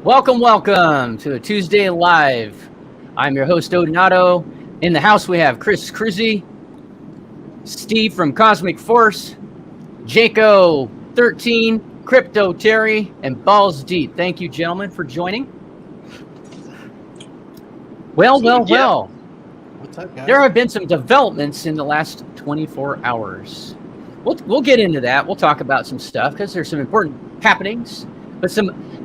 Welcome to a Tuesday Live. I'm your host, Odinato. In the house, we have Chris Cruzy, Steve from Cosmic Force, Jaco 13, Crypto Terry, and Balls Deep. Thank you, gentlemen, for joining. Well. What's up, guys? There have been some developments in the last 24 hours. We'll get into that. We'll talk about some stuff because there's some important happenings, but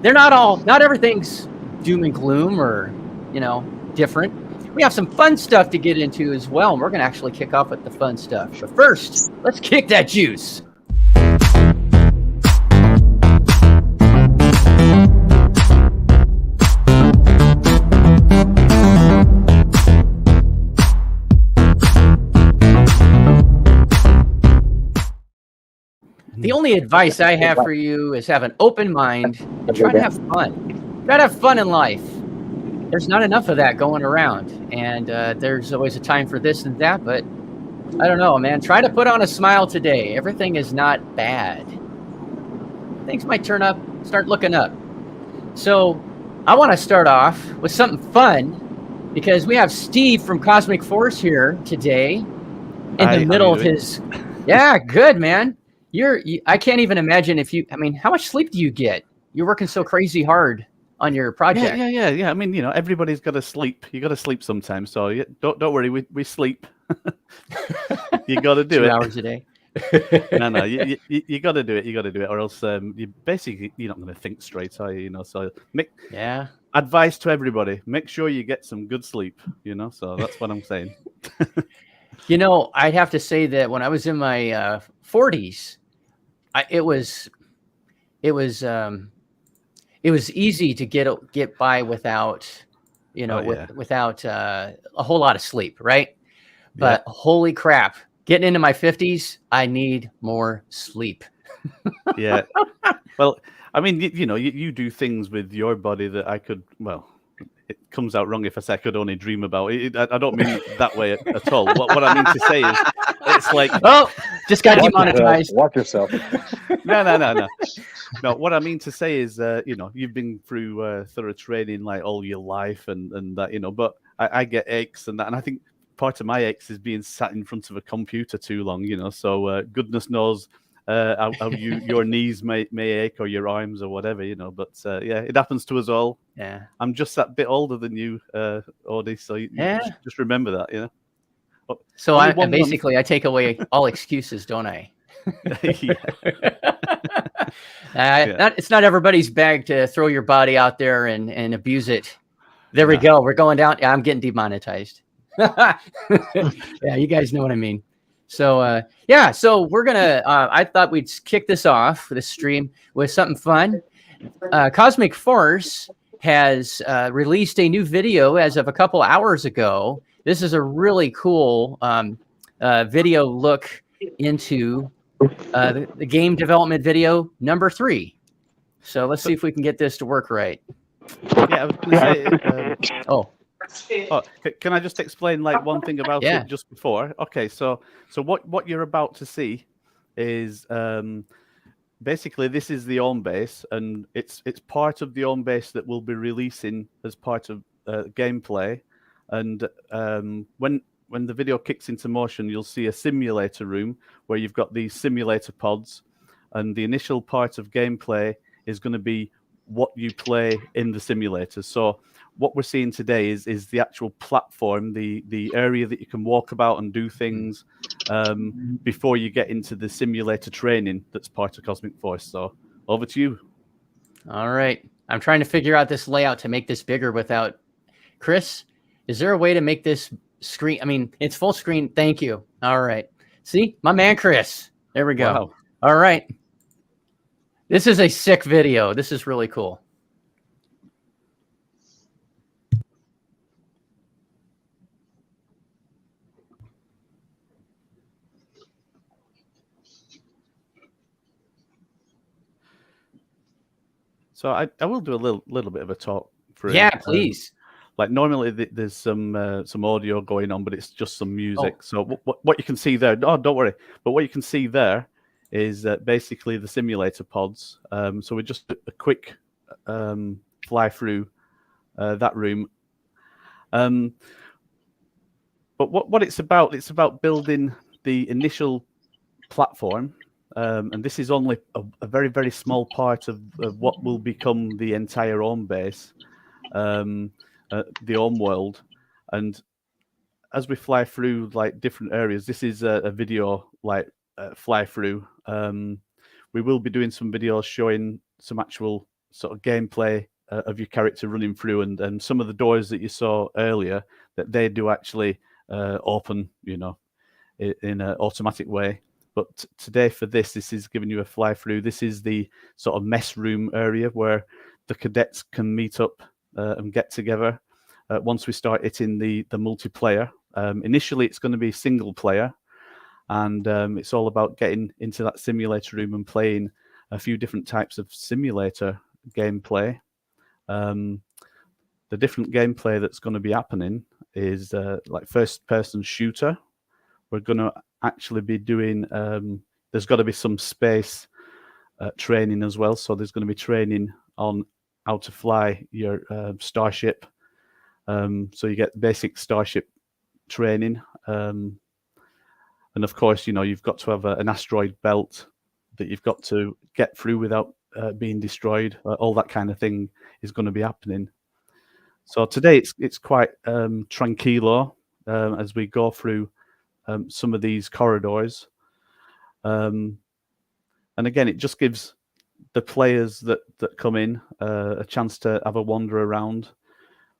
not everything's doom and gloom or, different. We have some fun stuff to get into as well, and we're going to actually kick off with the fun stuff. But first, let's kick that juice. The only advice I have for you is have an open mind and try to have fun. Try to have fun in life. There's not enough of that going around, and there's always a time for this and that, but I don't know, man. Try to put on a smile today. Everything is not bad. Things might start looking up. So I want to start off with something fun because we have Steve from Cosmic Force here today in the middle of his... Yeah, good, man. I can't even imagine how much sleep do you get? You're working so crazy hard on your project. Yeah. I mean, everybody's got to sleep. You got to sleep sometimes. So don't worry. We sleep. You got to do 2 it. hours a day. No. You got to do it. You got to do it, or else you're not going to think straight, are you? So advice to everybody: make sure you get some good sleep. So that's what I'm saying. I'd have to say that when I was in my 40s, it was easy to get by without, without a whole lot of sleep, right? But holy crap, getting into my 50s, I need more sleep. Yeah. Well, I mean, you do things with your body that I could, it comes out wrong if I say I could only dream about it. I don't mean that way at all. What I mean to say is, it's like... Oh, just got demonetized. Watch yourself. No. No, what I mean to say is, you've been through thorough training like all your life and that, but I get aches and that. And I think part of my aches is being sat in front of a computer too long, so goodness knows how your knees may ache or your arms or whatever, but it happens to us all. Yeah, I'm just that bit older than you, Audie, so you just remember that, So I take away all excuses, don't I? It's not everybody's bag to throw your body out there and abuse it. There we go. We're going down. Yeah, I'm getting demonetized. Yeah, you guys know what I mean. So so we're gonna. I thought we'd kick this off for the stream with something fun. Cosmic Force has released a new video as of a couple hours ago. This is a really cool video look into the game development video number 3. So let's see if we can get this to work right. Yeah, I was gonna say, can I just explain one thing about it just before? Okay, so what you're about to see is basically this is the own base, and it's part of the own base that we'll be releasing as part of gameplay. And when the video kicks into motion, you'll see a simulator room where you've got these simulator pods, and the initial part of gameplay is going to be what you play in the simulator. So what we're seeing today is the actual platform, the area that you can walk about and do things before you get into the simulator training that's part of Cosmic Force. So over to you. All right. I'm trying to figure out this layout to make this bigger without... Chris, is there a way to make this screen? I mean, it's full screen. Thank you. All right. See, my man, Chris. There we go. Wow. All right. This is a sick video. This is really cool. So I will do a little bit of a talk for it. Yeah, please. Like normally there's some audio going on, but it's just some music. So what you can see there, oh, don't worry. But what you can see there is basically the simulator pods. So we're just a quick fly through that room. But what it's about building the initial platform, and this is only a very, very small part of what will become the entire home base, the home world. And as we fly through like different areas, this is a video like fly through. We will be doing some videos showing some actual sort of gameplay of your character running through, and some of the doors that you saw earlier, that they do actually open, you know, in an automatic way. But today for this is giving you a fly through. This is the sort of mess room area where the cadets can meet up and get together. Once we start hitting the multiplayer, initially it's going to be single player, and it's all about getting into that simulator room and playing a few different types of simulator gameplay. The different gameplay that's going to be happening is like first-person shooter. We're going to actually be doing, there's got to be some space training as well. So there's going to be training on how to fly your starship. So you get basic starship training. And of course, you know, you've got to have an asteroid belt that you've got to get through without being destroyed. All that kind of thing is going to be happening. So today it's quite tranquilo as we go through some of these corridors. And again, it just gives the players that come in a chance to have a wander around.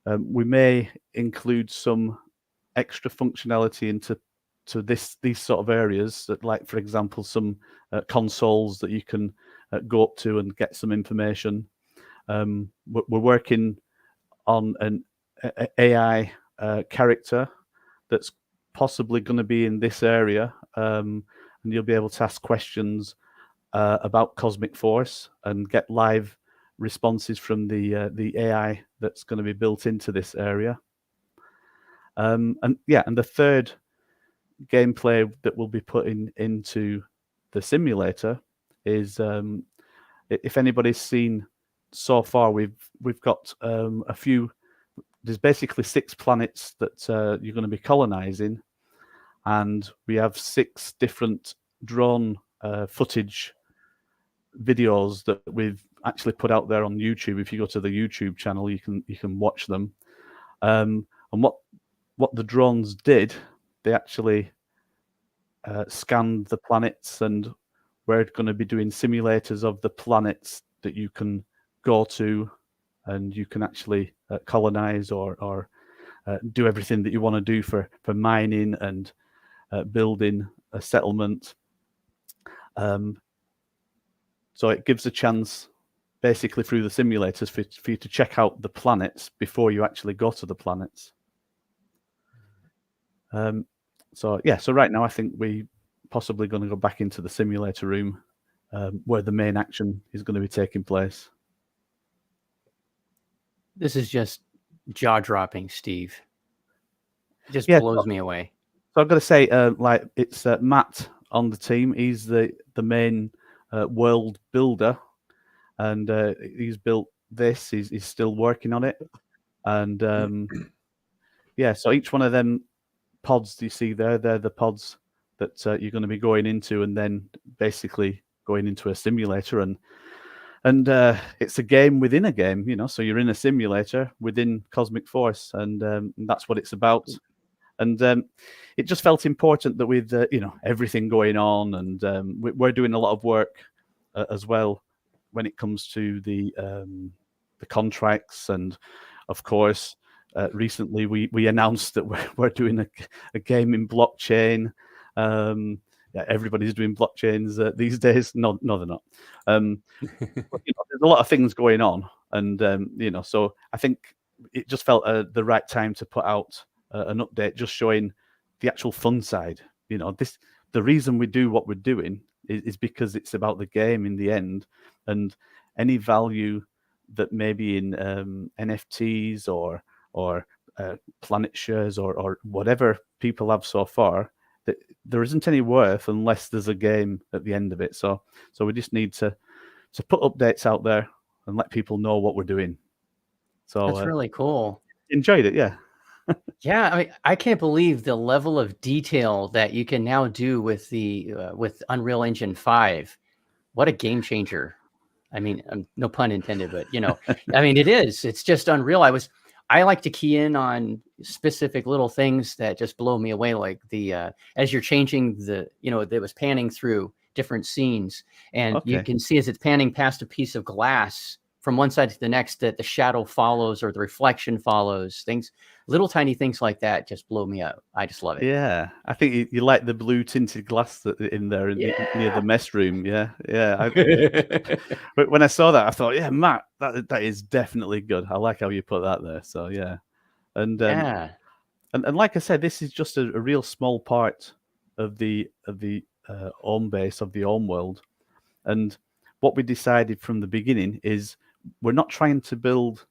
We may include some extra functionality into these sort of areas, that, like, for example, some consoles that you can go up to and get some information. We're working on an AI character that's possibly going to be in this area, and you'll be able to ask questions about cosmic force and get live responses from the AI that's going to be built into this area. And the third gameplay that we'll be putting into the simulator is, if anybody's seen so far, we've got a few. There's basically 6 planets that you're going to be colonizing, and we have 6 different drone footage videos that we've actually put out there on YouTube. If you go to the YouTube channel, you can watch them. And what the drones did, they actually scanned the planets, and we're going to be doing simulators of the planets that you can go to, and you can actually colonize or do everything that you want to do for mining and building a settlement. So it gives a chance, basically through the simulators, for you to check out the planets before you actually go to the planets. So right now I think we possibly going to go back into the simulator room where the main action is going to be taking place. This is just jaw-dropping, Steve. It just blows me away. So I've got to say, like, it's Matt on the team. He's the main world builder, and he's built this. He's still working on it, and so each one of them pods you see there, they're the pods that you're going to be going into, and then basically going into a simulator, and it's a game within a game, you know. So you're in a simulator within Cosmic Force, and that's what it's about. And it just felt important that with everything going on, and we're doing a lot of work as well when it comes to the contracts, and of course recently we announced that we're doing a game in blockchain. Everybody's doing blockchains these days. No, they're not. But, there's a lot of things going on, and so I think it just felt the right time to put out an update, just showing the actual fun side. The reason we do what we're doing is because it's about the game in the end, and any value that maybe in NFTs or planet shares or whatever people have so far, that there isn't any worth unless there's a game at the end of it. So we just need to put updates out there and let people know what we're doing. So that's really cool. Enjoyed it, yeah. Yeah, I mean, I can't believe the level of detail that you can now do with the with Unreal Engine 5. What a game changer. I mean, no pun intended, but I mean, it is. It's just unreal. I like to key in on specific little things that just blow me away, like the as you're changing it was panning through different scenes, and you can see as it's panning past a piece of glass from one side to the next that the shadow follows or the reflection follows. Things, little tiny things like that, just blow me up. I just love it. Yeah, I think you like the blue tinted glass in there near the mess room. Yeah. But when I saw that, I thought, yeah, Matt, that is definitely good. I like how you put that there. So yeah, and and like I said, this is just a real small part of the Orm base, of the Orm world. And what we decided from the beginning is we're not trying to build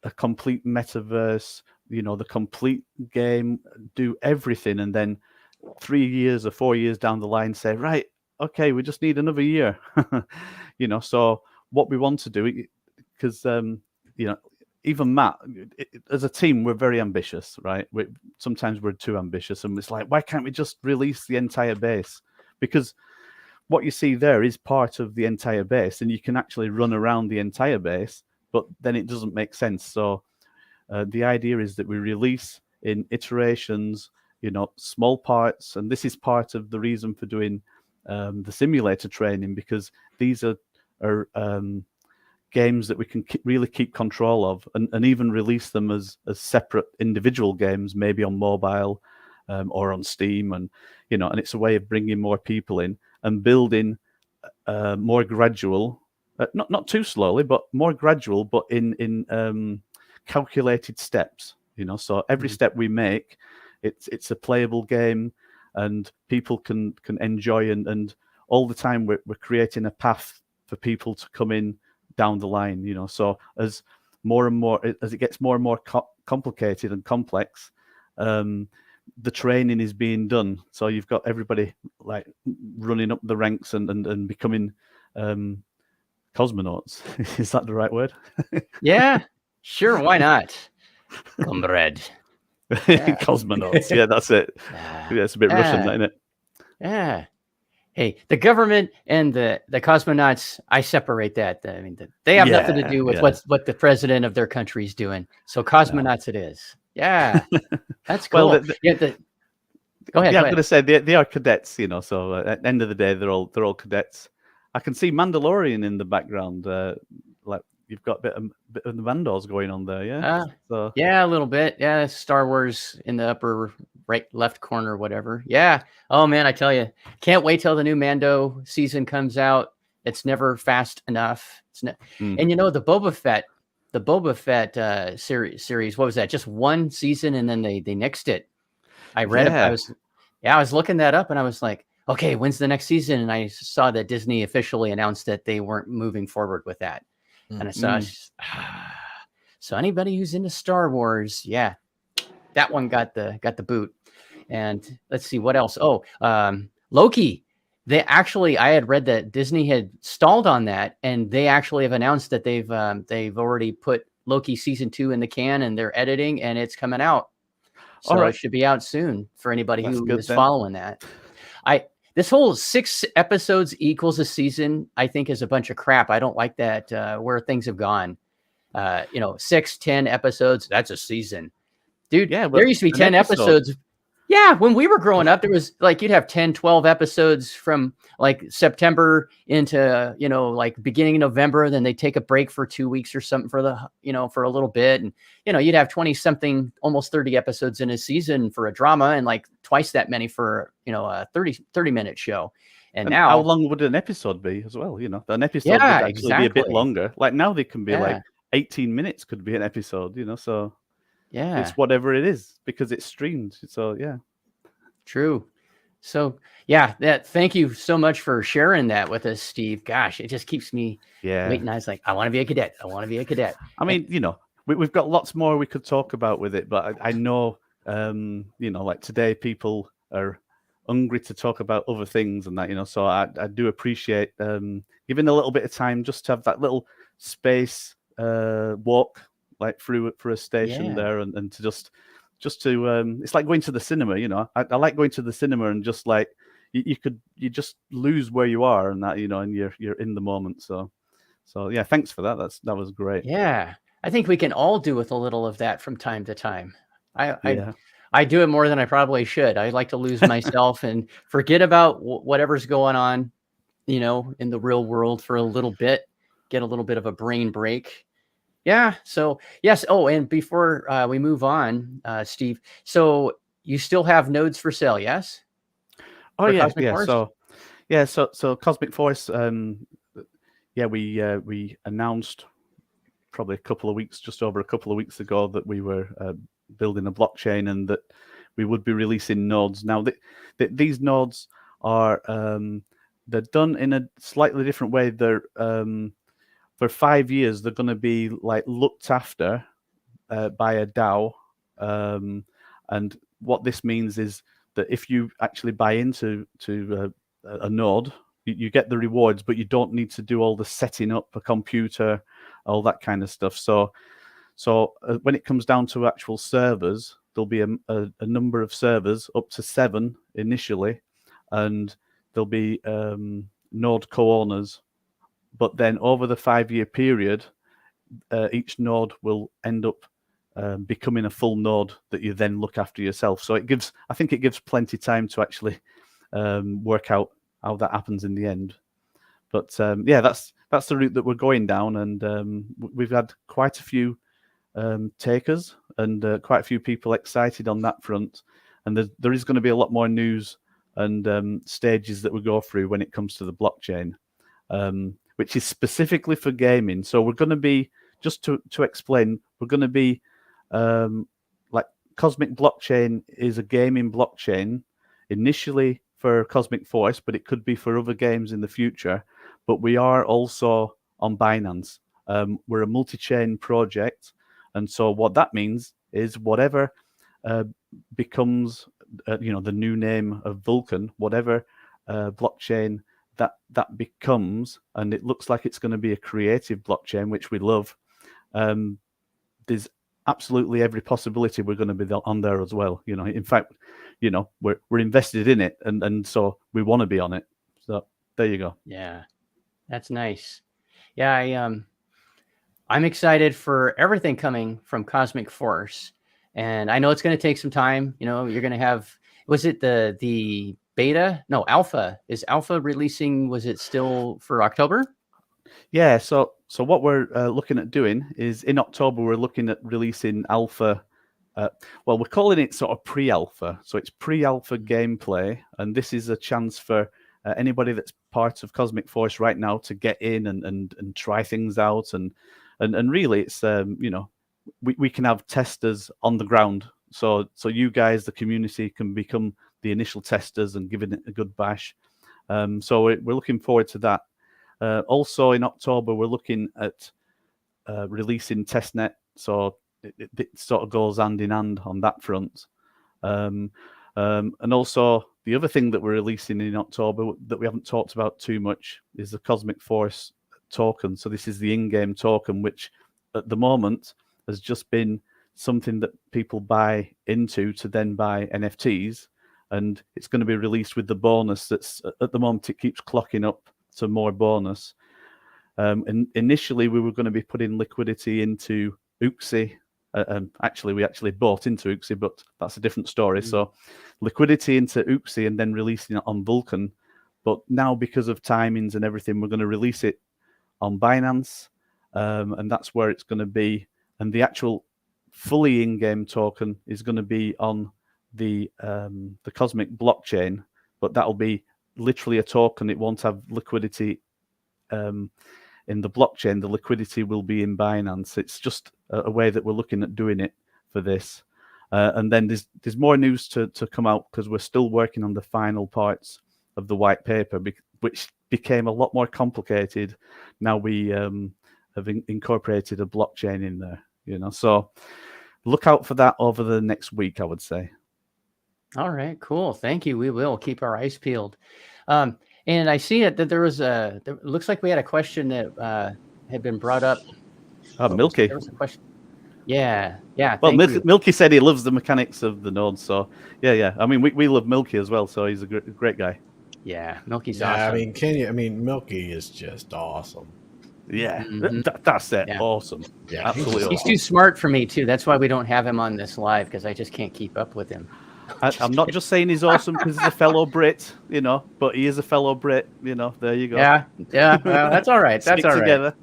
a complete metaverse, the complete game, do everything, and then 3 years or 4 years down the line say, right, okay, we just need another year. So what we want to do, because even Matt, as a team, we're very ambitious, right? Sometimes we're too ambitious, and it's like, why can't we just release the entire base? Because what you see there is part of the entire base, and you can actually run around the entire base, but then it doesn't make sense. So the idea is that we release in iterations, small parts, and this is part of the reason for doing the simulator training, because these are games that we can really keep control of, and even release them as separate individual games, maybe on mobile or on Steam, and and it's a way of bringing more people in and building more gradual, not too slowly, but more gradual, but in calculated steps. So every step we make, it's a playable game, and people can enjoy, and all the time we're creating a path for people to come in down the line. So as it gets more and more complicated and complex, the training is being done. So you've got everybody like running up the ranks and becoming cosmonauts. Is that the right word? Yeah, sure. Why not? Comrade. Yeah. Cosmonauts. Yeah, that's it. Yeah, it's a bit Russian, isn't it? Yeah. Hey, the government and the cosmonauts, I separate that. I mean, they have nothing to do with what the president of their country is doing. So cosmonauts it is. Yeah, that's cool. Well, go ahead. Yeah, I'm going to say they are cadets. So at the end of the day, they're all cadets. I can see Mandalorian in the background. Like you've got a bit of the Mandals going on there. Yeah. Yeah, a little bit. Yeah, Star Wars in the upper right, left corner, whatever. Yeah. Oh man, I tell you, can't wait till the new Mando season comes out. It's never fast enough. And the Boba Fett series. What was that? Just one season, and then they nixed it. I read it. I was looking that up, and I was like, okay, when's the next season? And I saw that Disney officially announced that they weren't moving forward with that. And I saw, so anybody who's into Star Wars, yeah, that one got the boot. And let's see what else. Oh, Loki. I had read that Disney had stalled on that, and they actually have announced that they've already put Loki season 2 in the can, and they're editing, and it's coming out. So it should be out soon for anybody who is following that. This whole 6 episodes equals a season, I think, is a bunch of crap. I don't like that where things have gone. 6, 10 episodes, that's a season. Dude, there used to be 10 episodes. Yeah, when we were growing up, there was like you'd have 10, 12 episodes from like September into, like beginning of November. Then they take a break for 2 weeks or something for for a little bit. And, you'd have 20 something, almost 30 episodes in a season for a drama, and like twice that many for, a 30-minute show. And now, how long would an episode be as well? An episode would actually be a bit longer. Like now they can be like 18 minutes could be an episode, so. Yeah, it's whatever it is because it's streamed. So yeah, true. So yeah, thank you so much for sharing that with us, Steve. Gosh, it just keeps me waiting. I was like, I want to be a cadet. I want to be a cadet. I mean, we've got lots more we could talk about with it, but I know, like today people are hungry to talk about other things and that, so I do appreciate giving a little bit of time just to have that little space walk. like through a station Yeah. there, and to just to it's like going to the cinema. You know, I like going to the cinema and just like you just lose where you are and that, you know, and you're in the moment. So yeah, thanks for that. That was great. Yeah, I think we can all do with a little of that from time to time. Yeah. I do it more than I probably should. I like to lose myself and forget about whatever's going on, you know, in the real world for a little bit, get a little bit of a brain break. Yeah. So yes. Oh, and before we move on, Steve, so you still have nodes for sale, yes? Oh For yeah, Cosmic Force? So Cosmic Force, yeah, we announced probably just over a couple of weeks ago that we were building a blockchain and that we would be releasing nodes. Now, these nodes are they're done in a slightly different way. They're for 5 years. They're going to be like looked after by a DAO, and what this means is that if you actually buy into a node, you get the rewards, but you don't need to do all the setting up a computer, all that kind of stuff. So when it comes down to actual servers, there'll be a number of servers, up to 7 initially, and there'll be node co-owners. But then over the 5-year period, each node will end up becoming a full node that you then look after yourself. So I think it gives plenty time to actually work out how that happens in the end. But yeah, that's the route that we're going down, and we've had quite a few takers and quite a few people excited on that front. And there is going to be a lot more news and stages that we go through when it comes to the blockchain, which is specifically for gaming. So we're going to be, just to explain, we're going to be like Cosmic Blockchain is a gaming blockchain initially for Cosmic Force, but it could be for other games in the future. But we are also on Binance. We're a multi-chain project, and so what that means is whatever becomes the new name of Vulcan, whatever blockchain that becomes, and it looks like it's going to be a creative blockchain, which we love. There's absolutely every possibility we're going to be on there as well. You know, in fact, you know, we're invested in it, and so we want to be on it. So there you go. Yeah, that's nice. Yeah, I'm excited for everything coming from Cosmic Force, and I know it's going to take some time. You know, you're going to have, was it the beta? No, alpha. Is alpha releasing? Was it still for October? Yeah. So what we're looking at doing is in October we're looking at releasing alpha. Well, we're calling it sort of pre-alpha. So it's pre-alpha gameplay, and this is a chance for anybody that's part of Cosmic Force right now to get in and try things out, and really it's you know, we can have testers on the ground. So you guys, the community, can become the initial testers and giving it a good bash. So we're looking forward to that. Also in October, we're looking at releasing testnet. So it sort of goes hand in hand on that front. And also the other thing that we're releasing in October that we haven't talked about too much is the Cosmic Force token. So this is the in-game token, which at the moment has just been something that people buy into to then buy NFTs, and it's going to be released with the bonus that's at the moment it keeps clocking up to more bonus. And initially we were going to be putting liquidity into Uxie. Actually, we bought into Uxie, but that's a different story. So liquidity into Uxie and then releasing it on Vulcan. But now, because of timings and everything, we're going to release it on Binance, and that's where it's going to be. And the actual fully in-game token is going to be on the Cosmic blockchain, but that'll be literally a token. It won't have liquidity in the blockchain. The liquidity will be in Binance. It's just a way that we're looking at doing it for this. And then there's more news to come out, because we're still working on the final parts of the white paper, which became a lot more complicated. Now we have incorporated a blockchain in there, you know. So look out for that over the next week, I would say. All right, cool. Thank you. We will keep our eyes peeled. And I see that there was looks like we had a question that had been brought up. Milky. There was a question. Yeah. Well, Thank you. Milky said he loves the mechanics of the nodes, so yeah. I mean, we love Milky as well, so he's a great guy. Yeah, Milky's awesome. I mean, Milky is just awesome. Yeah, that's it. Yeah. Awesome. Yeah, absolutely. He's too smart for me too. That's why we don't have him on this live, because I just can't keep up with him. I'm not just saying he's awesome because he's a fellow Brit, but he is a fellow Brit. There you go. Yeah. Well, that's all right. That's all right. Together.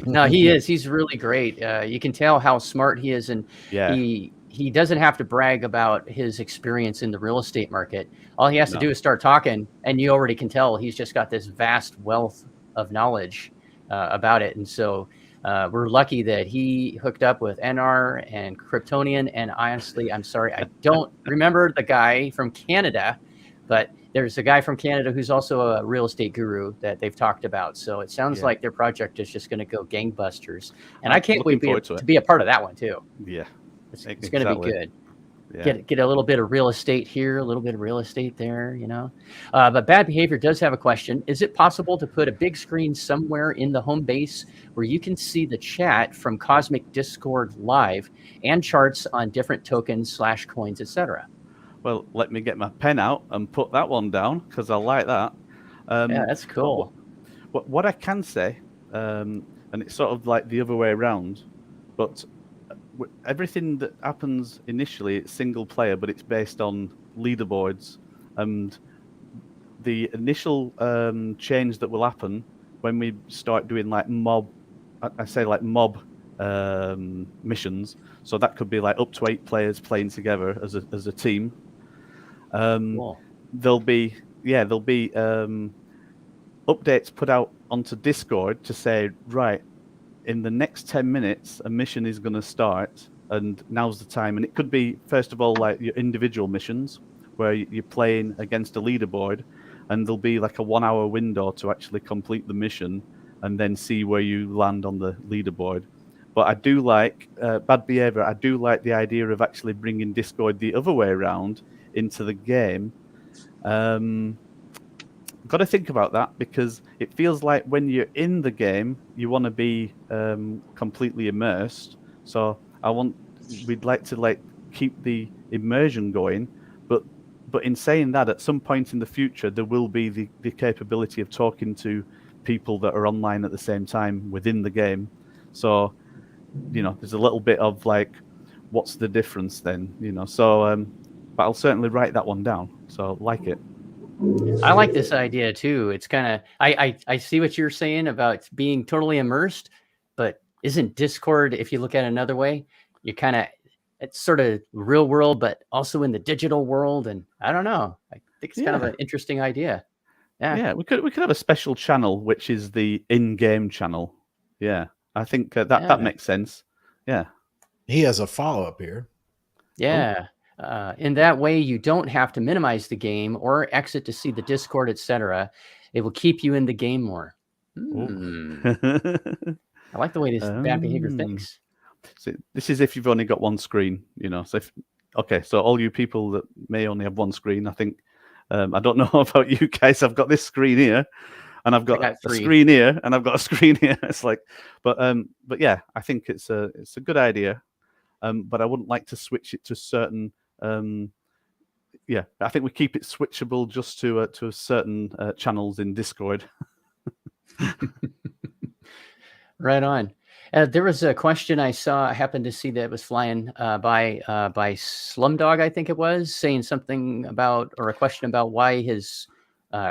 No, he is. He's really great. You can tell how smart he is, and he doesn't have to brag about his experience in the real estate market. All he has to do is start talking, and you already can tell he's just got this vast wealth of knowledge about it. And so we're lucky that he hooked up with NR and Kryptonian. And honestly, I'm sorry, I don't remember the guy from Canada, but there's a guy from Canada who's also a real estate guru that they've talked about. So it sounds like their project is just going to go gangbusters. And I can't wait to be a part of that one too. Yeah. It's going to be good. Yeah. Get a little bit of real estate here, a little bit of real estate there, But Bad Behavior does have a question. Is it possible to put a big screen somewhere in the home base where you can see the chat from Cosmic Discord live and charts on different tokens, /coins, etc.? Well, let me get my pen out and put that one down because I like that. Yeah, that's cool. What I can say, and it's sort of like the other way around, but everything that happens initially, it's single player, but it's based on leaderboards. And the initial change that will happen when we start doing like mob, I say like mob missions. So that could be like up to 8 players playing together as a team. Cool. There'll be updates put out onto Discord to say, right, in the next 10 minutes, a mission is going to start, and now's the time. And it could be, first of all, like your individual missions, where you're playing against a leaderboard, and there'll be like a 1-hour window to actually complete the mission, and then see where you land on the leaderboard. But I do like Bad Behavior. I do like the idea of actually bringing Discord the other way around into the game. Got to think about that, because it feels like when you're in the game, you want to be completely immersed. So we'd like to keep the immersion going, but in saying that, at some point in the future, there will be the capability of talking to people that are online at the same time within the game. So, there's a little bit of like, what's the difference then? So, but I'll certainly write that one down. So, like it. I like this idea too. It's kind of, I see what you're saying about being totally immersed, but isn't Discord, if you look at it another way, it's sort of real world, but also in the digital world. And I don't know, I think it's kind of an interesting idea. Yeah, we could have a special channel, which is the in-game channel. Yeah, I think that makes sense. Yeah. He has a follow-up here. Yeah. In that way, you don't have to minimize the game or exit to see the Discord, etc. It will keep you in the game more. I like the way this Bad Behavior thinks. So this is if you've only got one screen, So so all you people that may only have one screen, I think, I don't know about you guys. I've got this screen here, and I've got a screen here, and I've got a screen here. It's like, but yeah, I think it's a good idea. But I wouldn't like to switch it to certain. I think we keep it switchable just to certain channels in Discord. Right on. There was a question I saw. I happened to see that it was flying by Slumdog, I think it was, saying something about, or a question about why his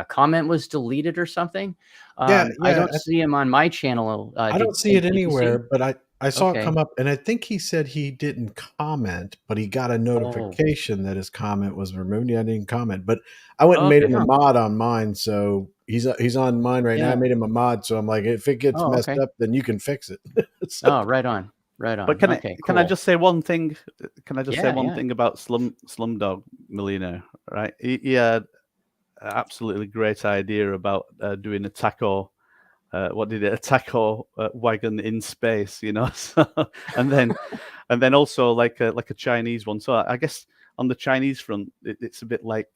comment was deleted or something. I don't see him on my channel. I don't see it anywhere, but I saw it come up, and I think he said he didn't comment, but he got a notification that his comment was removed. Yeah, I didn't comment, but I went and made him a mod on mine, so he's on mine right now. I made him a mod, so I'm like, if it gets messed up, then you can fix it. Right on. But can I just say one thing? Can I just say one thing about Slumdog Millionaire? Right, he had an absolutely great idea about doing a taco. What did it? A taco wagon in space, So, and then also like a Chinese one. So I guess on the Chinese front, it's a bit like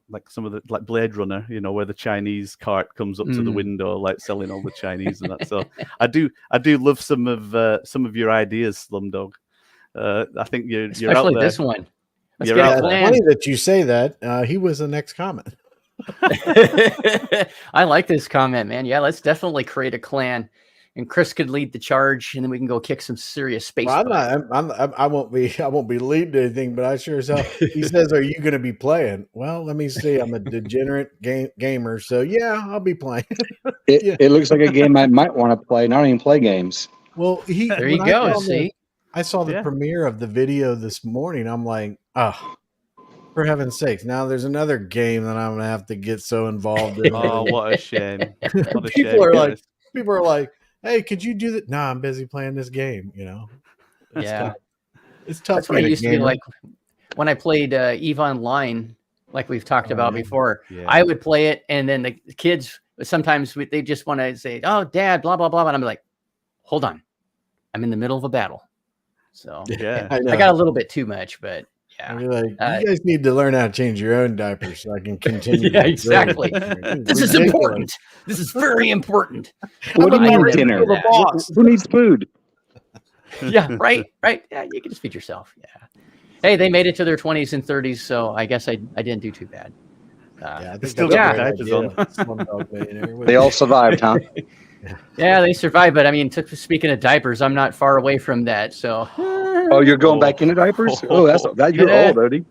like some of the like Blade Runner, where the Chinese cart comes up to the window, like selling all the Chinese and that. So I do love some of your ideas, Slumdog. I think you're especially out there. This one. Let's get it planned. Funny that you say that. He was the next comment. I like this comment, man. Yeah, let's definitely create a clan, and Chris could lead the charge, and then we can go kick some serious space. Well, I won't be leading anything, but I sure as hell. He says, "Are you going to be playing?" Well, let me see. I'm a degenerate gamer, so yeah, I'll be playing. It looks like a game I might want to play. And I don't even play games. Well, there you go. See, I saw the premiere of the video this morning. I'm like, oh. For heaven's sakes! Now there's another game that I'm gonna have to get so involved in. Oh, what a shame! What a people shame, are like, "Hey, could you do that?" Nah, I'm busy playing this game. It's tough. That's what it used to be like when I played EVE Online, like we've talked about before. Yeah. I would play it, and then the kids sometimes they just want to say, "Oh, Dad, blah blah blah," and I'm like, "Hold on, I'm in the middle of a battle." So yeah, I got a little bit too much, but. Yeah. You're like, you guys need to learn how to change your own diapers so I can continue. Yeah, exactly. This is important. This is very important. What do you mean dinner? Who needs food? Yeah, right. Yeah, you can just feed yourself. Yeah. Hey, they made it to their 20s and 30s, so I guess I didn't do too bad. I think still got diapers on. They all survived, huh? Yeah, they survived, but I mean, speaking of diapers, I'm not far away from that, so. Oh, you're going back into diapers? Oh, you're old, Odie.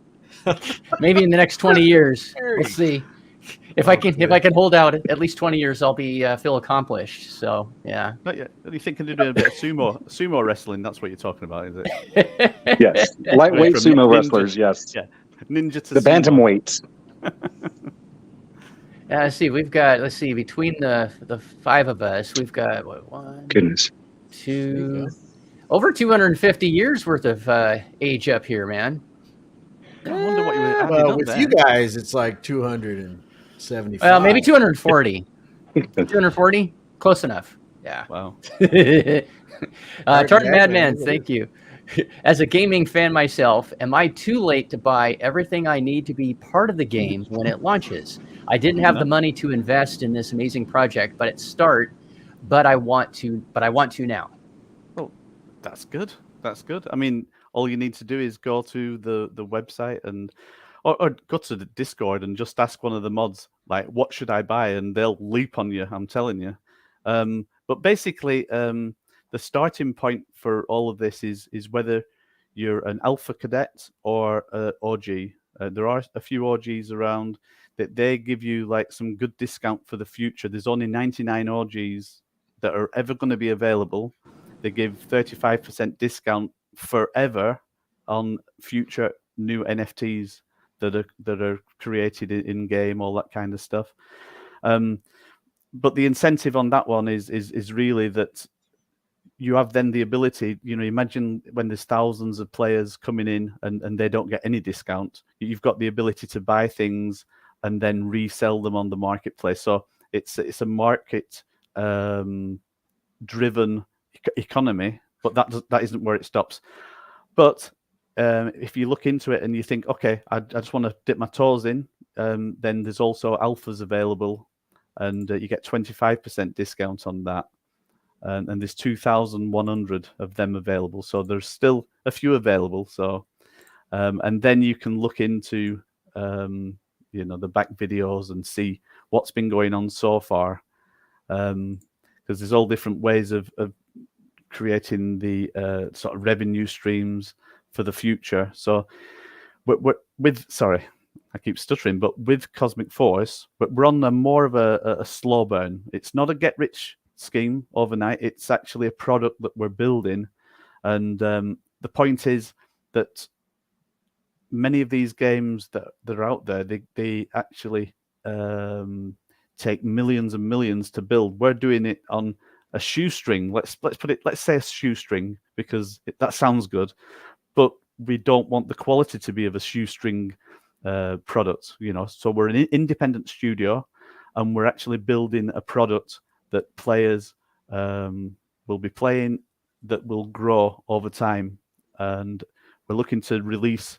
Maybe in the next 20 years, we'll see. If I can hold out at least 20 years, I'll be feel accomplished. So yeah. Not yet. Are you thinking of doing a bit of sumo wrestling? That's what you're talking about, is it? Yes, lightweight sumo wrestlers. Yes. Yeah, ninja to the bantamweights. Let's see. We've got. Let's see. Between the five of us, we've got what, 1, Goodness, 2, over 250 years worth of age up here, man. I wonder what you were. Well, with you guys, it's like 275. Well, maybe 240. 240, close enough. Yeah. Wow. Tartan Madman, thank you. As a gaming fan myself, am I too late to buy everything I need to be part of the game when it launches? I didn't have the money to invest in this amazing project, but I want to now. Oh, that's good. That's good. I mean, all you need to do is go to the website or go to the Discord and just ask one of the mods, like, what should I buy? And they'll leap on you, I'm telling you. But basically, the starting point for all of this is whether you're an alpha cadet or OG. There are a few OGs around that they give you like some good discount for the future. There's only 99 OGs that are ever going to be available. They give 35% discount forever on future new NFTs that are created in game, all that kind of stuff. But the incentive on that one is really that you have then the ability, imagine when there's thousands of players coming in and they don't get any discount, you've got the ability to buy things and then resell them on the marketplace. So it's a market driven economy, but that isn't where it stops. But if you look into it and you think, okay, I just want to dip my toes in, then there's also alphas available, and you get 25% discount on that. And there's 2,100 of them available, so there's still a few available. So, and then you can look into, the back videos and see what's been going on so far, because there's all different ways of creating the sort of revenue streams for the future. So, sorry, I keep stuttering, but with Cosmic Force, we're on more of a slow burn. It's not a get rich scheme overnight. It's actually a product that we're building, and the point is that many of these games that are out there, they actually take millions and millions to build. We're doing it on a shoestring. Let's say a shoestring, because that sounds good, but we don't want the quality to be of a shoestring product. So we're an independent studio, and we're actually building a product that players will be playing, that will grow over time. And we're looking to release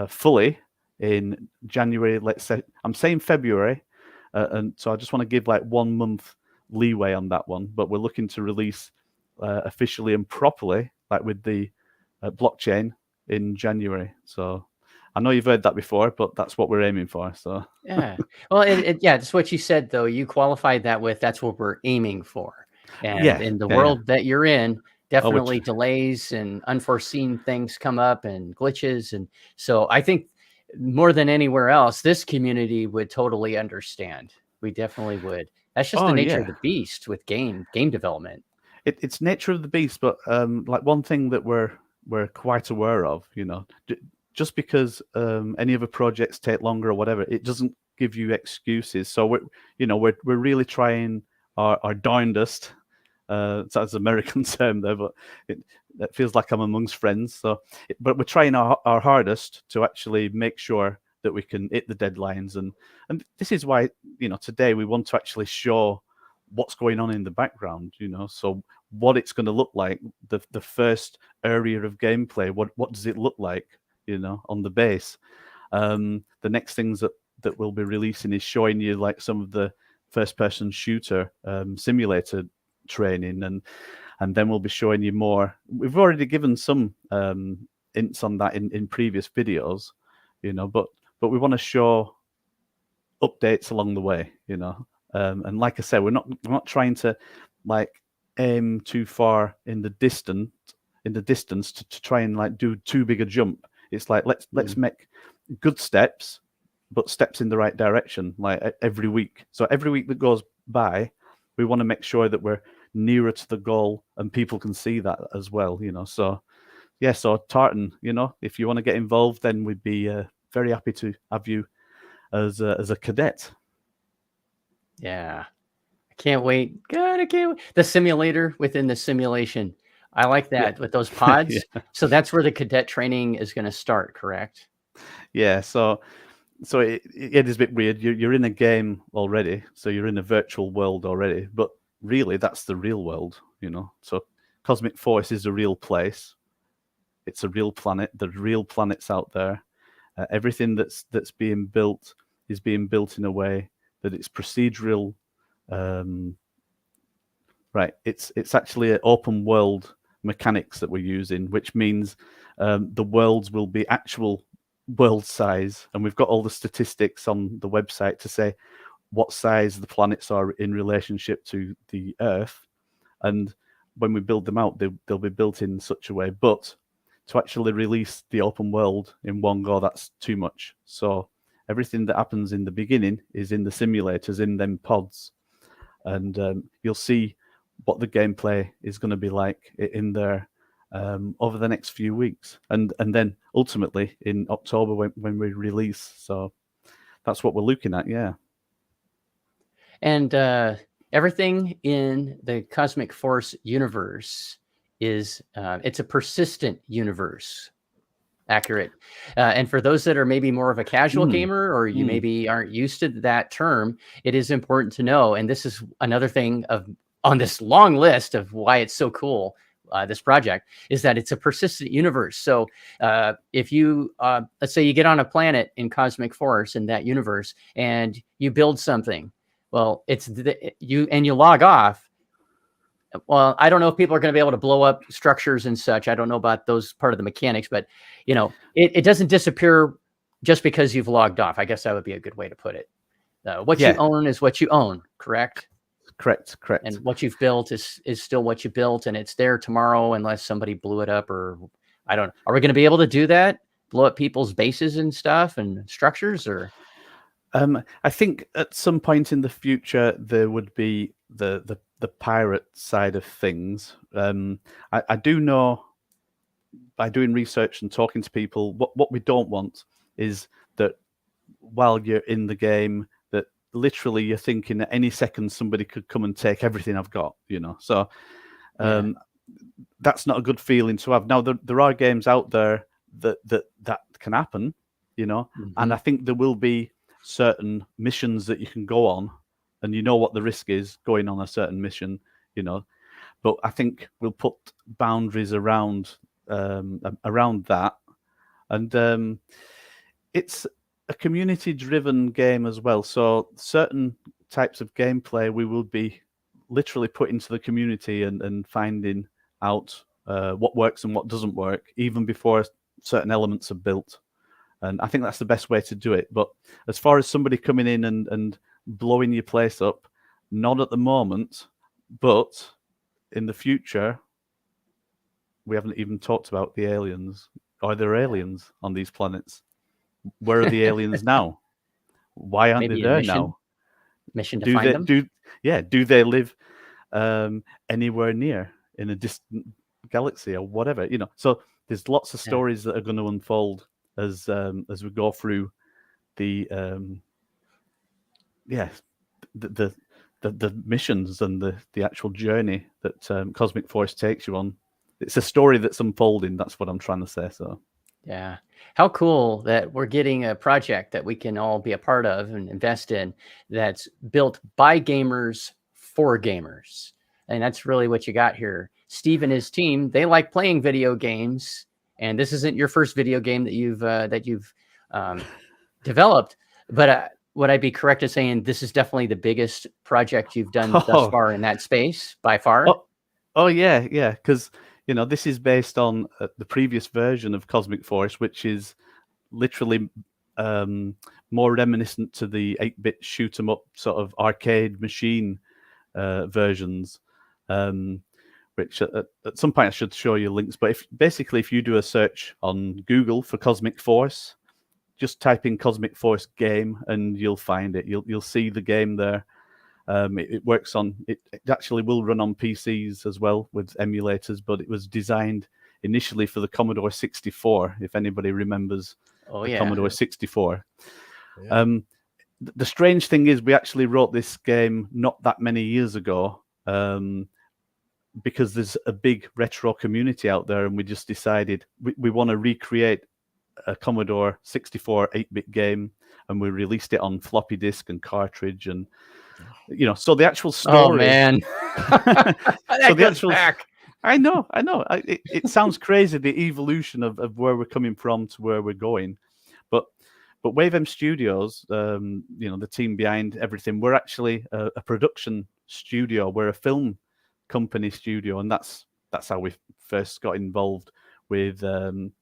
fully in January. Let's say I'm saying February, and so I just want to give like 1 month leeway on that one. But we're looking to release officially and properly, like with the blockchain, in January. So I know you've heard that before, but that's what we're aiming for. So yeah, well, yeah, it's what you said though. You qualified that with that's what we're aiming for, and in the world that you're in, definitely delays and unforeseen things come up and glitches, and so I think more than anywhere else, this community would totally understand. We definitely would. That's just the nature of the beast with game development. It's nature of the beast, but like one thing that we're quite aware of, you know, just because any other projects take longer or whatever, it doesn't give you excuses. So we're really trying our darndest. That's an American term there, but it feels like I'm amongst friends. So, but we're trying our hardest to actually make sure that we can hit the deadlines, and this is why, you know, today we want to actually show what's going on in the background, you know, so what it's going to look like, the first area of gameplay, what does it look like, you know, on the base. The next things that we'll be releasing is showing you like some of the first person shooter simulator training, and then we'll be showing you more. We've already given some hints on that in previous videos, you know, but we want to show updates along the way, you know. And like I said, we're not trying to like aim too far in the distance to try and like do too big a jump. It's like let's make good steps, but steps in the right direction, like every week. So every week that goes by, we want to make sure that we're nearer to the goal and people can see that as well, you know. So yeah, so Tartan, you know, if you want to get involved, then we'd be very happy to have you as a cadet. Yeah, I can't wait. God, I can't wait. The simulator within the simulation. I like that with those pods. So that's where the cadet training is going to start, correct? Yeah. So it is a bit weird. You're in a game already, so you're in a virtual world already, but really that's the real world, you know. So Cosmic Force is a real place. It's a real planet. There's real planets out there. Everything that's being built is being built in a way that it's procedural. Right. It's actually an open world mechanics that we're using, which means the worlds will be actual world size, and we've got all the statistics on the website to say what size the planets are in relationship to the Earth, and when we build them out, they'll be built in such a way. But to actually release the open world in one go, that's too much. So everything that happens in the beginning is in the simulators, in them pods, and you'll see what the gameplay is going to be like in there over the next few weeks, and then ultimately in October when we release. So that's what we're looking at. Yeah. And everything in the Cosmic Force universe is it's a persistent universe. Accurate. And for those that are maybe more of a casual gamer, or you maybe aren't used to that term, it is important to know. And this is another thing on this long list of why it's so cool. This project is that it's a persistent universe. So if you let's say you get on a planet in Cosmic Force in that universe and you build something, well, it's you log off. Well, I don't know if people are going to be able to blow up structures and such. I don't know about those part of the mechanics, but you know, it doesn't disappear just because you've logged off. I guess that would be a good way to put it. What you own is what you own, correct? Correct. And what you've built is still what you built, and it's there tomorrow unless somebody blew it up, or I don't know. Are we going to be able to do that? Blow up people's bases and stuff and structures, or? I think at some point in the future there would be the pirate side of things. I do know by doing research and talking to people, what we don't want is that while you're in the game, that literally you're thinking at any second somebody could come and take everything I've got, you know. So that's not a good feeling to have. Now there are games out there that can happen, you know, and I think there will be certain missions that you can go on, and you know what the risk is going on a certain mission, you know. But I think we'll put boundaries around that, and it's a community-driven game as well. So certain types of gameplay we will be literally put into the community and finding out what works and what doesn't work, even before certain elements are built. And I think that's the best way to do it. But as far as somebody coming in and blowing your place up, not at the moment, but in the future, we haven't even talked about the aliens. Are there aliens on these planets? Where are the aliens now? Why aren't they there now? Mission to find them? Do they live anywhere near in a distant galaxy or whatever? You know, so there's lots of stories that are going to unfold as we go through the missions and the actual journey that Cosmic Force takes you on. It's a story that's unfolding. That's what I'm trying to say. So, yeah, how cool that we're getting a project that we can all be a part of and invest in that's built by gamers for gamers. And that's really what you got here. Steve and his team, they like playing video games. And this isn't your first video game that you've developed. But would I be correct in saying this is definitely the biggest project you've done thus far in that space by far? Oh yeah. Because this is based on the previous version of Cosmic Force, which is literally more reminiscent to the 8-bit shoot 'em up sort of arcade machine versions. Which at some point I should show you links. But if you do a search on Google for Cosmic Force, just type in Cosmic Force game and you'll find it. You'll see the game there. It works on. It actually will run on PCs as well with emulators, but it was designed initially for the Commodore 64. If anybody remembers Commodore 64. Yeah. The strange thing is we actually wrote this game not that many years ago. Because there's a big retro community out there, and we just decided we want to recreate a Commodore 64 8-bit game, and we released it on floppy disk and cartridge, and so the actual story. Oh man, so the actual back. I know. It sounds crazy, the evolution of where we're coming from to where we're going, but WaveM Studios, the team behind everything, we're actually a production studio. We're a film company studio, and that's how we first got involved with the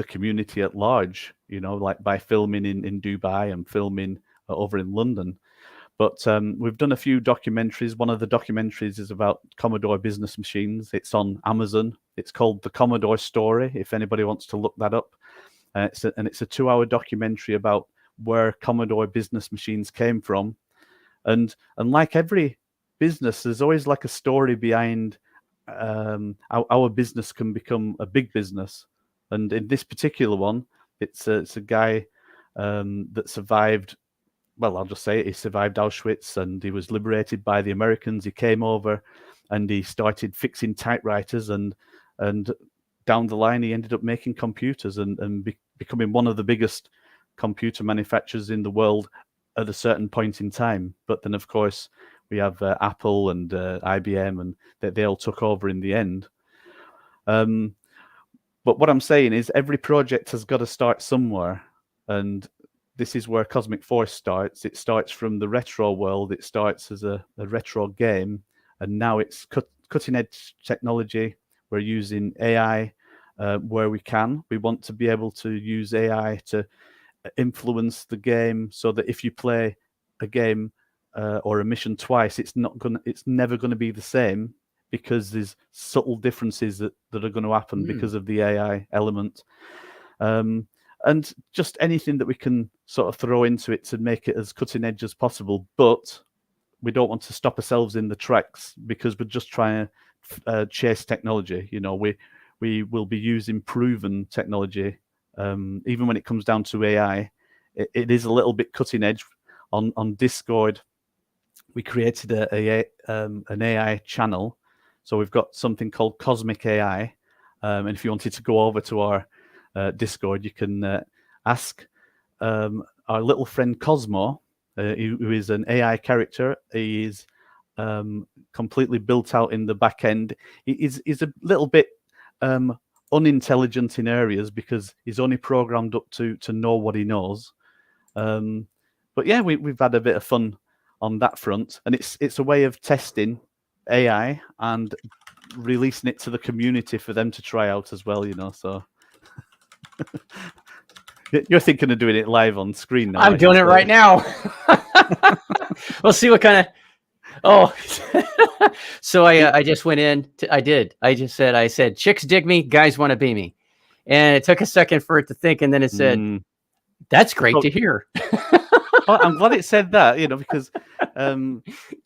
community at large, like by filming in Dubai and filming over in London. But we've done a few documentaries. One of the documentaries is about Commodore business machines. It's on Amazon. It's called The Commodore Story, if anybody wants to look that up. It's a 2-hour documentary about where Commodore business machines came from. And like every business, there's always like a story behind how our business can become a big business. And in this particular one, it's a guy that survived. Well, I'll just say it. He survived Auschwitz, and he was liberated by the Americans. He came over and he started fixing typewriters, and down the line he ended up making computers and becoming one of the biggest computer manufacturers in the world at a certain point in time. But then, of course, we have Apple and IBM, and they all took over in the end. But what I'm saying is every project has got to start somewhere. And this is where Cosmic Force starts. It starts from the retro world. It starts as a retro game. And now it's cutting edge technology. We're using AI where we can. We want to be able to use AI to influence the game so that if you play a game or a mission twice, it's never going to be the same, because there's subtle differences that are going to happen because of the AI element, and just anything that we can sort of throw into it to make it as cutting edge as possible. But we don't want to stop ourselves in the tracks, because we're just trying to chase technology. We will be using proven technology, even when it comes down to AI. It is a little bit cutting edge. On Discord, we created an AI channel. So we've got something called Cosmic AI. And if you wanted to go over to our Discord, you can ask our little friend Cosmo, who is an AI character. He is completely built out in the back end. He's a little bit unintelligent in areas because he's only programmed up to know what he knows. But yeah, we've had a bit of fun on that front, and it's a way of testing AI and releasing it to the community for them to try out as well, So you're thinking of doing it live on screen now. I'm doing it right now. We'll see what kind of. Oh, so I just went in. I said, chicks dig me, guys want to be me. And it took a second for it to think. And then it said, that's great to hear. Oh, I'm glad it said that, because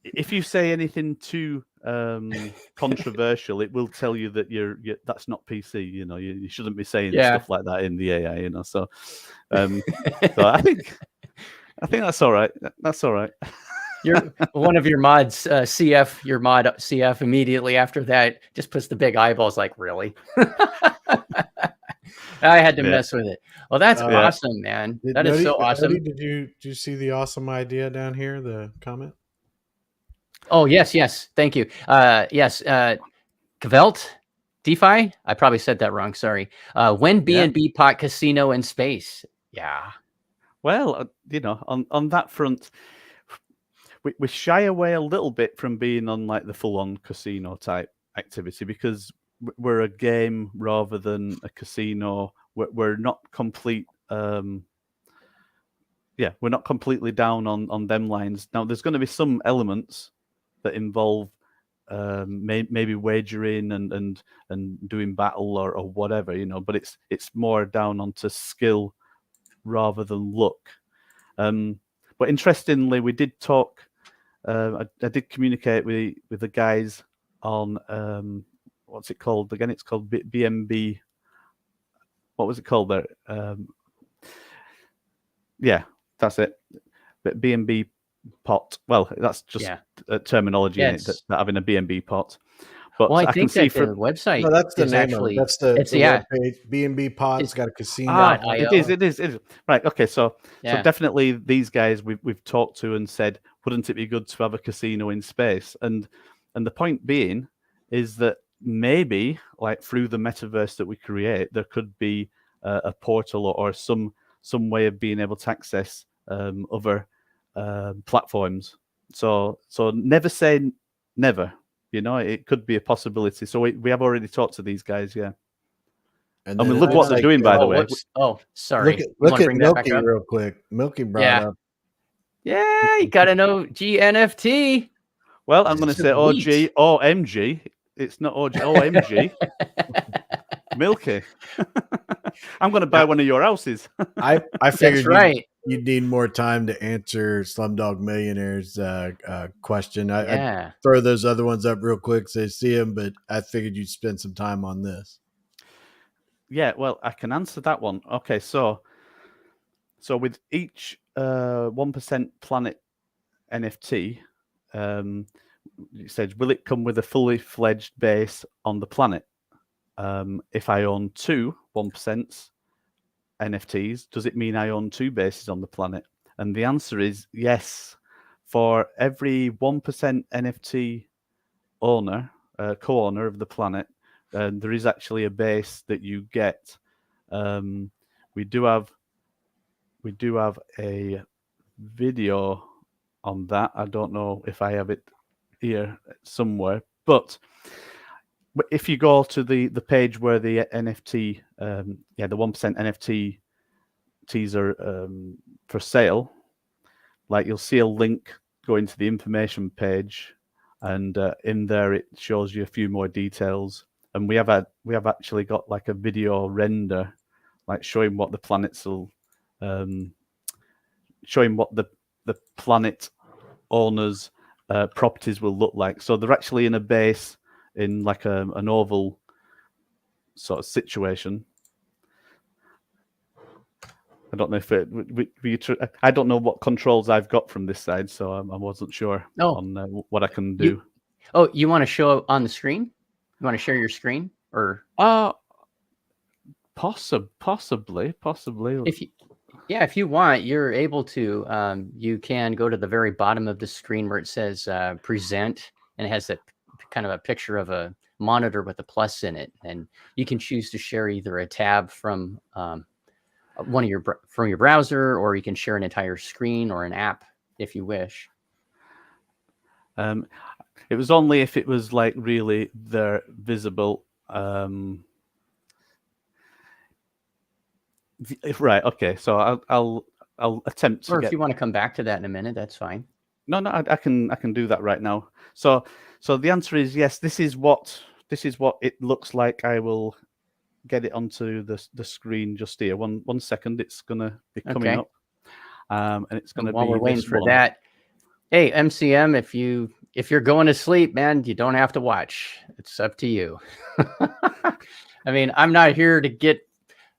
if you say anything too controversial, it will tell you that you're that's not PC. You shouldn't be saying stuff like that in the AI. So I think that's all right. That's all right. One of your mods, CF, your mod CF, immediately after that just puts the big eyeballs. Like, really? I had to mess with it. Well, that's awesome, man. That is so awesome. Eddie, did you see the awesome idea down here? The comment. Oh yes, thank you. Yes, Kvelt, DeFi. I probably said that wrong. Sorry. When BNB pot casino in space. Yeah. Well, on that front, we shy away a little bit from being on like the full-on casino type activity because we're a game rather than a casino. We're not complete. We're not completely down on them lines. Now, there's going to be some elements that involve maybe wagering and doing battle or whatever, but it's more down onto skill rather than luck. But interestingly, we did talk. I did communicate with the guys on what's it called again? It's called BNB. What was it called there? Yeah, that's it. But BNB pot. Well, that's just a terminology in it, that having a BNB pot. But I can see from the website. No, that's the name of it. That's the web page. BNB pot. It's got a casino. It is. Right. Okay. So definitely these guys we've talked to and said, wouldn't it be good to have a casino in space? And the point being is that maybe like through the metaverse that we create, there could be a portal or some way of being able to access other platforms. So never say never. It could be a possibility. So we have already talked to these guys, and we look what they're doing, by the way. Oh, sorry. Look at Milky real quick. Milky brought up. Yeah, you got to know GNFT. Well, I'm going to say OG, OMG. It's not OG, OMG. Milky. I'm going to buy one of your houses. I figured you'd need more time to answer Slumdog Millionaire's question. I throw those other ones up real quick so I see them, but I figured you'd spend some time on this. Yeah, well, I can answer that one. Okay, so with each 1% Planet NFT, it says, will it come with a fully fledged base on the planet? If I own two 1% NFTs, does it mean I own two bases on the planet? And the answer is yes. For every 1% NFT owner, co-owner of the planet, there is actually a base that you get. We do have a video on that. I don't know if I have it here somewhere, but if you go to the page where the NFT, the 1% NFTs are for sale, like you'll see a link going to the information page, and in there it shows you a few more details. And we have actually got like a video render, like showing what the planets will, showing what the planet owners' properties will look like. So they're actually in a base in like an oval sort of situation. I don't know if I don't know what controls I've got from this side, so I wasn't sure on what I can do. You want to show on the screen? You want to share your screen, or possibly. If you want, you're able to. You can go to the very bottom of the screen where it says present, and it has that kind of a picture of a monitor with a plus in it, and you can choose to share either a tab from from your browser, or you can share an entire screen or an app if you wish. It was only if it was like really there visible. Right. Okay. So I'll attempt to. Or if you want to come back to that in a minute, that's fine. No, I can do that right now. So the answer is yes. This is what it looks like. I will get it onto the screen just here. One second. It's gonna be coming up, and it's gonna be. While we're waiting for that, hey MCM, if you're going to sleep, man, you don't have to watch. It's up to you. I mean, I'm not here to get.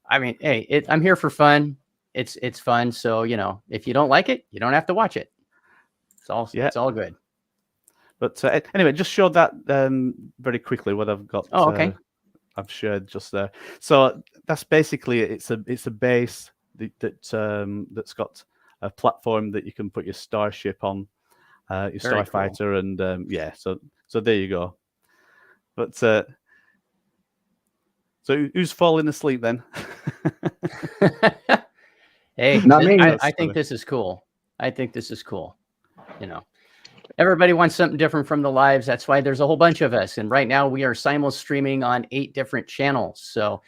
I mean, hey, I'm here for fun. It's fun. So if you don't like it, you don't have to watch it. It's all good. But anyway, just show that very quickly what I've got. Oh, okay. I've shared just there. So that's basically it's a base that's got a platform that you can put your starship on, your starfighter, and yeah. So there you go. But so who's falling asleep then? Hey, not me. I think this is cool. I think this is cool. Everybody wants something different from the lives. That's why there's a whole bunch of us. And right now we are simul streaming on 8 different channels. So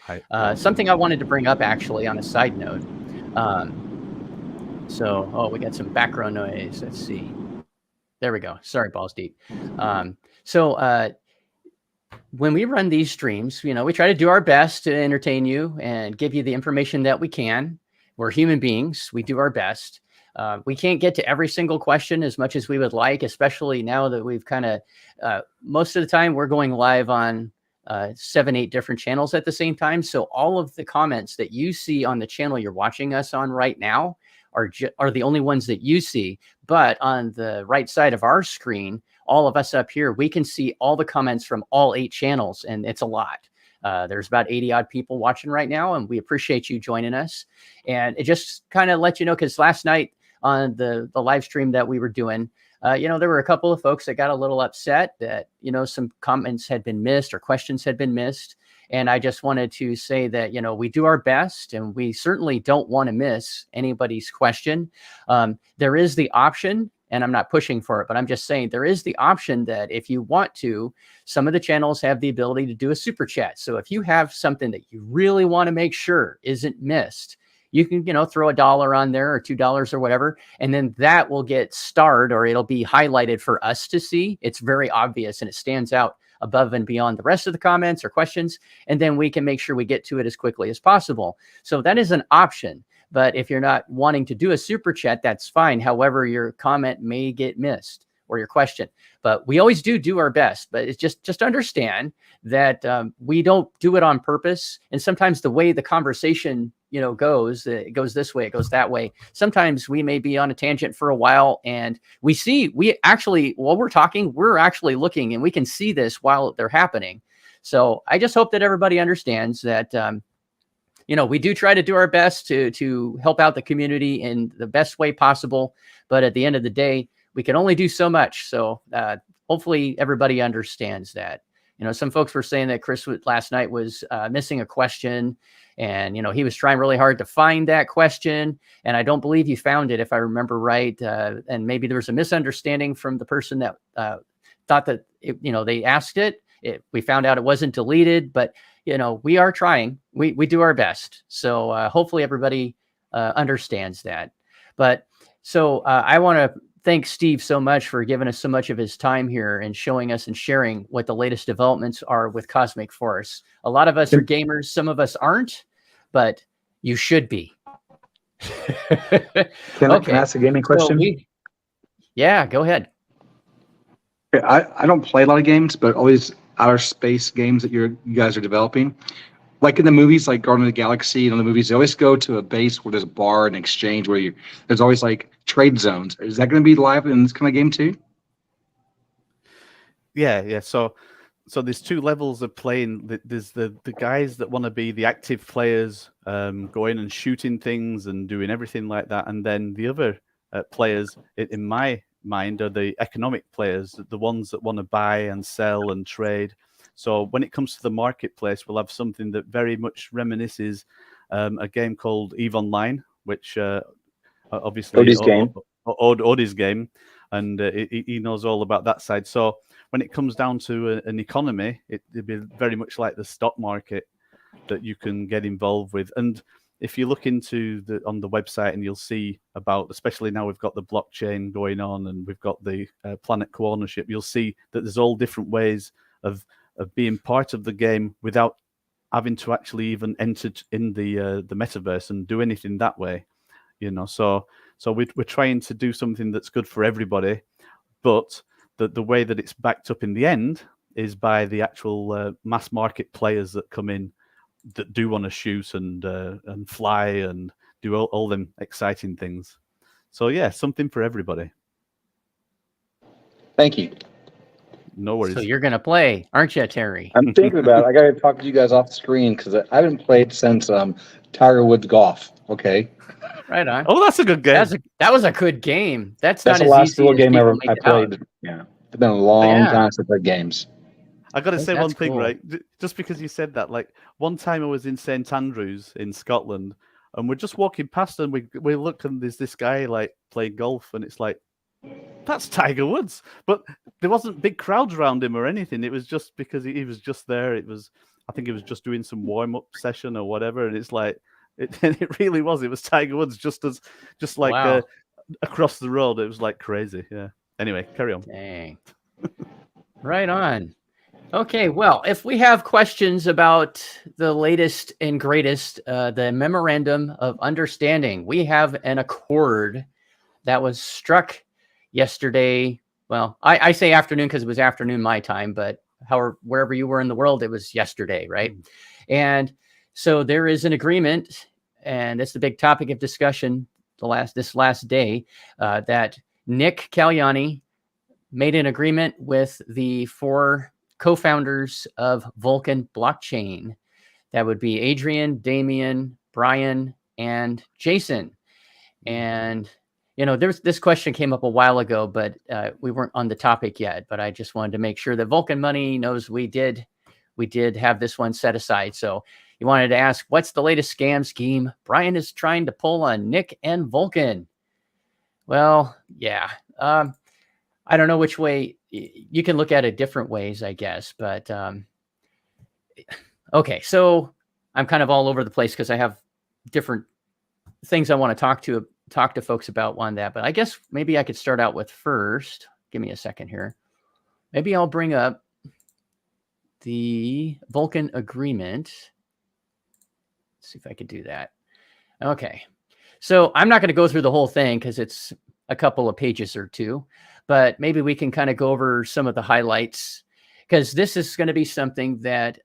something I wanted to bring up actually on a side note. We got some background noise. Let's see. There we go. Sorry, balls deep. When we run these streams, we try to do our best to entertain you and give you the information that we can. We're human beings. We do our best. We can't get to every single question as much as we would like, especially now that we've kind of, most of the time we're going live on 7, 8 different channels at the same time. So all of the comments that you see on the channel you're watching us on right now are the only ones that you see. But on the right side of our screen, all of us up here, we can see all the comments from all 8 channels, and it's a lot. There's about 80 odd people watching right now, and we appreciate you joining us. And it just kind of let you know, because last night on the live stream that we were doing, there were a couple of folks that got a little upset that, some comments had been missed or questions had been missed. And I just wanted to say that, we do our best, and we certainly don't want to miss anybody's question. There is the option, and I'm not pushing for it, but I'm just saying there is the option that if you want to, some of the channels have the ability to do a super chat. So if you have something that you really want to make sure isn't missed, you can, throw $1 on there or $2 or whatever, and then that will get starred, or it'll be highlighted for us to see. It's very obvious, and it stands out above and beyond the rest of the comments or questions, and then we can make sure we get to it as quickly as possible. So that is an option. But if you're not wanting to do a super chat, that's fine. However, your comment may get missed, or your question. But we always do our best. But it's just understand that we don't do it on purpose. And sometimes the way the conversation goes, it goes this way, it goes that way. Sometimes we may be on a tangent for a while, and we actually, while we're talking, we're actually looking, and we can see this while they're happening. So I just hope that everybody understands that we do try to do our best to help out the community in the best way possible. But at the end of the day, we can only do so much. So hopefully everybody understands that. Some folks were saying that Chris last night was missing a question, and, he was trying really hard to find that question. And I don't believe you found it, if I remember right. And maybe there was a misunderstanding from the person that thought that, they asked it. We found out it wasn't deleted, but we are trying. We do our best. So hopefully everybody understands that. But so I want to thank Steve so much for giving us so much of his time here and showing us and sharing what the latest developments are with Cosmic Force. A lot of us are gamers. Some of us aren't, but you should be. Can I ask a gaming question? Yeah, go ahead. I don't play a lot of games, but all these outer space games that you guys are developing, like in the movies, like Guardians of the Galaxy and other movies, they always go to a base where there's a bar and exchange where there's always like trade zones. Is that going to be live in this kind of game too? Yeah. So there's 2 levels of playing. There's the guys that want to be the active players, going and shooting things and doing everything like that, and then the other players, in my mind, are the economic players, the ones that want to buy and sell and trade. So when it comes to the marketplace, we'll have something that very much reminisces a game called EVE Online, which obviously Odie's game, and he knows all about that side. So when it comes down to an economy, it'd be very much like the stock market that you can get involved with. And if you look into on the website, and you'll see about, especially now we've got the blockchain going on and we've got the Planet co-ownership, you'll see that there's all different ways of being part of the game without having to actually even enter in the metaverse and do anything that way. So we're trying to do something that's good for everybody, but the way that it's backed up in the end is by the actual mass market players that come in, that do want to shoot and fly and do all them exciting things. So yeah, something for everybody. Thank you. No worries. So you're gonna play, aren't you, Terry? I'm thinking about it. I gotta talk to you guys off the screen because I haven't played since Tiger Woods golf. Okay. Right on. Oh, that's a good game. That was a good game. That's the last real game I played. Yeah, it's been a long time since I played games. I got to say one thing, right? Just because you said that, like one time I was in St Andrews in Scotland, and we're just walking past, and we look, and there's this guy like playing golf, and it's like, that's Tiger Woods. But there wasn't big crowds around him or anything. It was just because he was just there. I think he was just doing some warm up session or whatever, and it's like, it really was. It was Tiger Woods just across the road. It was like crazy. Yeah. Anyway, carry on. Dang. Right on. Okay, well, if we have questions about the latest and greatest, the Memorandum of Understanding, we have an accord that was struck yesterday. Well, I say afternoon because it was afternoon my time, but wherever you were in the world, it was yesterday, right? And so there is an agreement, and it's the big topic of discussion this last day, that Nick Kalyani made an agreement with the 4 co-founders of Vulcan blockchain. That would be Adrian, Damien, Brian, and Jason. And this question came up a while ago, but we weren't on the topic yet. But I just wanted to make sure that Vulcan Money knows we did have this one set aside. So you wanted to ask, what's the latest scam scheme Brian is trying to pull on Nick and Vulcan? Well, yeah. I don't know which way. You can look at it different ways, I guess. But okay, so I'm kind of all over the place because I have different things I want to talk to folks about on that. But I guess maybe I could start out with first. Give me a second here. Maybe I'll bring up the Vulcan agreement. Let's see if I could do that. Okay, so I'm not going to go through the whole thing because it's a couple of pages or two. But maybe we can kind of go over some of the highlights, because this is going to be something that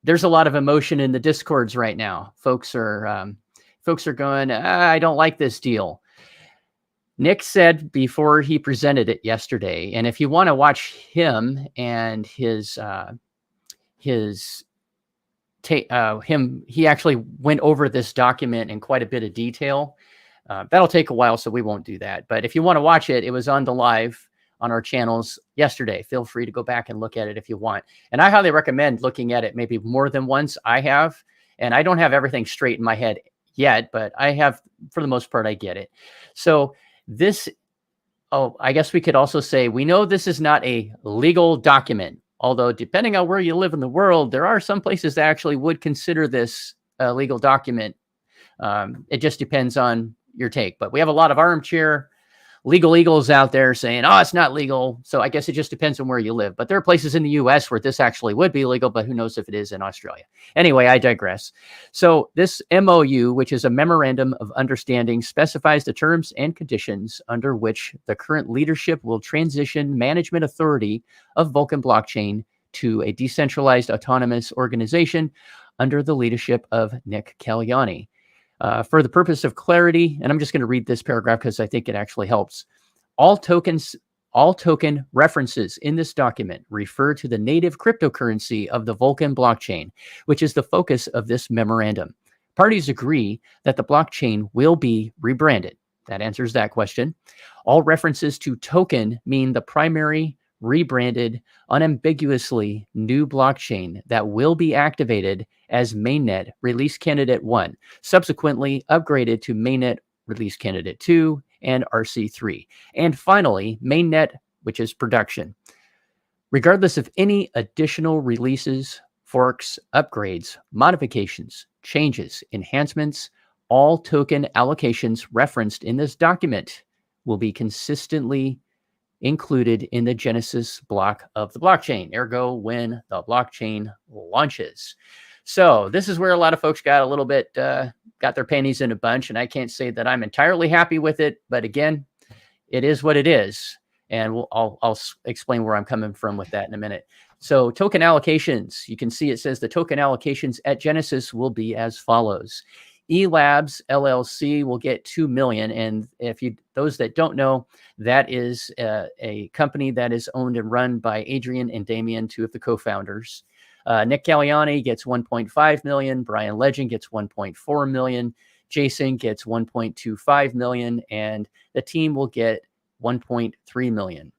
there's a lot of emotion in the discords right now. Folks are going, I don't like this deal. Nick said before he presented it yesterday, and if you want to watch him and he actually went over this document in quite a bit of detail. That'll take a while, so we won't do that. But if you want to watch it, it was on the live on our channels yesterday. Feel free to go back and look at it if you want. And I highly recommend looking at it maybe more than once. I have, and I don't have everything straight in my head yet, but I have, for the most part, I get it. So I guess we could also say, we know this is not a legal document, although depending on where you live in the world, there are some places that actually would consider this a legal document. It just depends on your take, but we have a lot of armchair legal eagles out there saying, oh, it's not legal. So I guess it just depends on where you live, but there are places in the US where this actually would be legal, but who knows if it is in Australia. Anyway, I digress. So this MOU, which is a Memorandum of Understanding, specifies the terms and conditions under which the current leadership will transition management authority of Vulcan blockchain to a decentralized autonomous organization under the leadership of Nick Kalyani. For the purpose of clarity, and I'm just going to read this paragraph because I think it actually helps. All token references in this document refer to the native cryptocurrency of the Vulcan blockchain, which is the focus of this memorandum. Parties agree that the blockchain will be rebranded. That answers that question. All references to token mean the primary rebranded, unambiguously new blockchain that will be activated as mainnet release candidate 1, subsequently upgraded to mainnet release candidate 2 and RC3, and finally mainnet, which is production. Regardless of any additional releases, forks, upgrades, modifications, changes, enhancements, all token allocations referenced in this document will be consistently included in the Genesis block of the blockchain, ergo when the blockchain launches. So this is where a lot of folks got a little bit, got their panties in a bunch, and I can't say that I'm entirely happy with it, but again, it is what it is. And I'll explain where I'm coming from with that in a minute. So token allocations, you can see it says the token allocations at Genesis will be as follows. eLabs LLC will get 2 million. And if you, those that don't know, that is a company that is owned and run by Adrian and Damien, 2 of the co-founders. Nick Galliani gets 1.5 million. Brian Legend gets 1.4 million. Jason gets 1.25 million. And the team will get 1.3 million.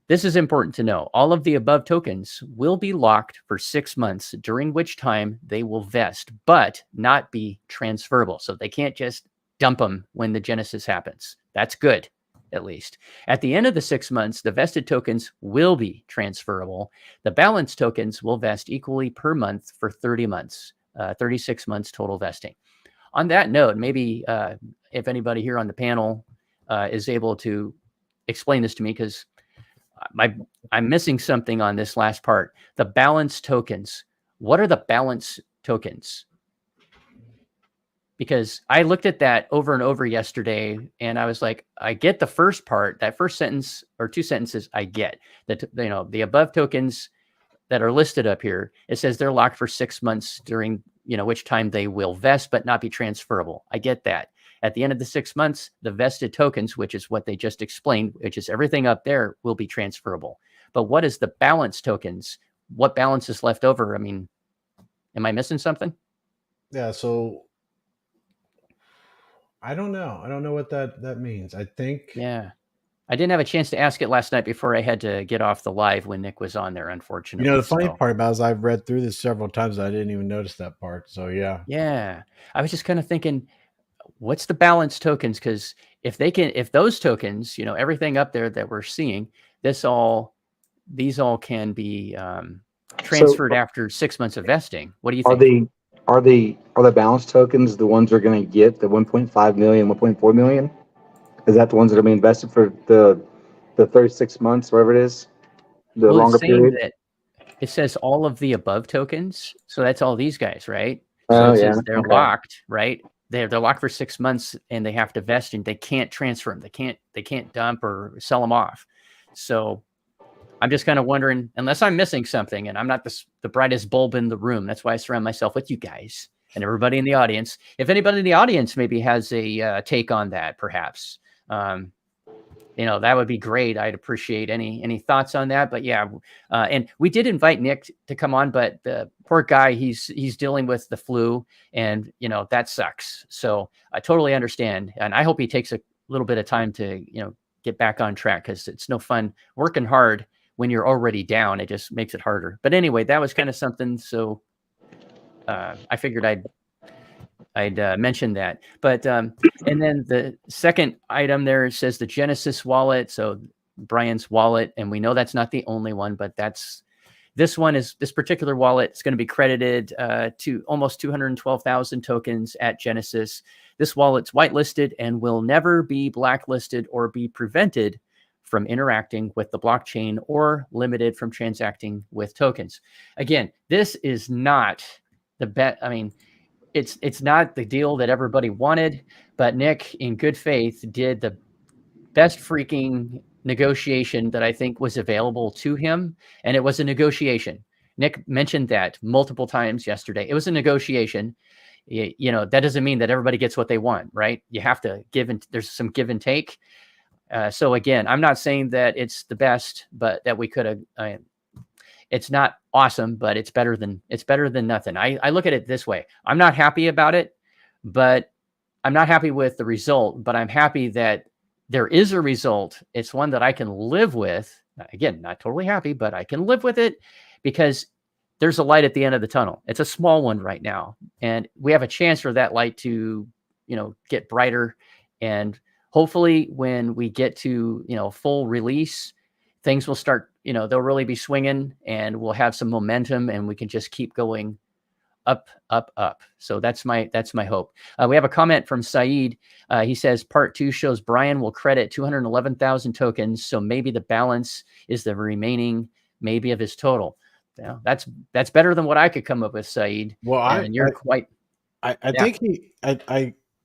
This is important to know. All of the above tokens will be locked for 6 months, during which time they will vest, but not be transferable. So they can't just dump them when the Genesis happens. That's good, at least. At the end of the 6 months, the vested tokens will be transferable. The balance tokens will vest equally per month for 30 months, 36 months total vesting. On that note, maybe if anybody here on the panel is able to explain this to me, because I'm missing something on this last part. The balance tokens. What are the balance tokens? Because I looked at that over and over yesterday, and I was like, I get the first part, that first sentence or 2 sentences. I get that, you know, the above tokens that are listed up here. It says they're locked for 6 months, during, you know, which time they will vest but not be transferable. I get that. At the end of the 6 months, the vested tokens, which is what they just explained, which is everything up there, will be transferable. But what is the balance tokens? What balance is left over? I mean, am I missing something? Yeah, so I don't know. I don't know what that means. I think. Yeah. I didn't have a chance to ask it last night before I had to get off the live when Nick was on there, unfortunately. You know, the funny part about it is I've read through this several times. I didn't even notice that part. So, yeah. Yeah. I was just kind of thinking, what's the balance tokens? Because if those tokens, you know, everything up there that we're seeing, these all can be transferred after 6 months of vesting. What do you think? Are the balance tokens the ones that are going to get the 1.5 million, 1.4 million? Is that the ones that are being invested for the 36 months, whatever it is, the longer period? That it says all of the above tokens, so that's all these guys, right? So it says they're locked, right? They're locked for 6 months, and they have to vest, and they can't transfer them. They can't dump or sell them off. So I'm just kind of wondering, unless I'm missing something, and I'm not the brightest bulb in the room. That's why I surround myself with you guys and everybody in the audience. If anybody in the audience maybe has a take on that, perhaps, you know, that would be great. I'd appreciate any thoughts on that. But yeah, and we did invite Nick to come on, but the poor guy, he's dealing with the flu, and you know, that sucks. So I totally understand, and I hope he takes a little bit of time to, you know, get back on track, because it's no fun working hard when you're already down. It just makes it harder. But anyway, that was kind of something. So I figured I'd mention that. But and then the second item there, it says the Genesis wallet. So Brian's wallet, and we know that's not the only one, but this particular wallet is going to be credited to almost 212,000 tokens at Genesis. This wallet's whitelisted and will never be blacklisted or be prevented from interacting with the blockchain or limited from transacting with tokens. Again, this is not the bet. I mean, it's not the deal that everybody wanted, but Nick, in good faith, did the best freaking negotiation that I think was available to him. And it was a negotiation. Nick mentioned that multiple times yesterday. It was a negotiation. You know, that doesn't mean that everybody gets what they want, right? You have to there's some give and take. So again, I'm not saying that it's the best, but that we could have, it's not awesome, but it's better than nothing. I look at it this way. I'm not happy about it, but I'm not happy with the result, but I'm happy that there is a result. It's one that I can live with, Again, not totally happy, but I can live with it because there's a light at the end of the tunnel. It's a small one right now, and we have a chance for that light to, get brighter. And hopefully when we get to, full release, things will start, they'll really be swinging, and we'll have some momentum, and we can just keep going up, up, up. So that's my hope. We have a comment from Saeed. He says part 2 shows Brian will credit 211,000 tokens. So maybe the balance is the remaining maybe of his total. Yeah, that's better than what I could come up with, Saeed. Well, I think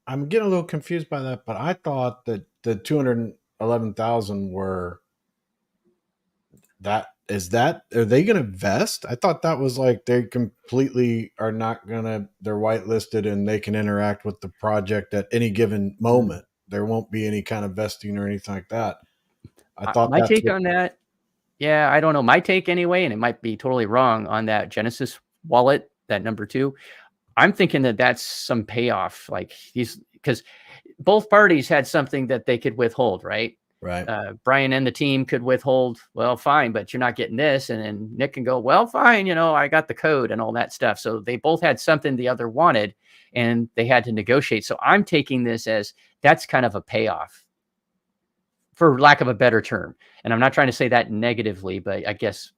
I'm getting a little confused by that, but I thought that the 211,000 were are they going to vest? I thought that was like they completely are not going to, they're whitelisted and they can interact with the project at any given moment. There won't be any kind of vesting or anything like that. I thought my take on that. Yeah, I don't know. My take anyway, and it might be totally wrong on that Genesis wallet, that number 2. I'm thinking that that's some payoff. Like because both parties had something that they could withhold, right? Right. Brian and the team could withhold, well, fine, but you're not getting this. And then Nick can go, well, fine, I got the code and all that stuff. So they both had something the other wanted, and they had to negotiate. So I'm taking this as that's kind of a payoff, for lack of a better term. And I'm not trying to say that negatively, but I guess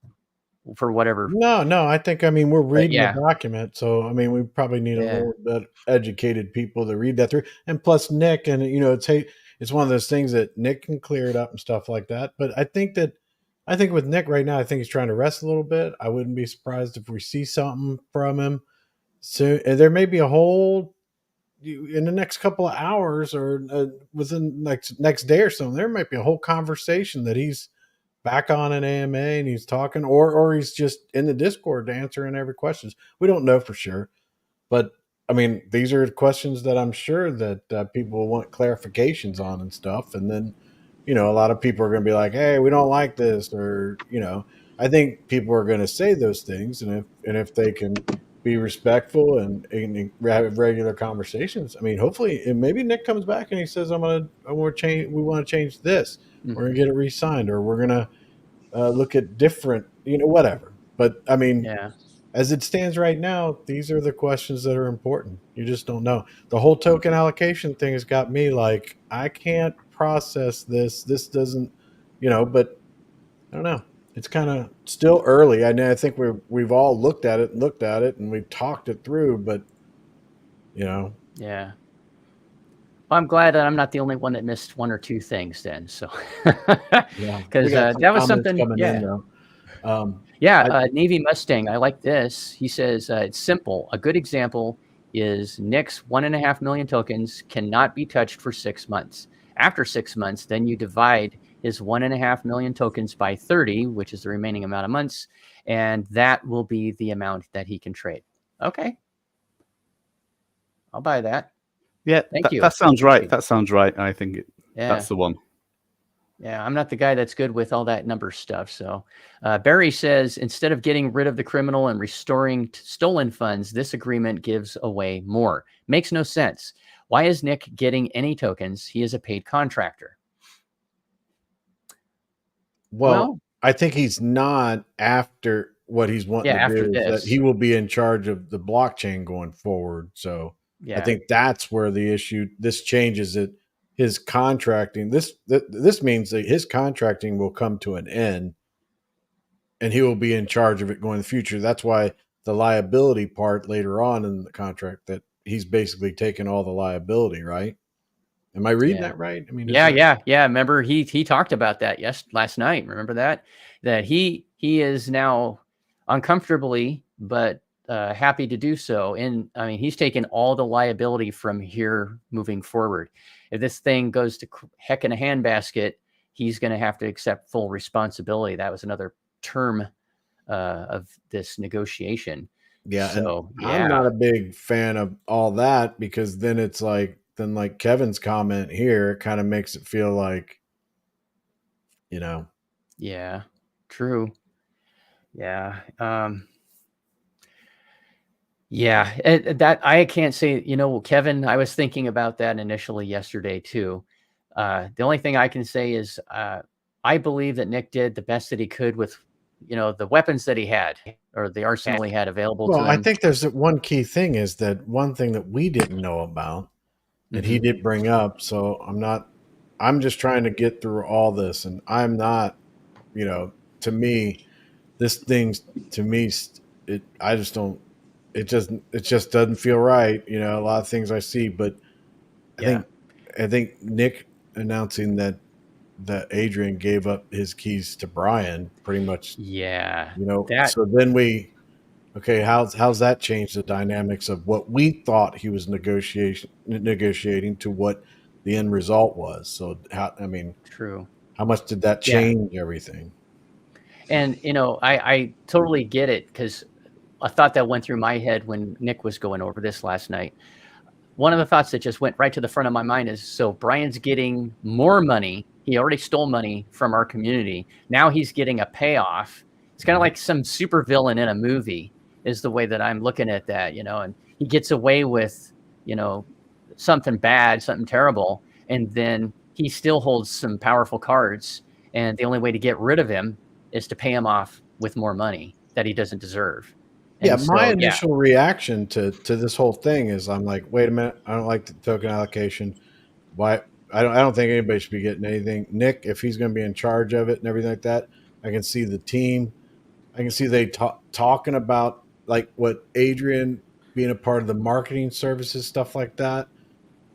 for whatever. No, I think, we're reading the document. So, we probably need a little bit educated people to read that through. And plus Nick, and, it's one of those things that Nick can clear it up and stuff like that. But I think with Nick right now, I think he's trying to rest a little bit. I wouldn't be surprised if we see something from him soon. And there may be a whole, in the next couple of hours or within next day or something, there might be a whole conversation that he's back on an AMA and he's talking, or he's just in the Discord answering every question. We don't know for sure, but these are questions that I'm sure that people will want clarifications on and stuff. And then, a lot of people are going to be like, hey, we don't like this, or, I think people are going to say those things. And if they can be respectful and have regular conversations, hopefully, and maybe Nick comes back and he says, we want to change this. Mm-hmm. We're going to get it re-signed, or we're going to look at different, whatever. But as it stands right now, these are the questions that are important. You just don't know. The whole token allocation thing has got me like, I can't process this. This doesn't, but I don't know. It's kind of still early. I think we've all looked at it and we've talked it through, but Yeah. Well, I'm glad that I'm not the only one that missed one or two things then. So, because that was something. Navy Mustang. I like this. He says it's simple. A good example is Nick's 1.5 million tokens cannot be touched for 6 months. After 6 months, then you divide his 1.5 million tokens by 30, which is the remaining amount of months, and that will be the amount that he can trade. Okay, I'll buy that. Yeah, thank you. That sounds right. That sounds right. I think that's the one. Yeah, I'm not the guy that's good with all that number stuff. So Barry says, instead of getting rid of the criminal and restoring stolen funds, this agreement gives away more. Makes no sense. Why is Nick getting any tokens? He is a paid contractor. Well, I think he's not, after what he's wanting to do, that he will be in charge of the blockchain going forward. So I think that's where the issue, this changes it. His contracting, this means that his contracting will come to an end and he will be in charge of it going in the future. That's why the liability part later on in the contract, that he's basically taking all the liability, right? Am I reading that right? Yeah. Remember, he talked about that last night. Remember that he is now uncomfortably, but happy to do so. And he's taken all the liability from here moving forward. If this thing goes to heck in a handbasket, he's going to have to accept full responsibility. That was another term of this negotiation. Yeah. So I'm not a big fan of all that, because then it's like, Kevin's comment here, it kind of makes it feel like, Yeah, true. Yeah. That I can't say, Kevin, I was thinking about that initially yesterday too. The only thing I can say is I believe that Nick did the best that he could with, the weapons that he had, or the arsenal he had available to him. Well, I think there's one key thing is that one thing that we didn't know about that he did bring up. So I'm just trying to get through all this, and I'm not, to me, it just doesn't feel right. A lot of things I see, but I think Nick announcing that Adrian gave up his keys to Brian pretty much. Yeah. So then how's that change the dynamics of what we thought he was negotiating to what the end result was? So true. How much did that change everything? And, I totally get it, because a thought that went through my head when Nick was going over this last night, one of the thoughts that just went right to the front of my mind is, so Brian's getting more money. He already stole money from our community. Now he's getting a payoff. It's kind of like some supervillain in a movie is the way that I'm looking at that, and he gets away with, something bad, something terrible. And then he still holds some powerful cards. And the only way to get rid of him is to pay him off with more money that he doesn't deserve. And my initial reaction to this whole thing is I'm like, wait a minute, I don't like the token allocation. Why? I don't think anybody should be getting anything. Nick, if he's going to be in charge of it and everything like that, I can see the team. I can see they talking about like what Adrian being a part of the marketing services, stuff like that.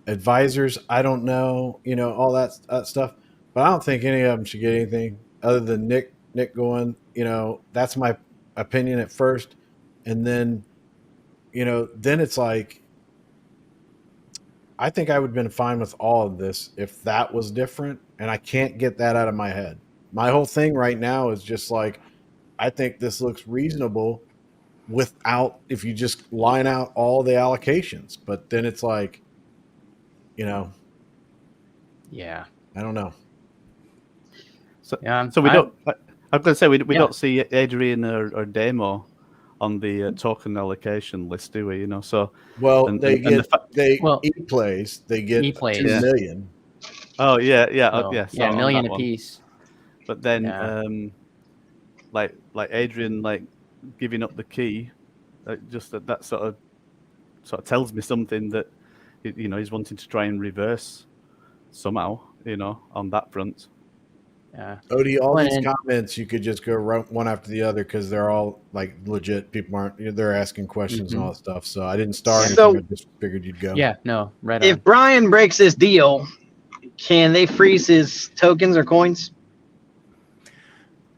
Advisors, I don't know, all that stuff. But I don't think any of them should get anything other than Nick going, that's my opinion at first. And then, then it's like, I think I would have been fine with all of this if that was different. And I can't get that out of my head. My whole thing right now is just like, I think this looks reasonable if you just line out all the allocations. But then it's like, I don't know. So we don't. I'm going to say we don't see Adrian or Demo on the token allocation list, do we? So E-plays. They get E-plays. 2 million. Oh yeah. So $1 million a piece. But then, like Adrian, like giving up the key, just that sort of tells me something that he's wanting to try and reverse somehow, on that front. Yeah. Odie, all these comments you could just go one after the other because they're all like legit. People they're asking questions and all that stuff. So I didn't start anything. I just figured you'd go. Yeah, no, right. If Brian breaks this deal, can they freeze his tokens or coins?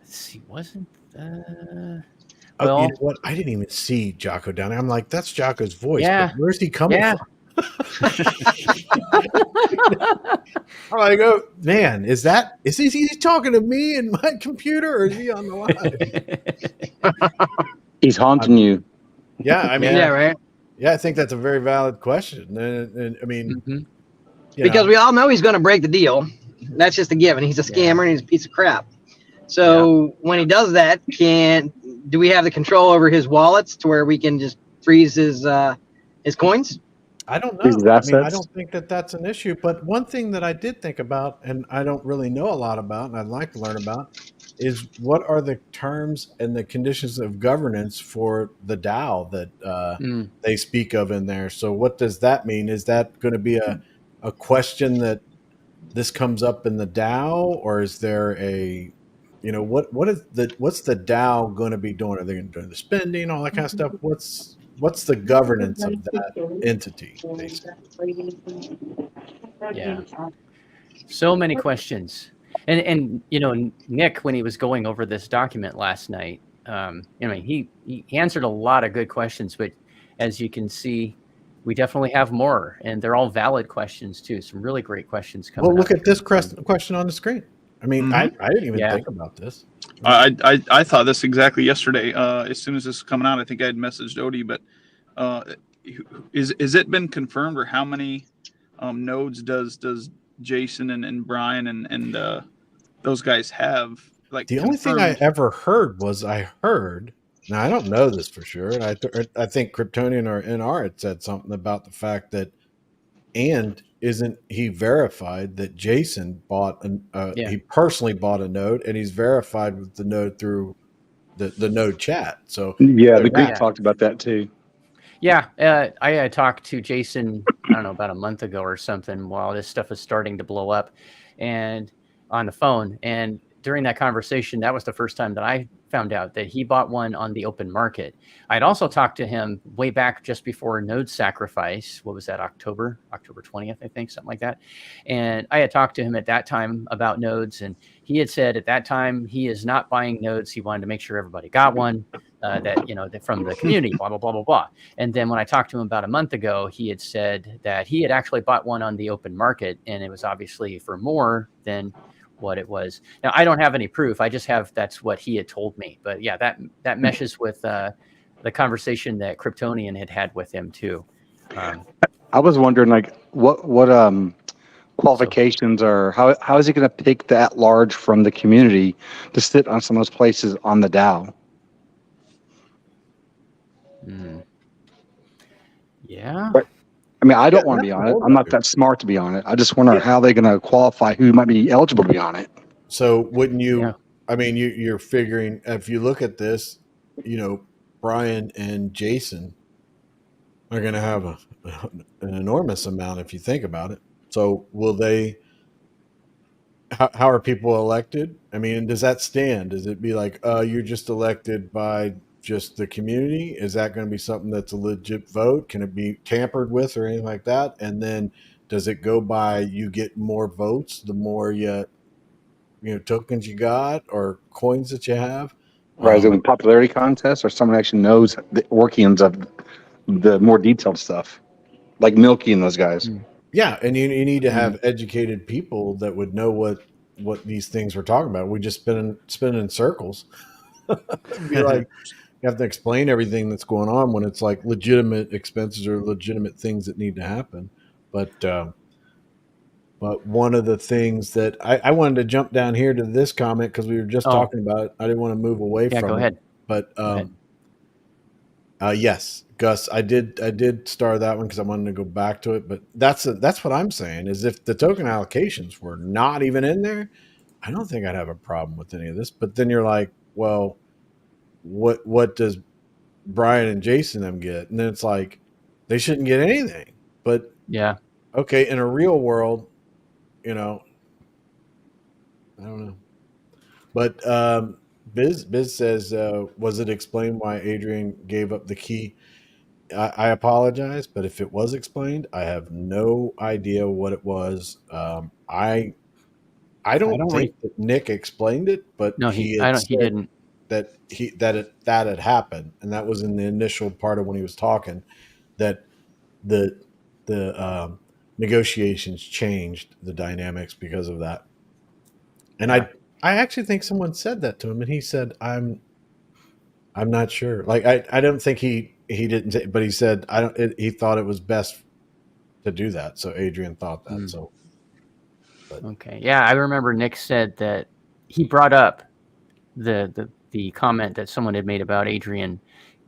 Let's see, wasn't you know what? I didn't even see Jocko down there. I'm like, that's Jocko's voice. Yeah. But where's he coming from? I go, man, is he talking to me in my computer, or is he on the line? He's haunting you. Yeah, I mean, right. Yeah, I think that's a very valid question, and I mean, because we all know he's going to break the deal. That's just a given. He's a scammer and he's a piece of crap. So when he does that, do we have the control over his wallets to where we can just freeze his coins? I don't know. I mean, I don't think that that's an issue. But one thing that I did think about, and I don't really know a lot about, and I'd like to learn about, is what are the terms and the conditions of governance for the DAO that they speak of in there. So what does that mean? Is that going to be a question that this comes up in the DAO, or is there a, what's the DAO going to be doing? Are they going to do the spending, all that kind of stuff? What's the governance of that entity, basically? Yeah. So many questions. And Nick, when he was going over this document last night, he answered a lot of good questions, but as you can see, we definitely have more, and they're all valid questions too. Some really great questions coming. Well, look at this question on the screen. I mean, I didn't even think about this. I thought this exactly yesterday. As soon as this was coming out, I think I had messaged Odie, but is it been confirmed, or how many nodes does Jason and Brian and those guys have? Like, the only thing I ever heard was now I don't know this for sure, and I think Kryptonian or NR had said something about the fact that And isn't he verified that Jason bought he personally bought a node, and he's verified with the node through the node chat. So yeah, the group talked about that too. Yeah, I talked to Jason, I don't know, about a month ago or something while this stuff is starting to blow up, and on the phone. And during that conversation, that was the first time that I found out that he bought one on the open market. I'd also talked to him way back just before Node Sacrifice. What was that, October 20th, I think, something like that. And I had talked to him at that time about nodes, and he had said at that time he is not buying nodes. He wanted to make sure everybody got one. That from the community, blah, blah, blah, blah, blah. And then when I talked to him about a month ago, he had said that he had actually bought one on the open market, and it was obviously for more than what it was. Now, I don't have any proof. I just have, that's what he had told me. But yeah, that meshes with the conversation that Kryptonian had with him too. I was wondering, like, what qualifications are, how is he going to pick that large from the community to sit on some of those places on the DAO? Yeah. But, I mean, I don't want to be on it. I'm not that smart to be on it. I just wonder how they're going to qualify who might be eligible to be on it. So wouldn't you? Yeah. I mean, you're figuring, if you look at this, Brian and Jason are going to have an enormous amount if you think about it. So will they? How are people elected? I mean, does that stand? Does it be like, you're just elected by just the community? Is that going to be something that's a legit vote? Can it be tampered with or anything like that? And then does it go by you get more votes the more tokens you got or coins that you have? Right, is it a popularity contest, or someone actually knows the workings of the more detailed stuff, like Milky and those guys? Yeah, and you need to have educated people that would know what these things we're talking about. We just spin in circles. Be like, you have to explain everything that's going on when it's like legitimate expenses or legitimate things that need to happen. But one of the things that I wanted to jump down here to this comment because we were just talking about it. I didn't want to move away from it. Go ahead. But yes, Gus, I did start that one because I wanted to go back to it. But that's what I'm saying is if the token allocations were not even in there, I don't think I'd have a problem with any of this. But then you're like, well, what does Brian and Jason them get? And then it's like they shouldn't get anything. But yeah, okay, in a real world, I don't know. But Biz says, was it explained why Adrian gave up the key? I apologize, but if it was explained, I have no idea what it was. I don't think that Nick explained it, but no, he didn't. That had happened, and that was in the initial part of when he was talking. That the negotiations changed the dynamics because of that. And I actually think someone said that to him, and he said, "I'm not sure." Like I don't think he didn't say, but he said he thought it was best to do that. So Adrian thought that. So. But. Okay. Yeah, I remember Nick said that he brought up the comment that someone had made about Adrian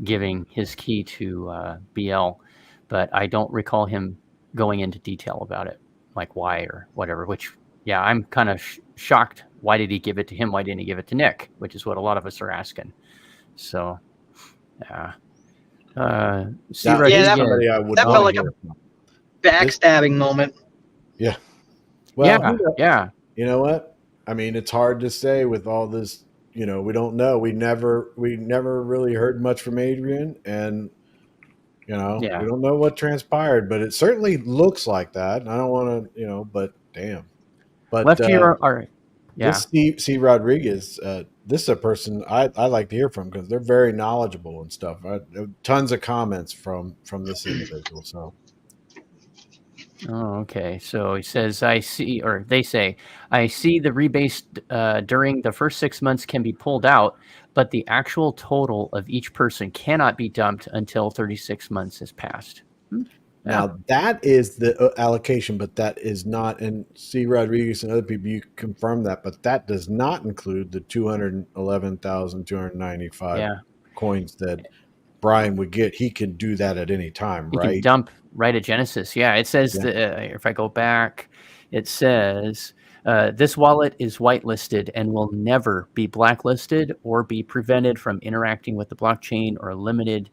giving his key to BL, but I don't recall him going into detail about it, like why or whatever. Which, yeah, I'm kind of shocked. Why did he give it to him? Why didn't he give it to Nick? Which is what a lot of us are asking. So, yeah. That felt like a backstabbing moment. Yeah. Well, yeah. You know what? I mean, it's hard to say with all this. We don't know. We never really heard much from Adrian, and we don't know what transpired. But it certainly looks like that. And I don't want to, but damn. But left here are. Yeah. This C. Rodriguez, this is a person I like to hear from because they're very knowledgeable and stuff. Tons of comments from this individual. So. Oh, okay. So he says, they say, I see the rebase during the first 6 months can be pulled out, but the actual total of each person cannot be dumped until 36 months has passed. Now, that is the allocation, but that is not, and C. Rodriguez and other people, you confirm that, but that does not include the 211,295 coins that Brian would get, he can do that at any time, You right? can dump right at Genesis. Yeah, it says that if I go back, it says this wallet is whitelisted and will never be blacklisted or be prevented from interacting with the blockchain or limited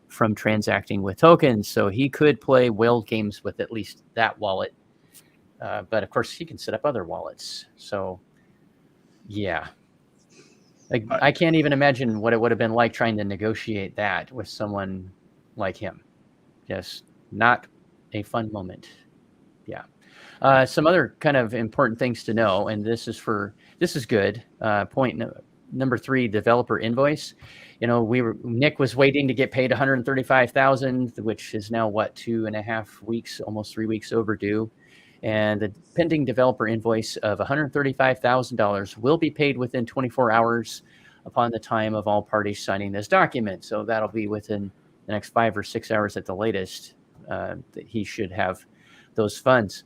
from transacting with tokens. So he could play whale games with at least that wallet. But of course, he can set up other wallets. So, yeah. I can't even imagine what it would have been like trying to negotiate that with someone like him. Just not a fun moment. Yeah. Some other kind of important things to know, and this is good. Point number 3, developer invoice. You know, Nick was waiting to get paid $135,000, which is now what, 2.5 weeks, almost 3 weeks overdue. And the pending developer invoice of $135,000 will be paid within 24 hours upon the time of all parties signing this document. So that'll be within the next 5 or 6 hours at the latest. That he should have those funds.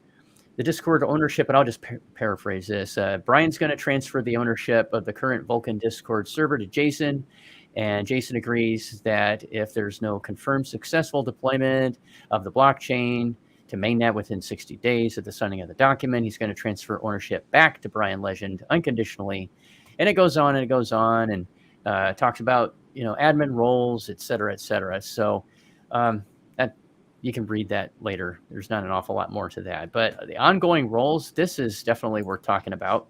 The Discord ownership, and I'll just paraphrase this. Brian's going to transfer the ownership of the current Vulcan Discord server to Jason. And Jason agrees that if there's no confirmed successful deployment of the blockchain to mainnet within 60 days of the signing of the document, he's going to transfer ownership back to Brian Legend unconditionally. And it goes on and it goes on, and talks about, you know, admin roles, et cetera, et cetera. So that you can read that later. There's not an awful lot more to that. But the ongoing roles, this is definitely worth talking about.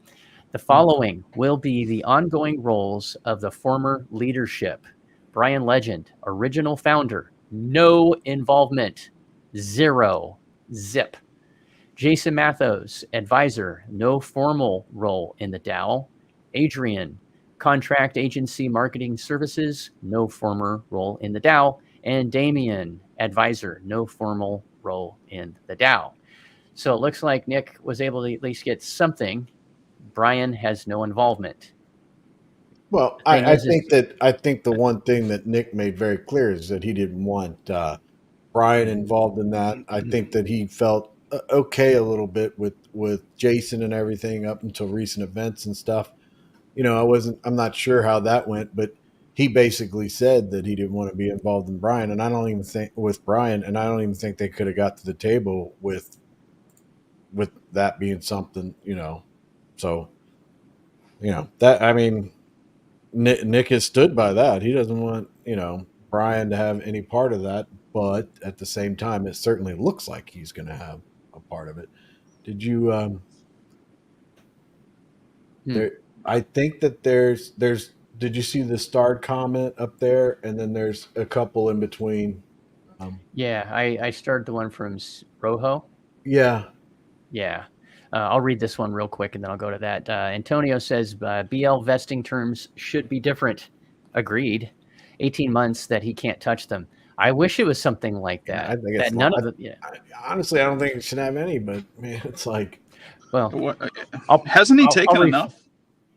The following will be the ongoing roles of the former leadership. Brian Legend, original founder, no involvement, 0, zip. Jason Mathos, advisor, no formal role in the DAO. Adrian, contract agency marketing services, no former role in the DAO. And Damien, advisor, no formal role in the DAO. So it looks like Nick was able to at least get something. Brian has no involvement. Well, I think the one thing that Nick made very clear is that he didn't want Brian involved in that. I think that he felt okay a little bit with Jason and everything up until recent events and stuff. You know, I'm not sure how that went, but he basically said that he didn't want to be involved in Brian, and I don't even think they could have got to the table with that being something, you know. So, you know, that, I mean, Nick has stood by that. He doesn't want, you know, Brian to have any part of that, but at the same time, it certainly looks like he's going to have a part of it. Did you? I think that there's. Did you see the starred comment up there? And then there's a couple in between. Yeah, I started the one from Rojo. Yeah. Yeah. I'll read this one real quick and then I'll go to that. Antonio says BL vesting terms should be different. Agreed. 18 months that he can't touch them. I wish it was something like that. I think it's none of it. Yeah. Honestly, I don't think it should have any, but man, it's like, well, hasn't he taken enough?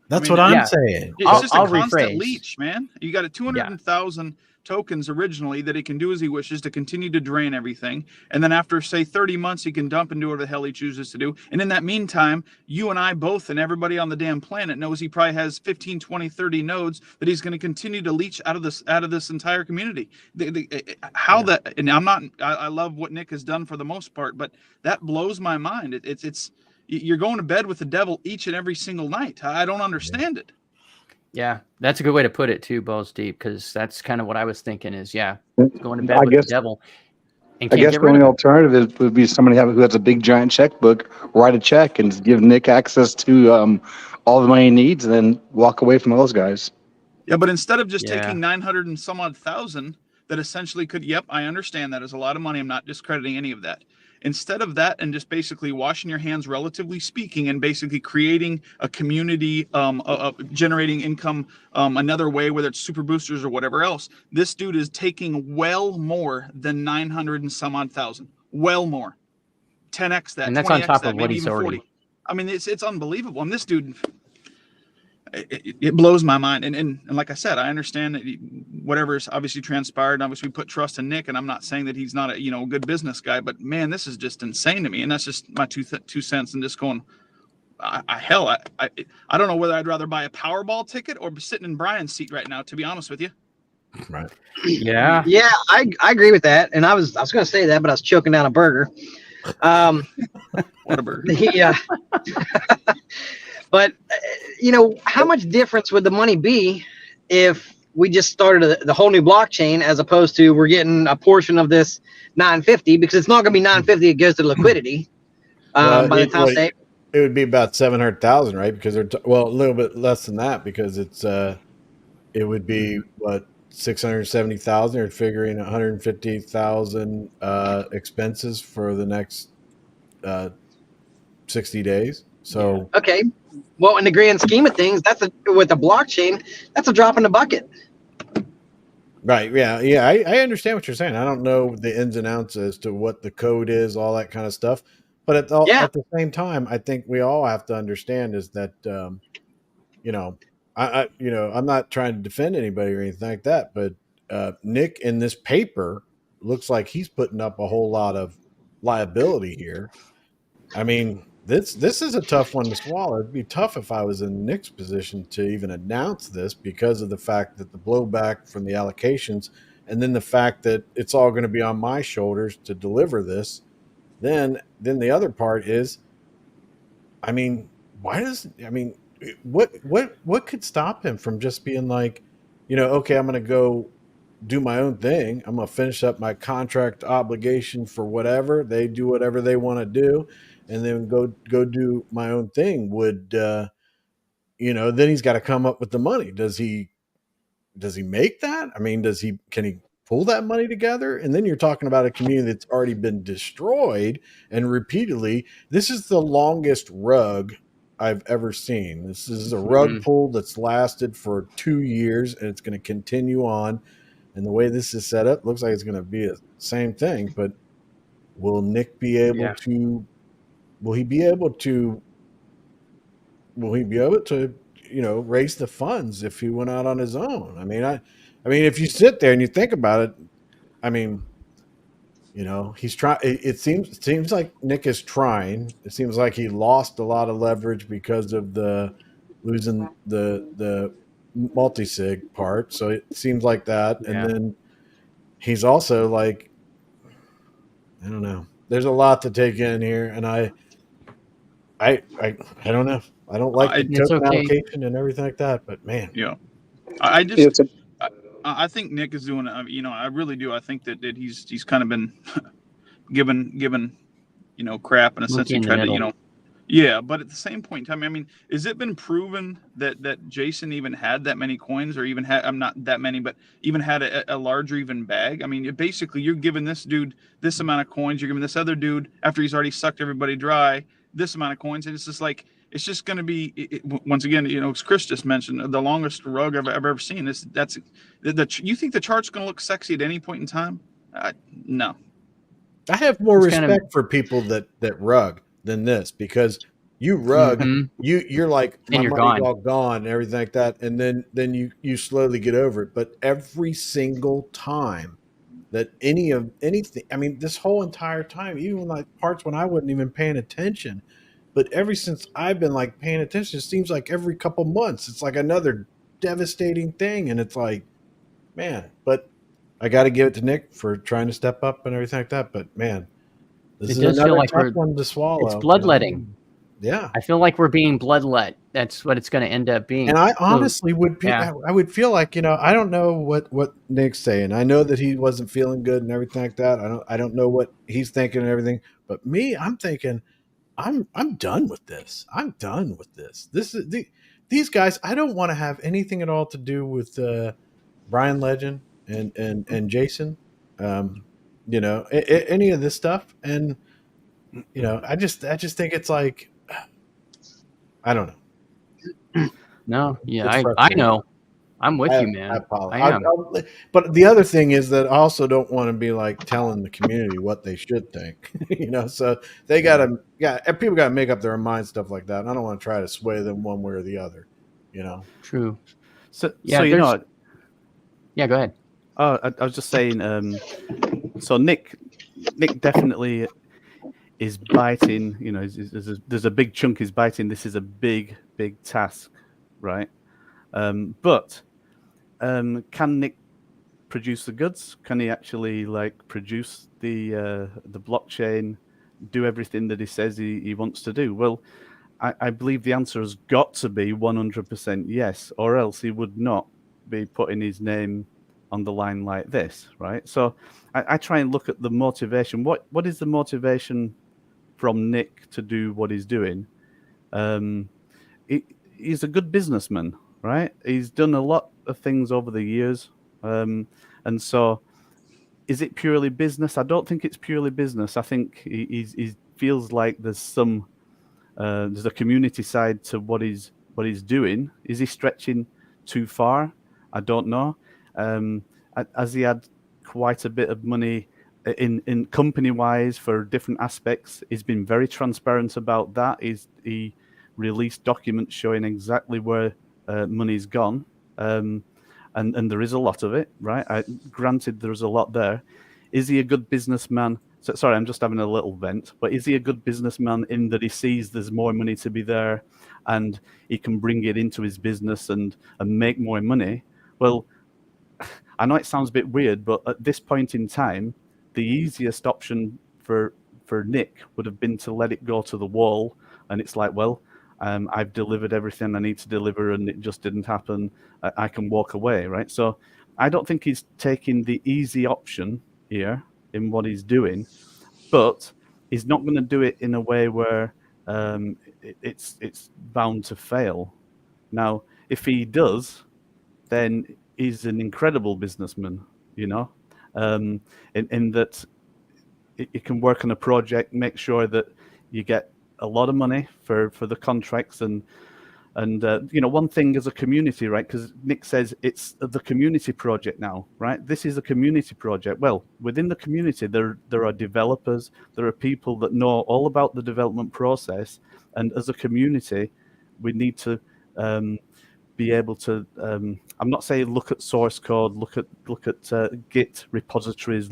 That's what I'm saying. It's just a constant leech, man. You got a 200,000 tokens originally that he can do as he wishes to continue to drain everything. And then after, say, 30 months, he can dump and do whatever the hell he chooses to do. And in that meantime, you and I both and everybody on the damn planet knows he probably has 15, 20, 30 nodes that he's going to continue to leech out of this entire community. And I love what Nick has done for the most part, but that blows my mind. It's you're going to bed with the devil each and every single night. I don't understand it. Yeah, that's a good way to put it too, Balls Deep, because that's kind of what I was thinking is, going to bed with the devil. And I guess the only alternative would be somebody who has a big giant checkbook, write a check and give Nick access to all the money he needs and then walk away from those guys. Yeah, but instead of just taking 900 and some odd thousand that essentially could, I understand that is a lot of money. I'm not discrediting any of that. Instead of that and just basically washing your hands, relatively speaking, and basically creating a community, generating income another way, whether it's super boosters or whatever else, this dude is taking well more than 900 and some odd thousand. Well more. 10x that. And that's on top of what he's already. 40. I mean, it's unbelievable. And this dude, it blows my mind. And like I said, I understand that whatever's obviously transpired, obviously we put trust in Nick, and I'm not saying that he's not a good business guy, but man, this is just insane to me. And that's just my two cents, and just going, I don't know whether I'd rather buy a Powerball ticket or be sitting in Brian's seat right now, to be honest with you. Right. Yeah. Yeah, I agree with that. And I was going to say that, but I was choking down a burger. What a burger. Yeah. But, how much difference would the money be if we just started the whole new blockchain as opposed to we're getting a portion of this 950, because it's not going to be 950. It goes to liquidity. By the time it would be about 700,000, right? Because a little bit less than that, because it would be 670,000. You're figuring 150,000 expenses for the next 60 days. So okay, well, in the grand scheme of things, with the blockchain, that's a drop in the bucket. Right. Yeah. I understand what you're saying. I don't know the ins and outs as to what the code is, all that kind of stuff. But at the same time, I think we all have to understand is that, I'm not trying to defend anybody or anything like that, but Nick in this paper looks like he's putting up a whole lot of liability here. I mean, this is a tough one to swallow. It'd be tough if I was in Nick's position to even announce this, because of the fact that the blowback from the allocations, and then the fact that it's all going to be on my shoulders to deliver this. Then the other part is, I mean, what could stop him from just being like, okay, I'm going to go do my own thing. I'm going to finish up my contract obligation for whatever. They do whatever they want to do, and then go do my own thing. Then he's got to come up with the money. Does he make that? I mean, can he pull that money together? And then you're talking about a community that's already been destroyed, and repeatedly, this is the longest rug I've ever seen. This is a rug pull that's lasted for 2 years, and it's going to continue on. And the way this is set up, looks like it's going to be the same thing. But will Nick be able to? Will he be able to? Raise the funds if he went out on his own? I mean, if you sit there and you think about it, I mean, he's trying. It seems like Nick is trying. It seems like he lost a lot of leverage because of losing the multi-sig part. So it seems like that. Yeah. And then he's also like, I don't know. There's a lot to take in here, and I don't know. I don't like the token allocation and everything like that, but man, I think Nick is doing. I really do. I think that he's kind of been given crap in a sense. He tried to Yeah, but at the same point in time, I mean, has it been proven that Jason even had that many coins, or even had, not that many, but even had a larger even bag? I mean, basically, you're giving this dude this amount of coins, you're giving this other dude, after he's already sucked everybody dry, this amount of coins, and it's just like, it's just going to be, once again, as Chris just mentioned, the longest rug I've ever seen. You think the chart's going to look sexy at any point in time? No. I have more respect for people that rug than this, because you rug, you're like, my money's all gone and everything like that, and then you slowly get over it. But every single time that anything, I mean, this whole entire time, even like parts when I wasn't even paying attention, but ever since I've been like paying attention, it seems like every couple months it's like another devastating thing, and it's like, man. But I got to give it to Nick for trying to step up and everything like that. But man, this is another tough one to swallow. It's bloodletting. Yeah, I feel like we're being bloodlet. That's what it's going to end up being. And I honestly would I would feel like, I don't know what Nick's saying. I know that he wasn't feeling good and everything like that. I don't know what he's thinking and everything. But me, I'm thinking, I'm done with this. I'm done with this. This is these guys. I don't want to have anything at all to do with Brian Legend and Jason. Any of this stuff. And I just think it's like, I don't know. No, yeah, I know. I'm with you, man. I apologize. But the other thing is that I also don't want to be like telling the community what they should think. So they people got to make up their own mind, stuff like that. And I don't want to try to sway them one way or the other. True. So yeah, go ahead. Oh, I was just saying. So Nick definitely is biting. There's a big chunk he's biting. This is a big task, right? But can Nick produce the goods? Can he actually like produce the blockchain, do everything that he says he wants to do? Well, I believe the answer has got to be 100% yes, or else he would not be putting his name on the line like this, right? So I try and look at the motivation. What is the motivation from Nick to do what he's doing? He's a good businessman, right? He's done a lot of things over the years. And so is it purely business? I don't think it's purely business. I think he feels like there's a community side to what he's doing. Is he stretching too far? I don't know. Has he had quite a bit of money in company wise for different aspects? He's been very transparent about that. He released documents showing exactly where money's gone, and there is a lot of it, right? Granted, there's a lot there. Is he a good businessman? So, sorry, I'm just having a little vent. But is he a good businessman in that he sees there's more money to be there, and he can bring it into his business and make more money? Well, I know it sounds a bit weird, but at this point in time, the easiest option for Nick would have been to let it go to the wall, and it's like, well, I've delivered everything I need to deliver, and it just didn't happen. I can walk away, right? So I don't think he's taking the easy option here in what he's doing, but he's not going to do it in a way where it's bound to fail. Now, if he does, then he's an incredible businessman, you know, in that you can work on a project, make sure that you get a lot of money for the contracts, and you know, one thing as a community, right? Because Nick says it's the community project now, right? This is a community project. Well, within the community, there are developers, there are people that know all about the development process, and as a community, we need to be able to. I'm not saying look at source code, look at Git repositories,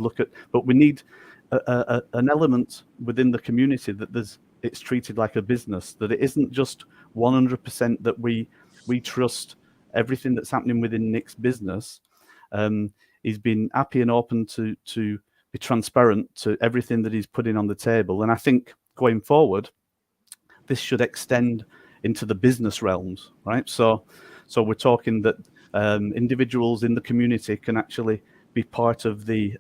but we need an element within the community that it's treated like a business, that it isn't just 100% that we trust everything that's happening within Nick's business. He's been happy and open to be transparent to everything that he's putting on the table. And I think going forward, this should extend into the business realms, right? So we're talking that individuals in the community can actually be part of the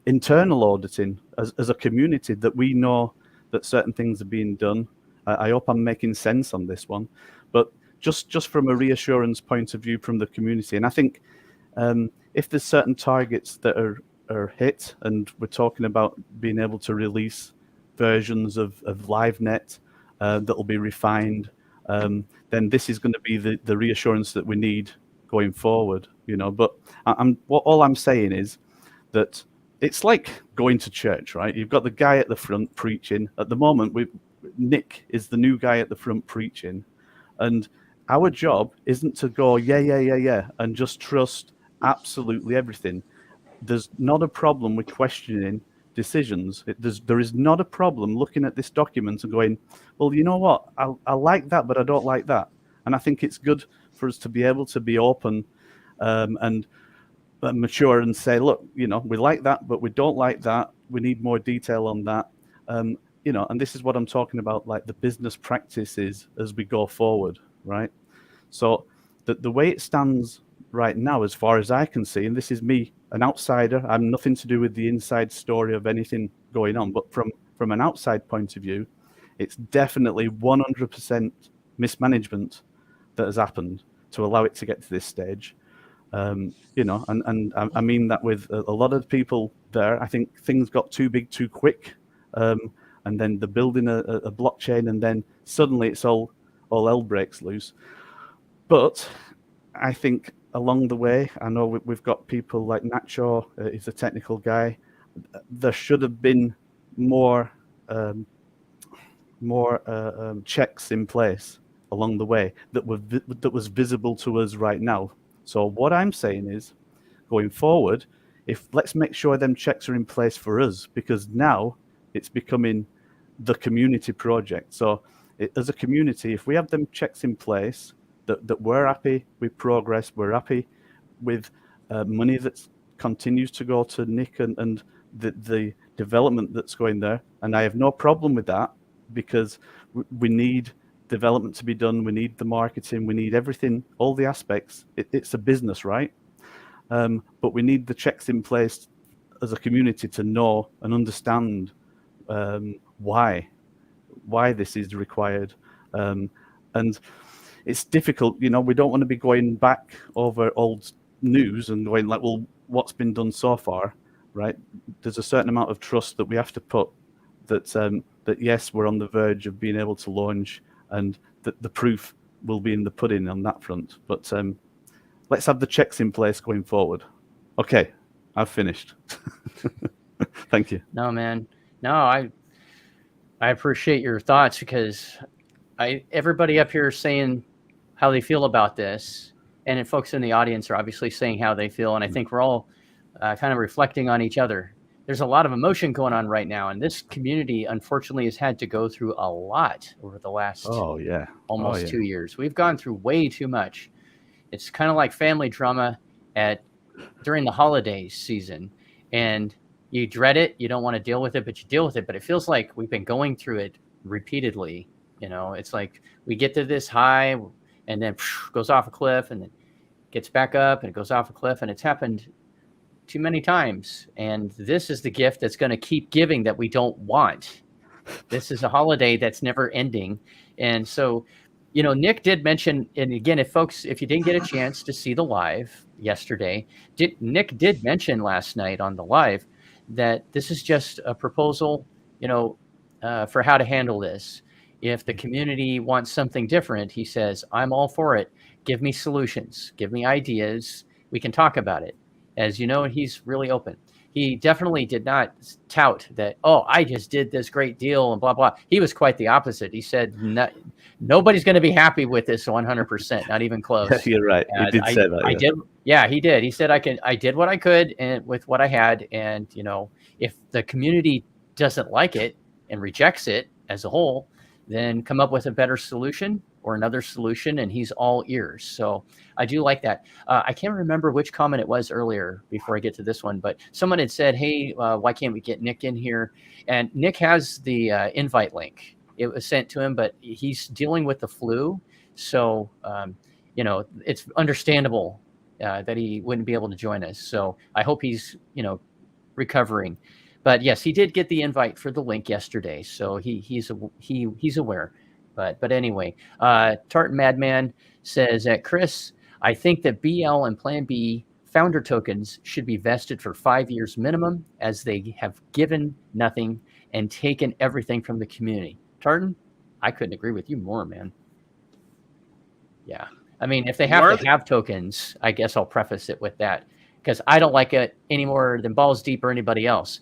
internal auditing as a community, that we know that certain things are being done. I hope I'm making sense on this one, but just from a reassurance point of view from the community. And I think if there's certain targets that are hit, and we're talking about being able to release versions of LiveNet that will be refined, then this is going to be the reassurance that we need going forward, you know. But all I'm saying is that it's like going to church, right? You've got the guy at the front preaching. At the moment, Nick is the new guy at the front preaching, and our job isn't to go yeah and just trust absolutely everything. There's not a problem with questioning decisions. There is not a problem looking at this document and going, well, you know what, I like that, but I don't like that. And I think it's good for us to be able to be open and mature and say, look, you know, we like that, but we don't like that. We need more detail on that. You know, and this is what I'm talking about, like the business practices as we go forward, right? So the way it stands right now, as far as I can see, and this is me, an outsider, I'm nothing to do with the inside story of anything going on, but from an outside point of view, it's definitely 100% mismanagement that has happened to allow it to get to this stage. You know, and I mean that with a lot of people there. I think things got too big too quick, and then they're building a blockchain, and then suddenly it's all hell breaks loose. But I think along the way, I know we've got people like Nacho, he's a technical guy. There should have been more checks in place along the way that was visible to us right now. So what I'm saying is, going forward, let's make sure them checks are in place for us, because now it's becoming the community project. So as a community, if we have them checks in place, that we're happy with progress, we're happy with money that's continues to go to Nick and the development that's going there. And I have no problem with that, because we need development to be done. We need the marketing. We need everything, all the aspects. It's a business, right? But we need the checks in place as a community to know and understand why this is required. And it's difficult, we don't want to be going back over old news and going like, well, what's been done so far, right? There's a certain amount of trust that we have to put that yes, we're on the verge of being able to launch, and that the proof will be in the pudding on that front. But let's have the checks in place going forward. Okay, I've finished. Thank you. No, man. No, I appreciate your thoughts, because everybody up here is saying how they feel about this, and folks in the audience are obviously saying how they feel, and I think we're all kind of reflecting on each other. There's a lot of emotion going on right now, and this community, unfortunately, has had to go through a lot over the last almost 2 years. We've gone through way too much. It's kind of like family drama during the holidays season, and you dread it. You don't want to deal with it, but you deal with it. But it feels like we've been going through it repeatedly. It's like we get to this high, and then goes off a cliff, and then gets back up, and it goes off a cliff, and it's happened too many times. And this is the gift that's going to keep giving that we don't want. This is a holiday that's never ending. And so, Nick did mention, and again, if you didn't get a chance to see the live yesterday, Nick did mention last night on the live that this is just a proposal, for how to handle this. If the community wants something different, he says, I'm all for it. Give me solutions, give me ideas. We can talk about it. As you know, he's really open. He definitely did not tout that, I just did this great deal and blah, blah. He was quite the opposite. He said, nobody's going to be happy with this 100%, not even close. You're right. He did say that. Yeah, he did. He said, I did what I could and with what I had. And, if the community doesn't like it and rejects it as a whole, then come up with a better solution or another solution, and he's all ears. So I do like that. I can't remember which comment it was earlier before I get to this one, but someone had said, hey, why can't we get Nick in here? And Nick has the invite link. It was sent to him, but he's dealing with the flu. So, it's understandable that he wouldn't be able to join us. So I hope he's, recovering. But yes, he did get the invite for the link yesterday. So he's aware. But anyway, Tartan Madman says that Chris, I think that BL and Plan B founder tokens should be vested for 5 years minimum, as they have given nothing and taken everything from the community. Tartan, I couldn't agree with you more, man. Yeah. I mean, if they have to have tokens, I guess I'll preface it with that, because I don't like it any more than Balls Deep or anybody else.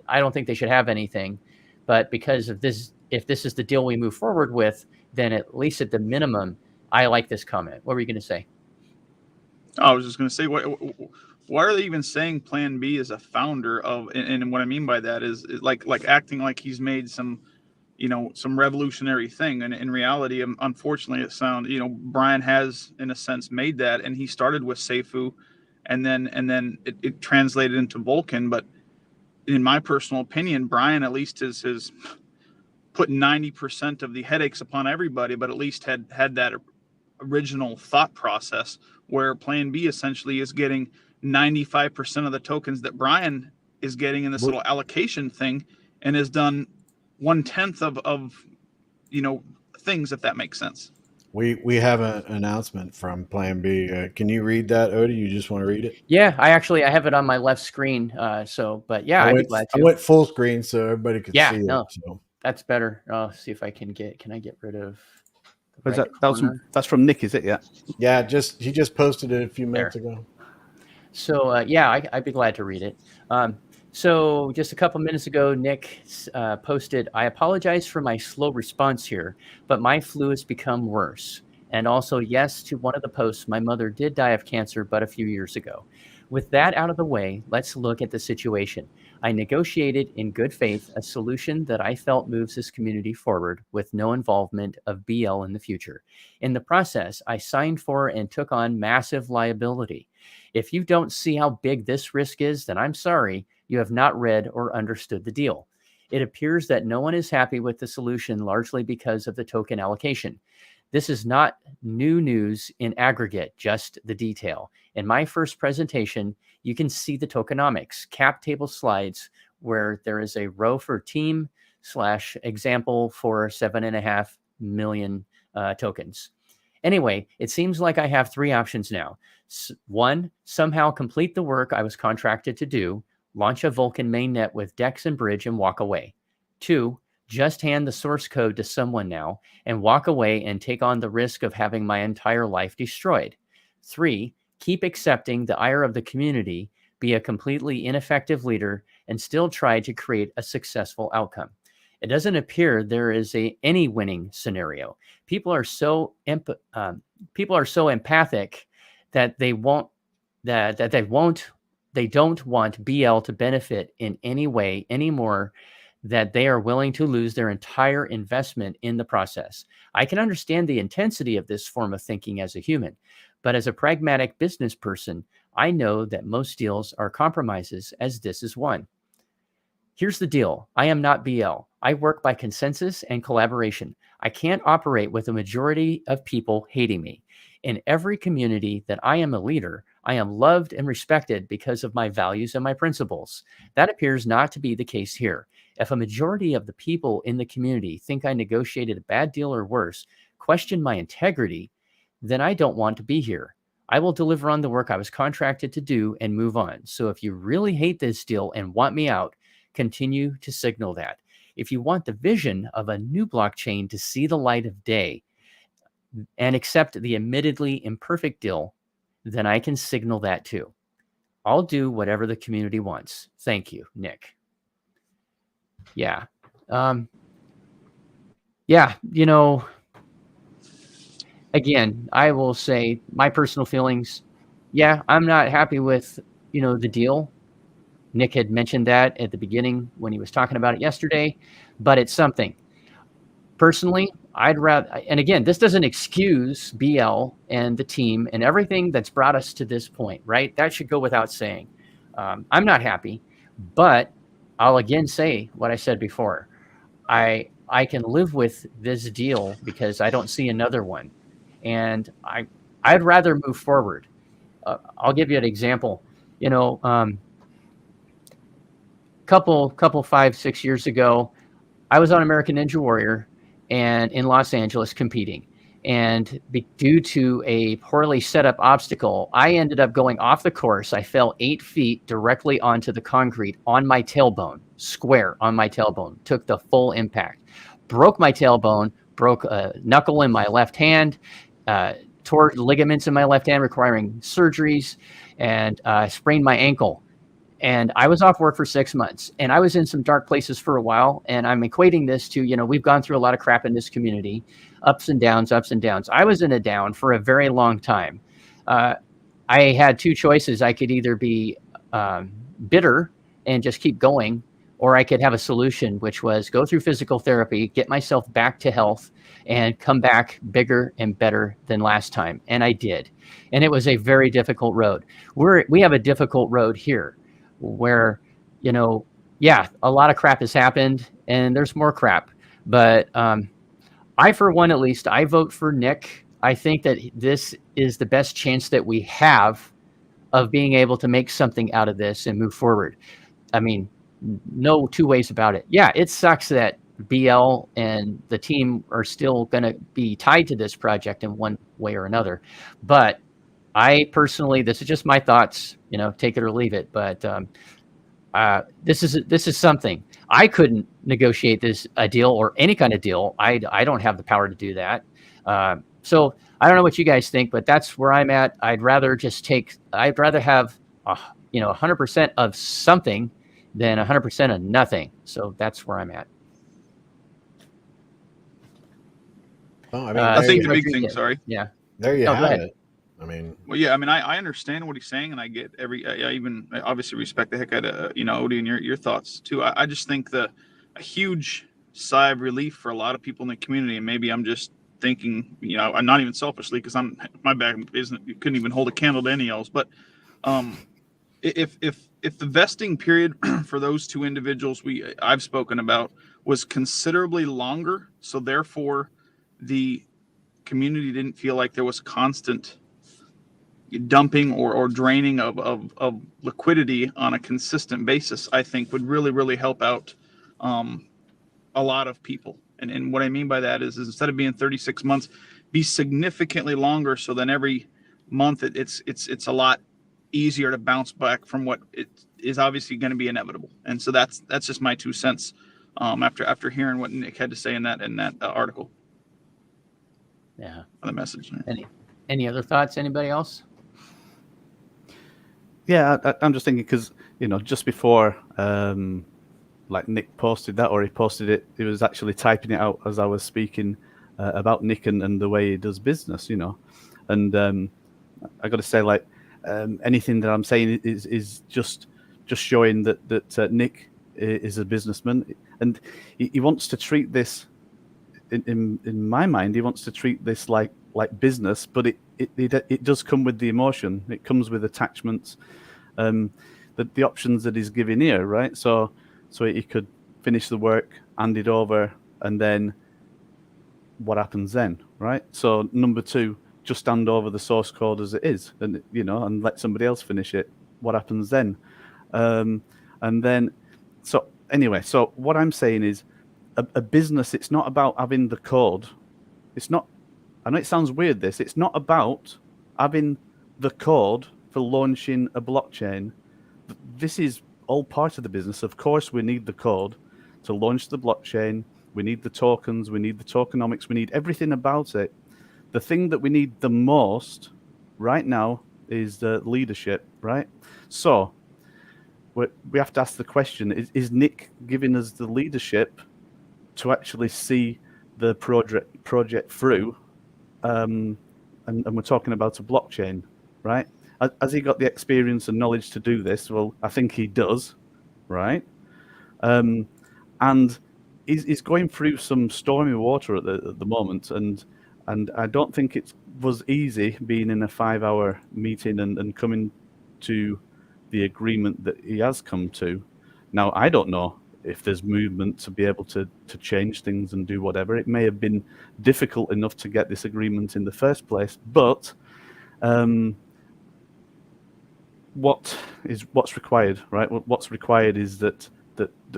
I don't think they should have anything. But because of this, if this is the deal we move forward with, then at least at the minimum, I like this comment. What were you going to say? I was just going to say, why are they even saying Plan B is a founder of? And what I mean by that is like acting like he's made some revolutionary thing. And in reality, unfortunately, it sounds, Brian has in a sense made that, and he started with safuu, and then it translated into Vulcan. But in my personal opinion, Brian at least has put 90% of the headaches upon everybody, but at least had that original thought process, where Plan B essentially is getting 95% of the tokens that Brian is getting in this little allocation thing, and has done 1/10 of things, if that makes sense. We have an announcement from Plan B. Can you read that, Odie? You just want to read it? Yeah, I have it on my left screen. But yeah, I'd be glad to. I went full screen so everybody could see it. So. That's better. I'll see if I can I get rid of. That's from Nick, is it? Yeah. Yeah. He just posted it a few minutes ago. So I'd be glad to read it. So just a couple minutes ago, Nick posted, I apologize for my slow response here, but my flu has become worse. And also, yes, to one of the posts, my mother did die of cancer, but a few years ago. With that out of the way, let's look at the situation. I negotiated in good faith a solution that I felt moves this community forward with no involvement of BL in the future. In the process, I signed for and took on massive liability. If you don't see how big this risk is, then I'm sorry, you have not read or understood the deal. It appears that no one is happy with the solution, largely because of the token allocation. This is not new news in aggregate, just the detail. In my first presentation, you can see the tokenomics, cap table slides, where there is a row for team / example for 7.5 million tokens. Anyway, it seems like I have 3 options now. 1, somehow complete the work I was contracted to do, launch a Vulcan mainnet with DEX and bridge and walk away. 2, just hand the source code to someone now and walk away and take on the risk of having my entire life destroyed. 3, keep accepting the ire of the community, be a completely ineffective leader, and still try to create a successful outcome. It doesn't appear there is any winning scenario. People are so empathic that they don't want BL to benefit in any way anymore, that they are willing to lose their entire investment in the process. I can understand the intensity of this form of thinking as a human, but as a pragmatic business person, I know that most deals are compromises, as this is one. Here's the deal. I am not BL. I work by consensus and collaboration. I can't operate with a majority of people hating me. In every community that I am a leader, I am loved and respected because of my values and my principles. That appears not to be the case here. If a majority of the people in the community think I negotiated a bad deal or worse, question my integrity, then I don't want to be here. I will deliver on the work I was contracted to do and move on. So if you really hate this deal and want me out, continue to signal that. If you want the vision of a new blockchain to see the light of day and accept the admittedly imperfect deal, then I can signal that too. I'll do whatever the community wants. Thank you, Nick. Yeah. Again, I will say my personal feelings. Yeah, I'm not happy with, the deal. Nick had mentioned that at the beginning when he was talking about it yesterday, but it's something. Personally, I'd rather, and again, this doesn't excuse BL and the team and everything that's brought us to this point, right? That should go without saying. I'm not happy, but I'll again say what I said before. I can live with this deal because I don't see another one, and I'd rather move forward. I'll give you an example. Couple 5-6 years ago, I was on American Ninja Warrior and in Los Angeles competing. And due to a poorly set up obstacle, I ended up going off the course. I fell 8 feet directly onto the concrete on my tailbone, square on my tailbone, took the full impact, broke my tailbone, broke a knuckle in my left hand, tore ligaments in my left hand requiring surgeries, and sprained my ankle. And I was off work for 6 months, and I was in some dark places for a while. And I'm equating this to, we've gone through a lot of crap in this community, ups and downs, ups and downs. I was in a down for a very long time. I had 2 choices. I could either be bitter and just keep going, or I could have a solution, which was go through physical therapy, get myself back to health, and come back bigger and better than last time. And I did. And it was a very difficult road. We have a difficult road here, where, a lot of crap has happened and there's more crap. But I, for one, at least, I vote for Nick. I think that this is the best chance that we have of being able to make something out of this and move forward. I mean, no 2 ways about it. Yeah, it sucks that BL and the team are still going to be tied to this project in one way or another. But I personally, this is just my thoughts, take it or leave it. But this is something. I couldn't negotiate a deal or any kind of deal. I don't have the power to do that. So I don't know what you guys think, but that's where I'm at. I'd rather have 100% of something than 100% of nothing. So that's where I'm at. Well, I think the big thing. Sorry. Yeah. There you have it. I mean, well, yeah, I mean, I understand what he's saying, and I get I even obviously respect the heck out of Odie and your thoughts too. I just think a huge sigh of relief for a lot of people in the community, and maybe I'm just thinking, I'm not even selfishly, because my back couldn't even hold a candle to any else, but if the vesting period for those two individuals I've spoken about was considerably longer, so therefore the community didn't feel like there was constant dumping or draining of liquidity on a consistent basis, I think would really, really help out a lot of people. And what I mean by that is instead of being 36 months, be significantly longer. So then every month it's a lot easier to bounce back from what it is obviously going to be inevitable. And so that's just my 2 cents after hearing what Nick had to say in that article. Yeah. The message. Any other thoughts? Anybody else? Yeah, I'm just thinking because just before like Nick posted that, or he posted it, he was actually typing it out as I was speaking about Nick and the way he does business, and I got to say, like, anything that I'm saying is just showing that Nick is a businessman, and he wants to treat this in my mind, he wants to treat this like business, but it does come with the emotion. It comes with attachments. The options that he's giving here, right? So he could finish the work, hand it over, and then what happens then, right? So number 2, just hand over the source code as it is, and and let somebody else finish it. What happens then? And then, so anyway, so what I'm saying is, a business, it's not about having the code. It's not. I know it sounds weird. It's not about having the code for launching a blockchain. This is all part of the business. Of course, we need the code to launch the blockchain. We need the tokens. We need the tokenomics. We need everything about it. The thing that we need the most right now is the leadership, right? So we have to ask the question, is Nick giving us the leadership to actually see the project through? And we're talking about a blockchain, right? Has he got the experience and knowledge to do this? Well, I think he does, right? And he's going through some stormy water at the moment, and I don't think it was easy being in a 5-hour meeting and coming to the agreement that he has come to. Now, I don't know if there's movement to be able to change things and do whatever. It may have been difficult enough to get this agreement in the first place, but what's required, right? What's required is that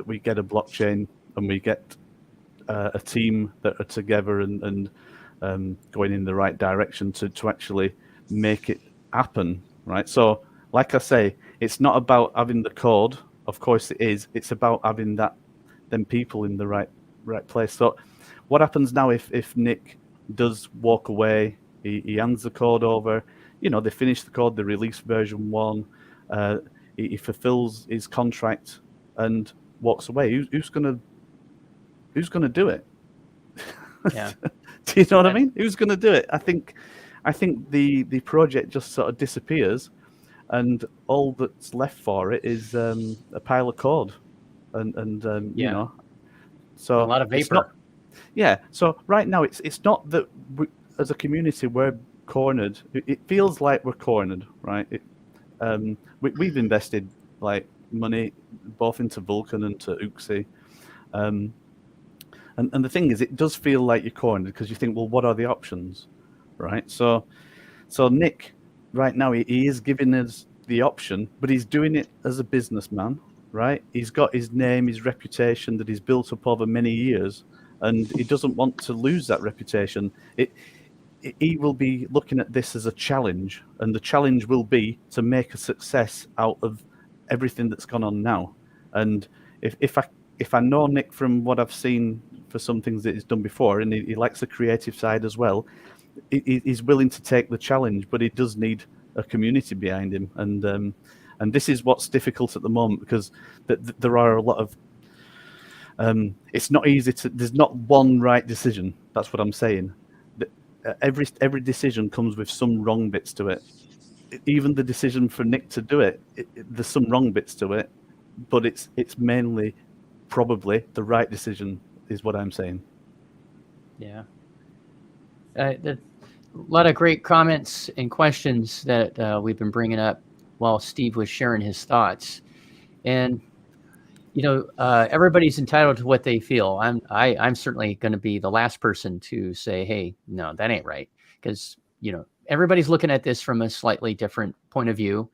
we get a blockchain and we get a team that are together and going in the right direction to actually make it happen, right? So, like I say, it's not about having the code. Of course it is. It's about having them people in the right place. So what happens now if Nick does walk away, he hands the code over, they finish the code, they release version 1, he fulfills his contract and walks away. Who's gonna do it? Yeah. Do you know what I mean? Who's gonna do it? I think the project just sort of disappears, and all that's left for it is a pile of code, and so a lot of vapor. So right now it's not that as a community we're cornered. It feels like we're cornered, right? We've invested like money both into Vulcan and to Uxie, and the thing is, it does feel like you're cornered because you think, well, what are the options, right? So Nick, right now, he is giving us the option, but he's doing it as a businessman, right? He's got his name, his reputation that he's built up over many years, and he doesn't want to lose that reputation. He will be looking at this as a challenge, and the challenge will be to make a success out of everything that's gone on now. And if I know Nick from what I've seen for some things that he's done before, and he likes the creative side as well, he's willing to take the challenge, but he does need a community behind him. And this is what's difficult at the moment, because there are a lot of it's not easy to, there's not one right decision. That's what I'm saying. every decision comes with some wrong bits to it. Even the decision for Nick to do it, there's some wrong bits to it, but it's mainly probably the right decision, is what I'm saying. Yeah. A lot of great comments and questions that we've been bringing up while Steve was sharing his thoughts. And, everybody's entitled to what they feel. I'm certainly going to be the last person to say, hey, no, that ain't right. Because, everybody's looking at this from a slightly different point of view.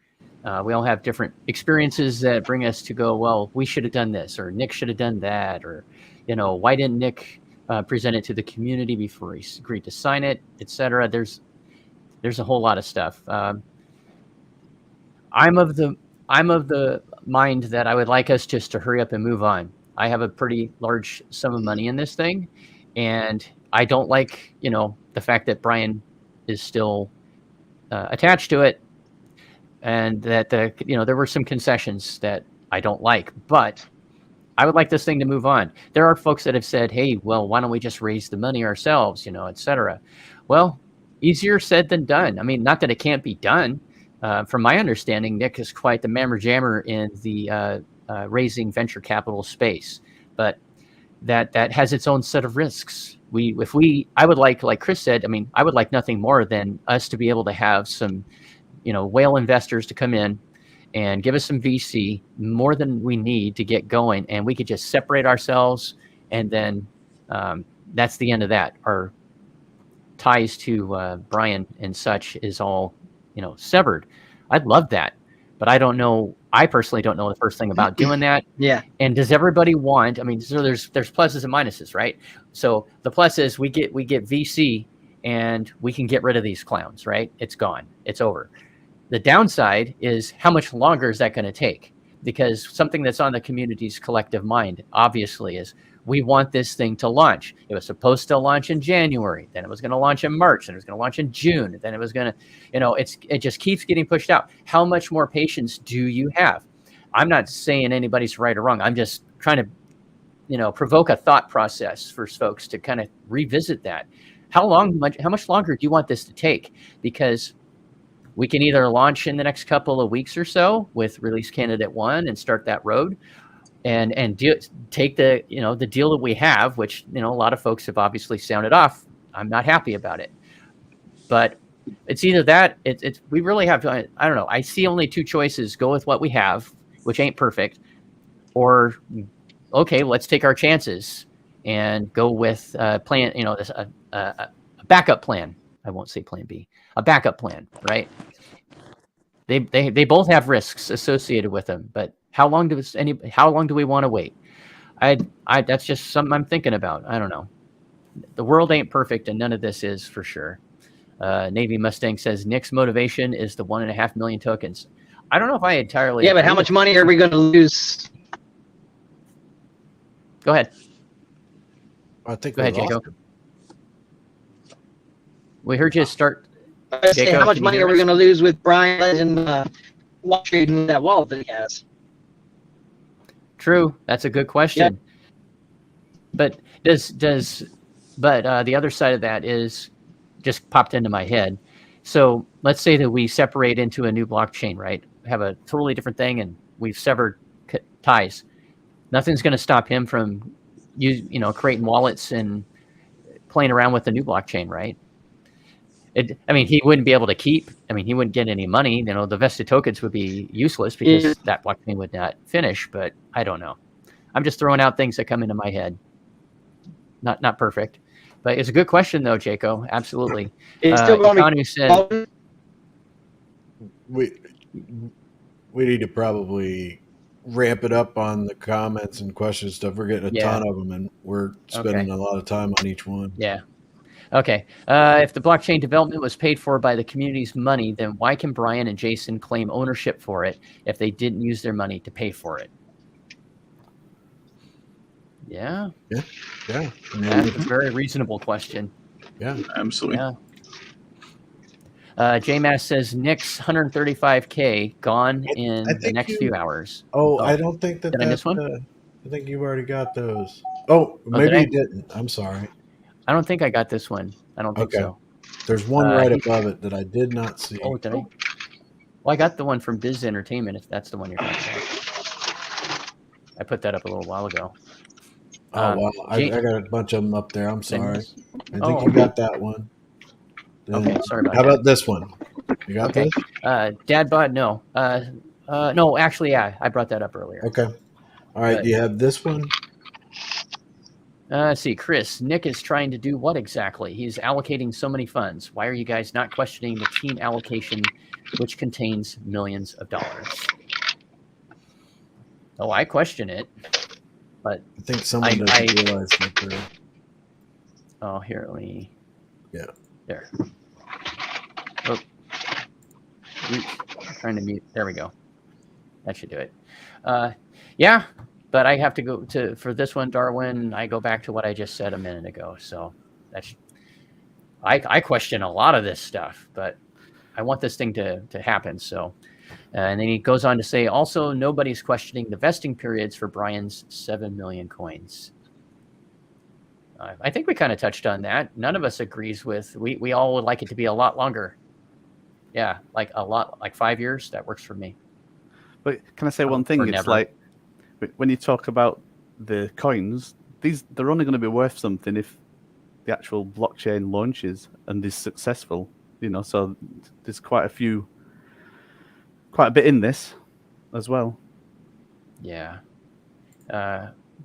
We all have different experiences that bring us to go, well, we should have done this, or Nick should have done that, or, why didn't Nick present it to the community before he agreed to sign it, etc. There's a whole lot of stuff. I'm of the mind that I would like us just to hurry up and move on. I have a pretty large sum of money in this thing, and I don't like, the fact that Brian is still attached to it, and that there were some concessions that I don't like, but I would like this thing to move on. There are folks that have said, hey, well, why don't we just raise the money ourselves, etc. Well, easier said than done. I mean, not that it can't be done. From my understanding, Nick is quite the mammer jammer in the raising venture capital space, but that has its own set of risks. I would like Chris said, I mean, I would like nothing more than us to be able to have some, whale investors to come in and give us some VC, more than we need to get going, and we could just separate ourselves, and then that's the end of that. Our ties to Brian and such is all, severed. I'd love that, but I don't know. I personally don't know the first thing about doing that. Yeah. And does everybody want? I mean, so there's pluses and minuses, right? So the plus is we get VC, and we can get rid of these clowns, right? It's gone. It's over. The downside is, how much longer is that going to take? Because something that's on the community's collective mind, obviously, is we want this thing to launch. It was supposed to launch in January, then it was going to launch in March, then it was going to launch in June, and then it was going to, it just keeps getting pushed out. How much more patience do you have? I'm not saying anybody's right or wrong. I'm just trying to, provoke a thought process for folks to kind of revisit that. How much longer do you want this to take? Because we can either launch in the next couple of weeks or so with release candidate 1 and start that road, and take the the deal that we have, which a lot of folks have obviously sounded off. I'm not happy about it, but it's either that. We really have to. I don't know. I see only two choices: go with what we have, which ain't perfect, or okay, let's take our chances and go with plan. A backup plan. I won't say plan B. A backup plan, right? They both have risks associated with them, but how long do we want to wait? That's just something I'm thinking about. I don't know. The world ain't perfect, and none of this is for sure. Navy Mustang says Nick's motivation is the 1.5 million tokens. I don't know if I entirely. Yeah, but how much money are we going to lose? Go ahead. I think. Go ahead, Jacob. We heard you start. Jacob, how much money are we going to lose with Brian and trading that wallet that he has? True, that's a good question. Yep. But the other side of that is just popped into my head. So let's say that we separate into a new blockchain, right? Have a totally different thing, and we've severed ties. Nothing's going to stop him from creating wallets and playing around with the new blockchain, right? He wouldn't be able to keep. He wouldn't get any money. The vested tokens would be useless because that blockchain would not finish. But I don't know. I'm just throwing out things that come into my head. Not perfect, but it's a good question though, Jaco. Absolutely. It's still going to said we need to probably ramp it up on the comments and question stuff. We're getting a ton of them, and we're spending a lot of time on each one. Yeah. Okay. If the blockchain development was paid for by the community's money, then why can Brian and Jason claim ownership for it if they didn't use their money to pay for it? Yeah. That's a very reasonable question. Yeah, absolutely. Yeah. JMass says Nick's 135K gone in the next few hours. Oh, I don't think that. Did I miss one? I think you've already got those. Oh, maybe you didn't. I'm sorry. I don't think I got this one. I don't think so. There's one right above it that I did not see. Oh, did I? Well, I got the one from Biz Entertainment, if that's the one you're talking about. I put that up a little while ago. Oh, wow. I got a bunch of them up there. I'm sorry. I think you got that one. Then, okay, sorry about that. How about this one? You got this? Dad bod, no. No, actually, yeah, I brought that up earlier. Okay. All right, do you have this one? Let's see, Chris. Nick is trying to do what exactly? He's allocating so many funds. Why are you guys not questioning the team allocation, which contains millions of dollars? Oh, I question it, but I think someone doesn't realize that they're... Oh, here, let me... Yeah. There. Oh. I'm trying to mute. There we go. That should do it. Yeah, but I have to go to, for this one, Darwin, I go back to what I just said a minute ago. So that's, I question a lot of this stuff, but I want this thing to happen. So, and then he goes on to say, also, nobody's questioning the vesting periods for Brian's 7 million coins. I think we kind of touched on that. None of us agrees with, we all would like it to be a lot longer. Yeah, like a lot, like 5 years. That works for me. But can I say one thing? It's never. Like when you talk about the coins, they're only going to be worth something if the actual blockchain launches and is successful. You know, so there's quite a bit in this as well. Yeah.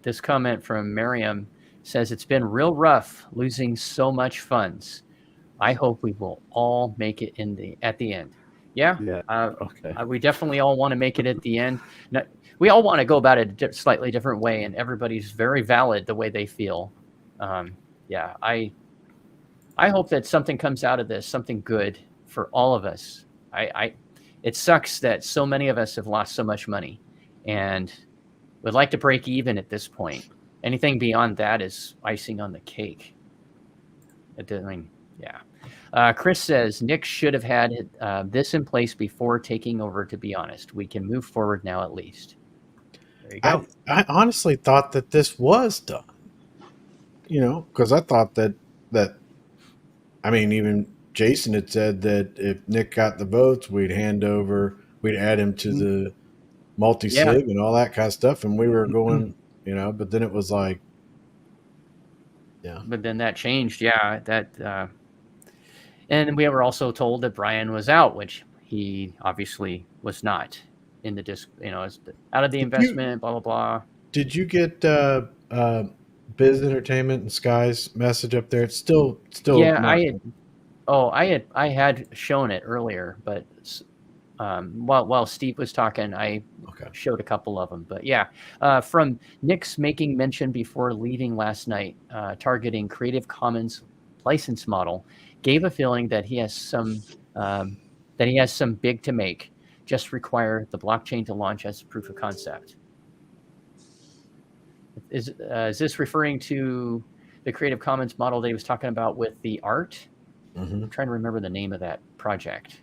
This comment from Miriam says it's been real rough losing so much funds. I hope we will all make it at the end. Yeah. Okay. We definitely all want to make it at the end. Now, we all want to go about it a slightly different way, and everybody's very valid the way they feel. Yeah. I hope that something comes out of this, something good for all of us. It sucks that so many of us have lost so much money, and would like to break even at this point. Anything beyond that is icing on the cake. Yeah. Chris says, Nick should have had this in place before taking over, to be honest. We can move forward now at least. There you go. I honestly thought that this was done. You know, because I thought that, I mean, even Jason had said that if Nick got the votes, we'd add him to the multi-sig and all that kind of stuff. And we were going, you know, but then it was like, yeah. But then that changed. Yeah. And we were also told that Brian was out, which he obviously was not in the disc, you know, out of the investment, blah, blah, blah. Did you get Biz Entertainment and Sky's message up there? It's still. Yeah, I had shown it earlier, but while Steve was talking, I showed a couple of them. But yeah, from Nick's making mention before leaving last night, targeting Creative Commons license model, gave a feeling that he has some big to make. Just require the blockchain to launch as a proof of concept. Is this referring to the Creative Commons model that he was talking about with the art? Mm-hmm. I'm trying to remember the name of that project.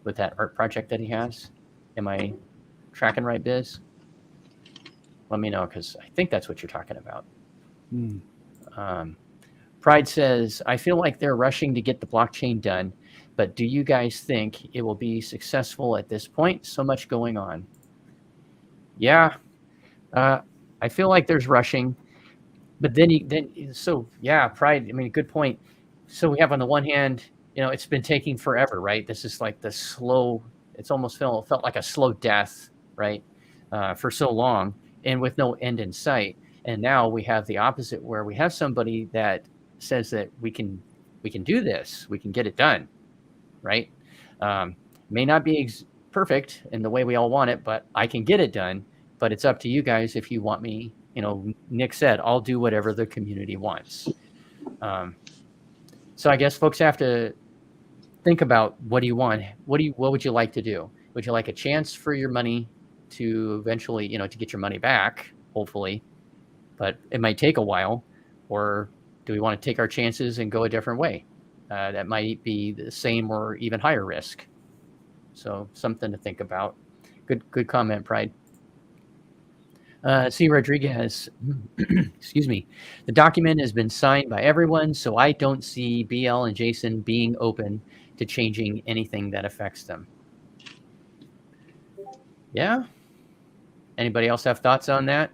With that art project that he has, am I tracking right, Biz? Let me know, because I think that's what you're talking about. Pride says, I feel like they're rushing to get the blockchain done, but do you guys think it will be successful at this point? So much going on. Yeah, I feel like there's rushing, but then Pride, I mean, good point. So we have on the one hand, you know, it's been taking forever, right? This is like the slow, it's almost felt like a slow death, right? For so long and with no end in sight. And now we have the opposite, where we have somebody that says that we can do this, we can get it done, right? May not be perfect in the way we all want it, but I can get it done. But it's up to you guys if you want me. You know, Nick said, I'll do whatever the community wants. So I guess folks have to think about, what do you want? What would you like to do? Would you like a chance for your money to eventually, you know, to get your money back, hopefully, but it might take a while? Or do we want to take our chances and go a different way? That might be the same or even higher risk. So something to think about. Good comment, Pride. C. Rodriguez, excuse me. The document has been signed by everyone, so I don't see BL and Jason being open to changing anything that affects them. Yeah? Anybody else have thoughts on that?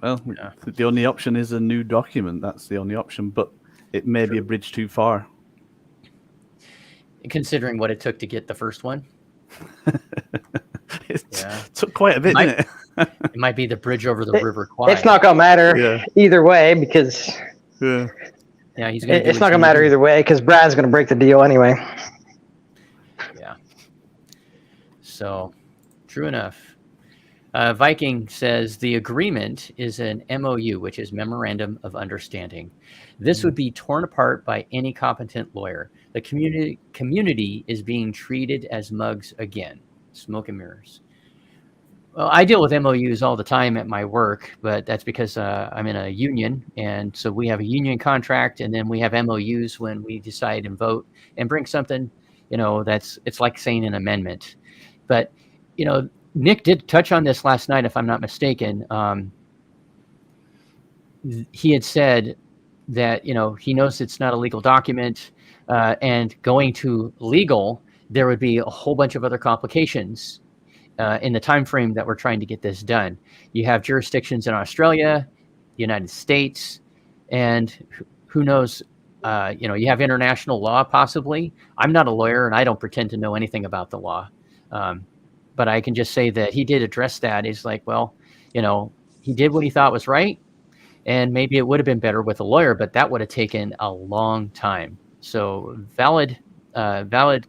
Well, the only option is a new document. That's the only option, but it may be a bridge too far. Considering what it took to get the first one. It took quite a bit, didn't it? It might be the bridge over the River Kwai. It's not gonna matter either way because he's gonna it's not gonna matter either way because Brad's gonna break the deal anyway. Yeah. So, true enough. Viking says the agreement is an MOU, which is Memorandum of Understanding. This would be torn apart by any competent lawyer. The community is being treated as mugs again. Smoke and mirrors. Well, I deal with MOUs all the time at my work, but that's because I'm in a union, and so we have a union contract, and then we have MOUs when we decide and vote and bring something. It's like saying an amendment, but Nick did touch on this last night, if I'm not mistaken. He had said that, he knows it's not a legal document, and going to legal, there would be a whole bunch of other complications in the time frame that we're trying to get this done. You have jurisdictions in Australia, United States, and who knows, you have international law possibly. I'm not a lawyer, and I don't pretend to know anything about the law. But I can just say that he did address that. He's like, well, he did what he thought was right. And maybe it would have been better with a lawyer, but that would have taken a long time. So valid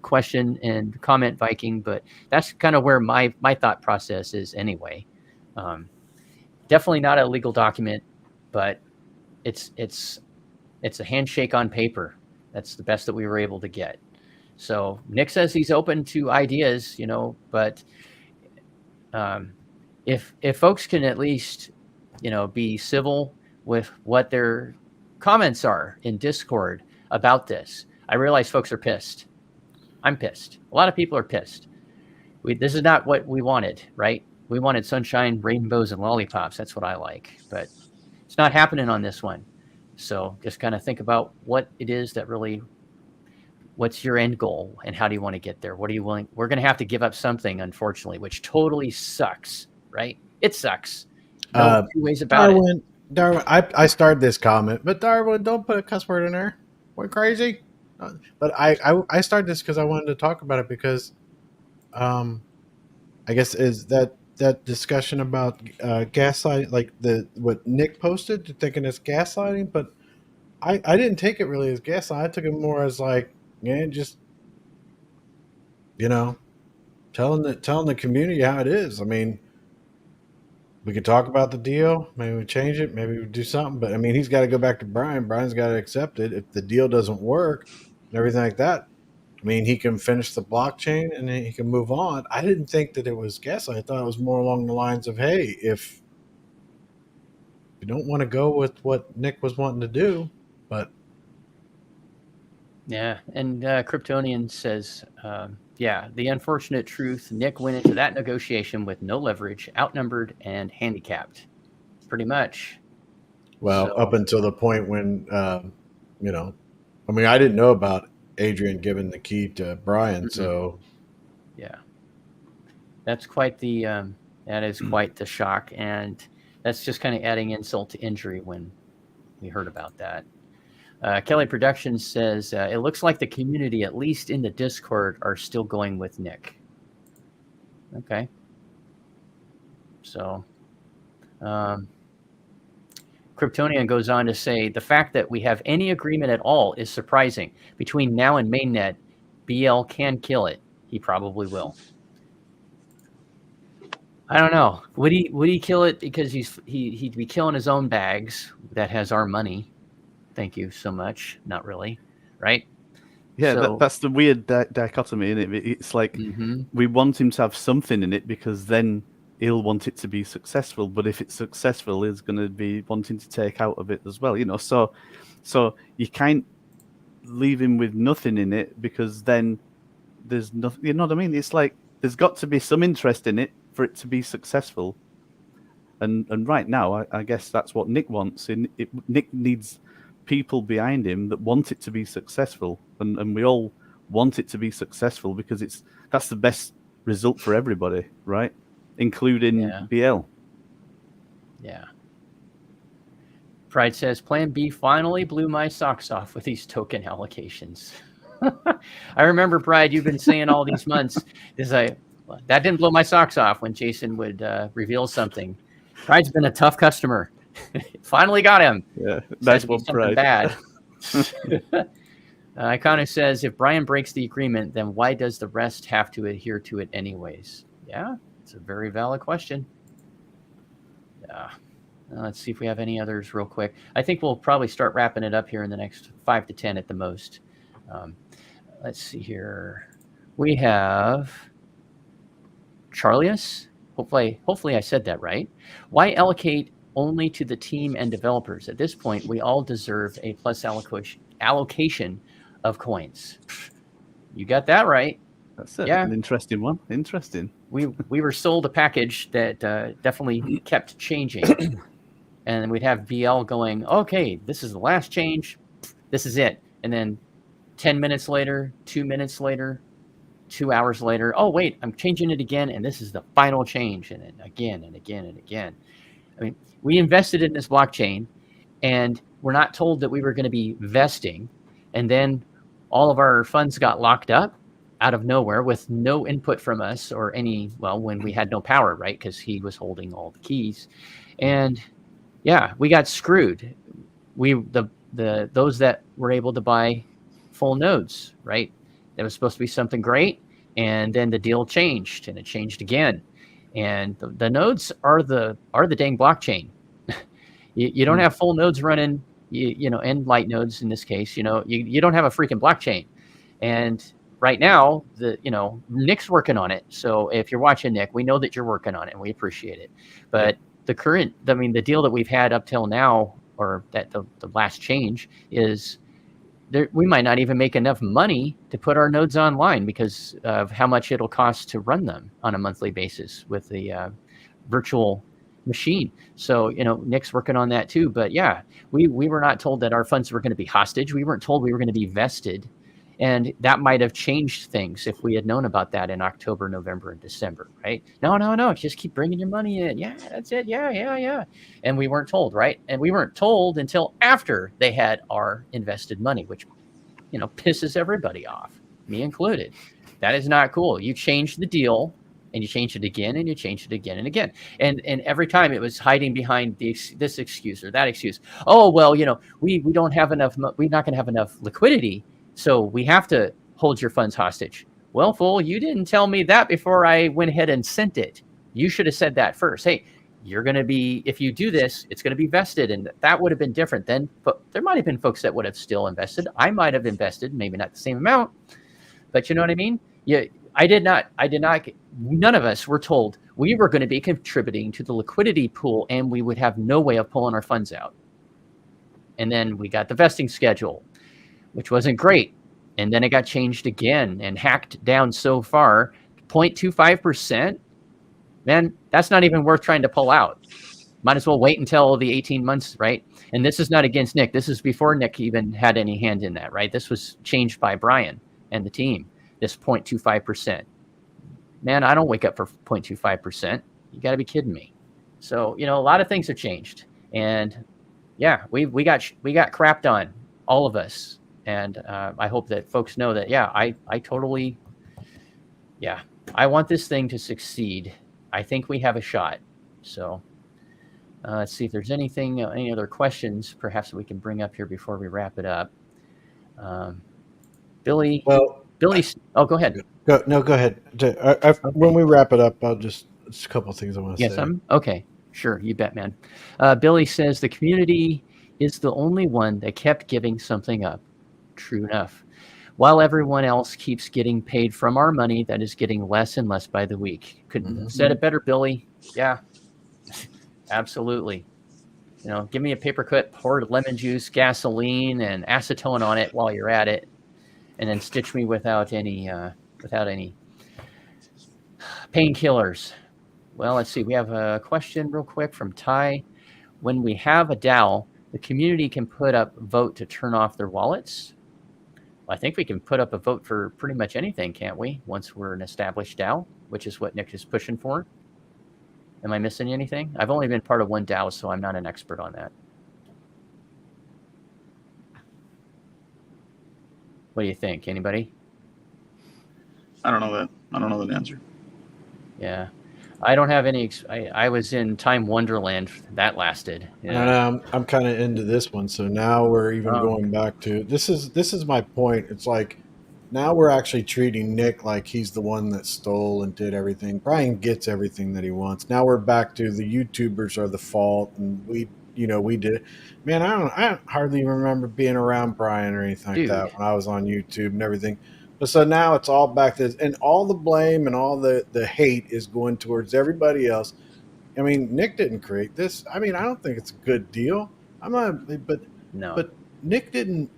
question and comment, Viking, but that's kind of where my thought process is anyway. Definitely not a legal document, but it's a handshake on paper. That's the best that we were able to get. So Nick says he's open to ideas, but if folks can at least, be civil with what their comments are in Discord about this. I realize folks are pissed. I'm pissed. A lot of people are pissed. This is not what we wanted, right? We wanted sunshine, rainbows, and lollipops. That's what I like, but it's not happening on this one. So just kind of think about what it is that really. What's your end goal and how do you want to get there? What are you willing? We're going to have to give up something, unfortunately, which totally sucks, right? It sucks. No two ways about it. Darwin, I started this comment, but Darwin, don't put a cuss word in there. We're crazy. But I started this because I wanted to talk about it because I guess is that discussion about gaslighting, like what Nick posted, thinking it's gaslighting, but I didn't take it really as gaslighting. I took it more as like, just telling the community how it is. I mean, we could talk about the deal, maybe we change it, maybe we do something, but I mean, he's got to go back to Brian. Brian's got to accept it. If the deal doesn't work and everything like that, I mean, he can finish the blockchain and then he can move on. I didn't think that it was gaslighting. I thought it was more along the lines of, hey, if you don't want to go with what Nick was wanting to do, but yeah, and Kryptonian says, the unfortunate truth, Nick went into that negotiation with no leverage, outnumbered, and handicapped. Pretty much. Well, up until the point when, I mean, I didn't know about Adrian giving the key to Brian, so. Yeah. That's quite that is quite the shock, and that's just kind of adding insult to injury when we heard about that. Kelly Productions says, it looks like the community, at least in the Discord, are still going with Nick. Okay. So, Kryptonian goes on to say, the fact that we have any agreement at all is surprising. Between now and mainnet, BL can kill it. He probably will. I don't know. Would he kill it because he'd be killing his own bags that has our money? Thank you so much. Not really, right? Yeah, so, that's the weird dichotomy, isn't it? It's like we want him to have something in it because then he'll want it to be successful. But if it's successful, he's going to be wanting to take out of it as well, So you can't leave him with nothing in it because then there's nothing. You know what I mean? It's like there's got to be some interest in it for it to be successful. And right now, I guess that's what Nick wants. Nick needs people behind him that want it to be successful, and we all want it to be successful because that's the best result for everybody, right? Including BL. Yeah. Pride says, Plan B finally blew my socks off with these token allocations. I remember, Pride, you've been saying all these months, that didn't blow my socks off when Jason would reveal something. Pride's been a tough customer. Finally got him. Yeah, that's what Pride. Bad. Iconic says, if Brian breaks the agreement, then why does the rest have to adhere to it anyways? Yeah, it's a very valid question. Yeah. Let's see if we have any others real quick. I think we'll probably start wrapping it up here in the next 5 to 10 at the most. Let's see here. We have Charlius. Hopefully I said that right. Why allocate only to the team and developers? At this point, we all deserve a plus allocation of coins. You got that right. That's an interesting one. Interesting. We were sold a package that definitely kept changing. And we'd have BL going, okay, this is the last change. This is it. And then 10 minutes later, 2 minutes later, 2 hours later, oh, wait, I'm changing it again. And this is the final change. And then again and again and again. I mean, we invested in this blockchain and we're not told that we were going to be vesting. And then all of our funds got locked up out of nowhere with no input from us or when we had no power, right? Because he was holding all the keys. And yeah, we got screwed. Those that were able to buy full nodes, right? That was supposed to be something great. And then the deal changed and it changed again. And the nodes are the dang blockchain. you don't have full nodes running, and light nodes in this case, you don't have a freaking blockchain. And right now, Nick's working on it. So if you're watching, Nick, we know that you're working on it and we appreciate it. But the deal that we've had up till now, or that the last change is we might not even make enough money to put our nodes online because of how much it'll cost to run them on a monthly basis with the virtual machine. So, Nick's working on that too. But yeah, we were not told that our funds were going to be hostage. We weren't told we were going to be vested. And that might have changed things if we had known about that in October, November, and December, right? No. Just keep bringing your money in. Yeah, that's it. Yeah. And we weren't told, right? And we weren't told until after they had our invested money, which, pisses everybody off, me included. That is not cool. You change the deal and you change it again and you change it again and again. And every time it was hiding behind this excuse or that excuse. Oh, well, we don't have enough. We're not going to have enough liquidity. So we have to hold your funds hostage. Well, fool, you didn't tell me that before I went ahead and sent it. You should have said that first. Hey, you're going to be, if you do this, it's going to be vested. And that would have been different then. But there might have been folks that would have still invested. I might have invested, maybe not the same amount. But you know what I mean? Yeah, I did not. None of us were told we were going to be contributing to the liquidity pool and we would have no way of pulling our funds out. And then we got the vesting schedule, which wasn't great. And then it got changed again and hacked down so far, 0.25%. Man, that's not even worth trying to pull out. Might as well wait until the 18 months, right? And this is not against Nick. This is before Nick even had any hand in that, right? This was changed by Brian and the team, this 0.25%. Man, I don't wake up for 0.25%. You got to be kidding me. So, a lot of things have changed. And yeah, we got crapped on, all of us. And I hope that folks know that, yeah, I totally, yeah, I want this thing to succeed. I think we have a shot. So let's see if there's any other questions perhaps that we can bring up here before we wrap it up. Billy, oh, go ahead. Go ahead. When we wrap it up, it's a couple of things I want to say. Okay. Sure. You bet, man. Billy says the community is the only one that kept giving something up. True enough. While everyone else keeps getting paid from our money, that is getting less and less by the week. Couldn't have said it better, Billy. Yeah, absolutely. Give me a paperclip, pour lemon juice, gasoline, and acetone on it while you're at it, and then stitch me without any painkillers. Well, let's see. We have a question real quick from Ty. When we have a DAO, the community can put up a vote to turn off their wallets. I think we can put up a vote for pretty much anything, can't we? Once we're an established DAO, which is what Nick is pushing for. Am I missing anything? I've only been part of one DAO, so I'm not an expert on that. What do you think? Anybody? I don't know that. I don't know the answer. Yeah. I don't have any. I was in Time Wonderland. That lasted. Yeah. I'm kind of into this one. So now we're even going back to this is my point. It's like now we're actually treating Nick like he's the one that stole and did everything. Brian gets everything that he wants. Now we're back to the YouTubers are the fault, and we did. Man, I hardly remember being around Brian or anything like that when I was on YouTube and everything. But so now it's all back to this, and all the blame and all the hate is going towards everybody else. I mean, Nick didn't create this. I mean, I don't think it's a good deal. I'm not, but no. But Nick didn't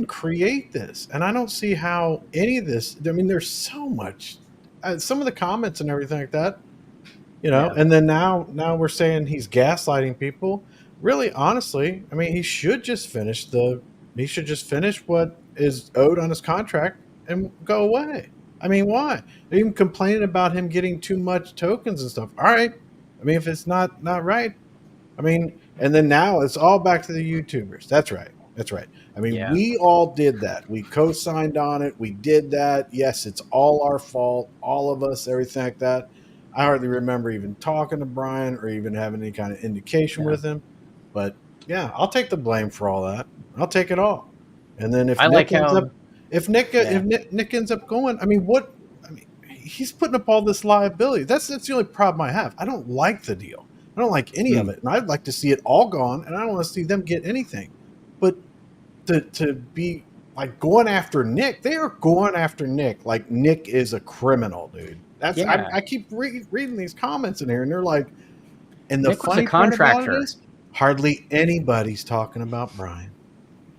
create this, and I don't see how any of this. I mean, there's so much, some of the comments and everything like that, And then now we're saying he's gaslighting people. Really, honestly, I mean, he should just finish what is owed on his contract and go away. I mean, why? They're even complaining about him getting too much tokens and stuff. All right. I mean, if it's not right, I mean, and then now it's all back to the YouTubers. That's right. I mean, we all did that. We co-signed on it. We did that. Yes, it's all our fault. All of us, everything like that. I hardly remember even talking to Brian or even having any kind of indication with him. But yeah, I'll take the blame for all that. I'll take it all. And then if Nick ends up going, I mean, he's putting up all this liability. That's the only problem I have. I don't like the deal. I don't like any of it, and I'd like to see it all gone. And I don't want to see them get anything. But to be like going after Nick, they are going after Nick like Nick is a criminal, dude. That's I keep reading these comments in here, and they're like, and the funny part about it is hardly anybody's talking about Brian.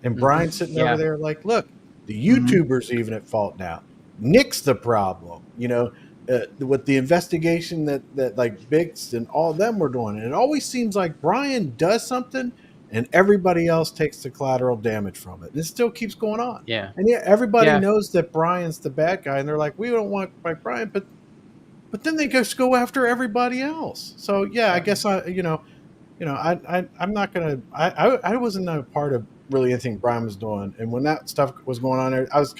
And Brian's sitting over there like, look, the YouTubers even at fault now. Nick's the problem, with the investigation that like Bix and all of them were doing. And it always seems like Brian does something and everybody else takes the collateral damage from it. And it still keeps going on. Yeah. And everybody knows that Brian's the bad guy. And they're like, we don't want like Brian, but then they just go after everybody else. So I guess I'm not going to, I wasn't a part of really anything Brian was doing. And when that stuff was going on there, I was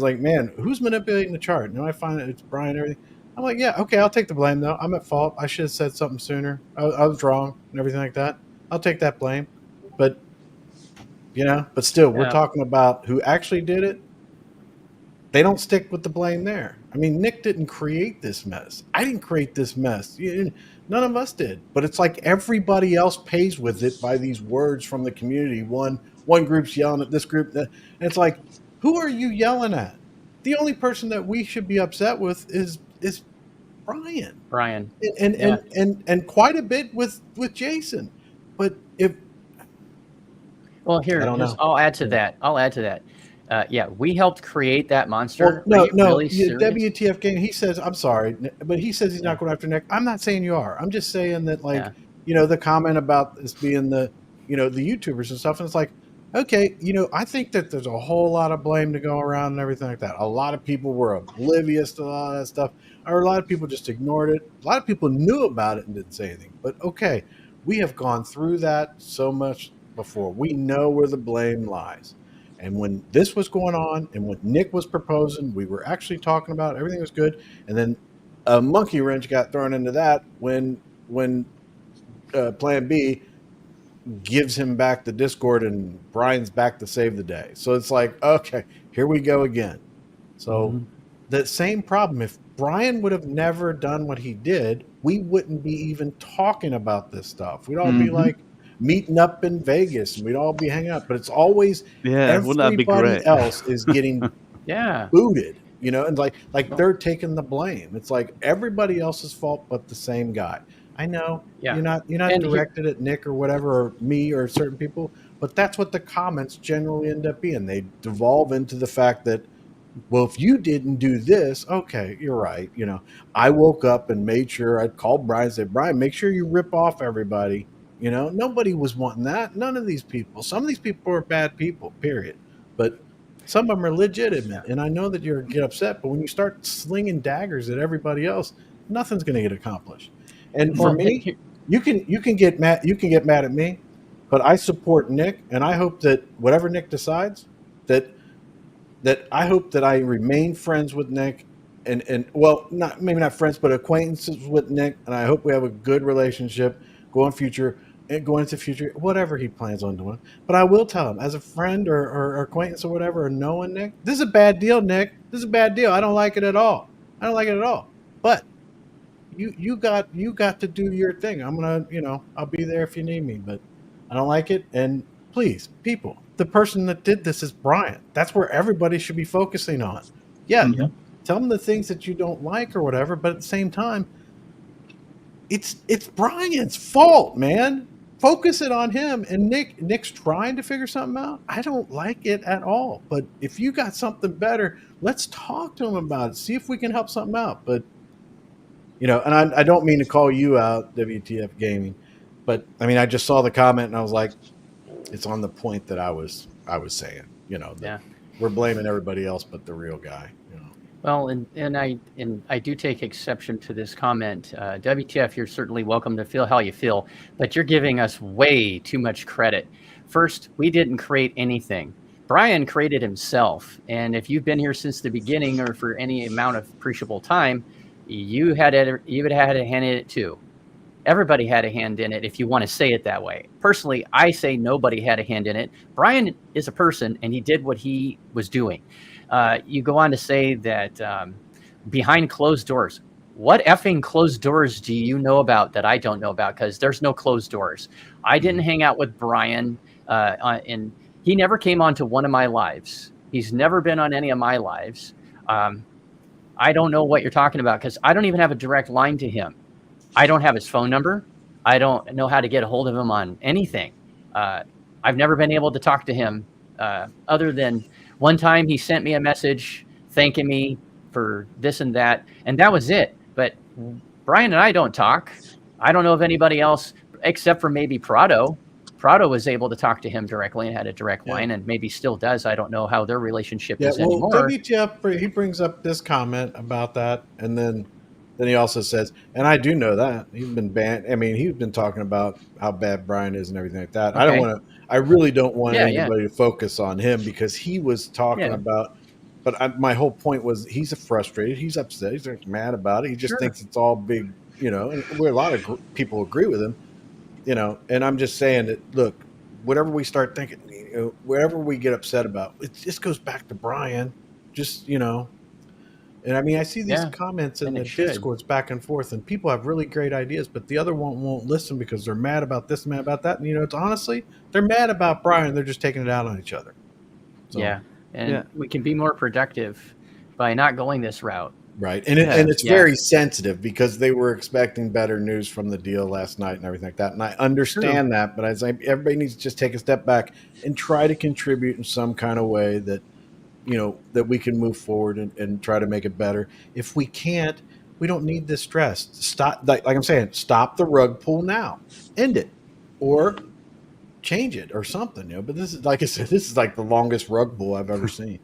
like, man, who's manipulating the chart? And I find it's Brian and everything. I'm like, yeah, okay, I'll take the blame though. I'm at fault. I should have said something sooner. I was wrong and everything like that. I'll take that blame. But still, we're talking about who actually did it. They don't stick with the blame there. I mean, Nick didn't create this mess. I didn't create this mess. None of us did. But it's like everybody else pays with it by these words from the community. One group's yelling at this group. And it's like, who are you yelling at? The only person that we should be upset with is Brian. And quite a bit with Jason. But I'll add to that. We helped create that monster. Well, no. WTF game. He says, I'm sorry, but he says he's not going after Nick. I'm not saying you are. I'm just saying that, the comment about this being the YouTubers and stuff. And it's like, okay, I think that there's a whole lot of blame to go around and everything like that. A lot of people were oblivious to a lot of that stuff, or a lot of people just ignored it. A lot of people knew about it and didn't say anything. But okay, we have gone through that so much before. We know where the blame lies. And when this was going on and when Nick was proposing, we were actually talking about it, everything was good. And then a monkey wrench got thrown into that when Plan B gives him back the Discord and Brian's back to save the day. So it's like, okay, here we go again. So that same problem, if Brian would have never done what he did, we wouldn't be even talking about this stuff. We'd all be like meeting up in Vegas and we'd all be hanging out. But it's always everybody else is getting booted, and like they're taking the blame. It's like everybody else's fault but the same guy. I know you're not directed at Nick or whatever, or me or certain people, but that's what the comments generally end up being. They devolve into the fact that well, if you didn't do this, okay, you're right. I woke up and made sure I'd call Brian and said, Brian, make sure you rip off everybody. Nobody was wanting that. None of these people. Some of these people are bad people, period. But some of them are legitimate. And I know that you're get upset, but when you start slinging daggers at everybody else, nothing's going to get accomplished. And for me, you can get mad. You can get mad at me, but I support Nick, and I hope that whatever Nick decides, that I hope that I remain friends with Nick, and well, maybe not friends, but acquaintances with Nick, and I hope we have a good relationship going into future, whatever he plans on doing. But I will tell him, as a friend or acquaintance or whatever, or knowing Nick, this is a bad deal, Nick. This is a bad deal. I don't like it at all. But you got to do your thing. I'm gonna, I'll be there if you need me, but I don't like it. And please, people, the person that did this is Brian. That's where everybody should be focusing on. Yeah, tell them the things that you don't like or whatever, but at the same time, it's Brian's fault, man. Focus it on him. And Nick's trying to figure something out. I don't like it at all. But if you got something better, let's talk to him about it. See if we can help something out. But and I don't mean to call you out, WTF Gaming, but I mean I just saw the comment and I was like, it's on the point that I was saying. We're blaming everybody else but the real guy. Well, and I do take exception to this comment. WTF, you're certainly welcome to feel how you feel, but you're giving us way too much credit. First, we didn't create anything. Brian created himself, and if you've been here since the beginning or for any amount of appreciable time, you would have had a hand in it too. Everybody had a hand in it, if you want to say it that way. Personally, I say nobody had a hand in it. Brian is a person, and he did what he was doing. You go on to say that behind closed doors. What effing closed doors do you know about that I don't know about? Because there's no closed doors. I didn't hang out with Brian, and he never came onto one of my lives. He's never been on any of my lives. I don't know what you're talking about because I don't even have a direct line to him. I don't have his phone number. I don't know how to get a hold of him on anything. I've never been able to talk to him other than one time he sent me a message thanking me for this and that was it. But Brian and I don't talk. I don't know of anybody else except for maybe Prado. Prado was able to talk to him directly and had a direct line, and maybe still does. I don't know how their relationship is anymore. WTF, he brings up this comment about that, and then he also says, and I do know that he's been banned. I mean, he's been talking about how bad Brian is and everything like that. Okay. I really don't want anybody to focus on him because he was talking about. But my whole point was he's frustrated. He's upset. He's mad about it. He just thinks it's all big, and where a lot of people agree with him, and I'm just saying that, look, whatever we start thinking, whatever we get upset about, it just goes back to Brian. Just, and I mean, I see these comments in the Discords back and forth, and people have really great ideas, but the other one won't listen because they're mad about this, mad about that. And, it's honestly, they're mad about Brian. They're just taking it out on each other. So, and we can be more productive by not going this route. Right. And it's very sensitive because they were expecting better news from the deal last night and everything like that. And I understand that, but everybody needs to just take a step back and try to contribute in some kind of way that, that we can move forward and try to make it better. If we can't, we don't need this stress. Stop, like I'm saying, stop the rug pull now. End it. Or change it or something, But this is, like I said, this is like the longest rug pull I've ever seen.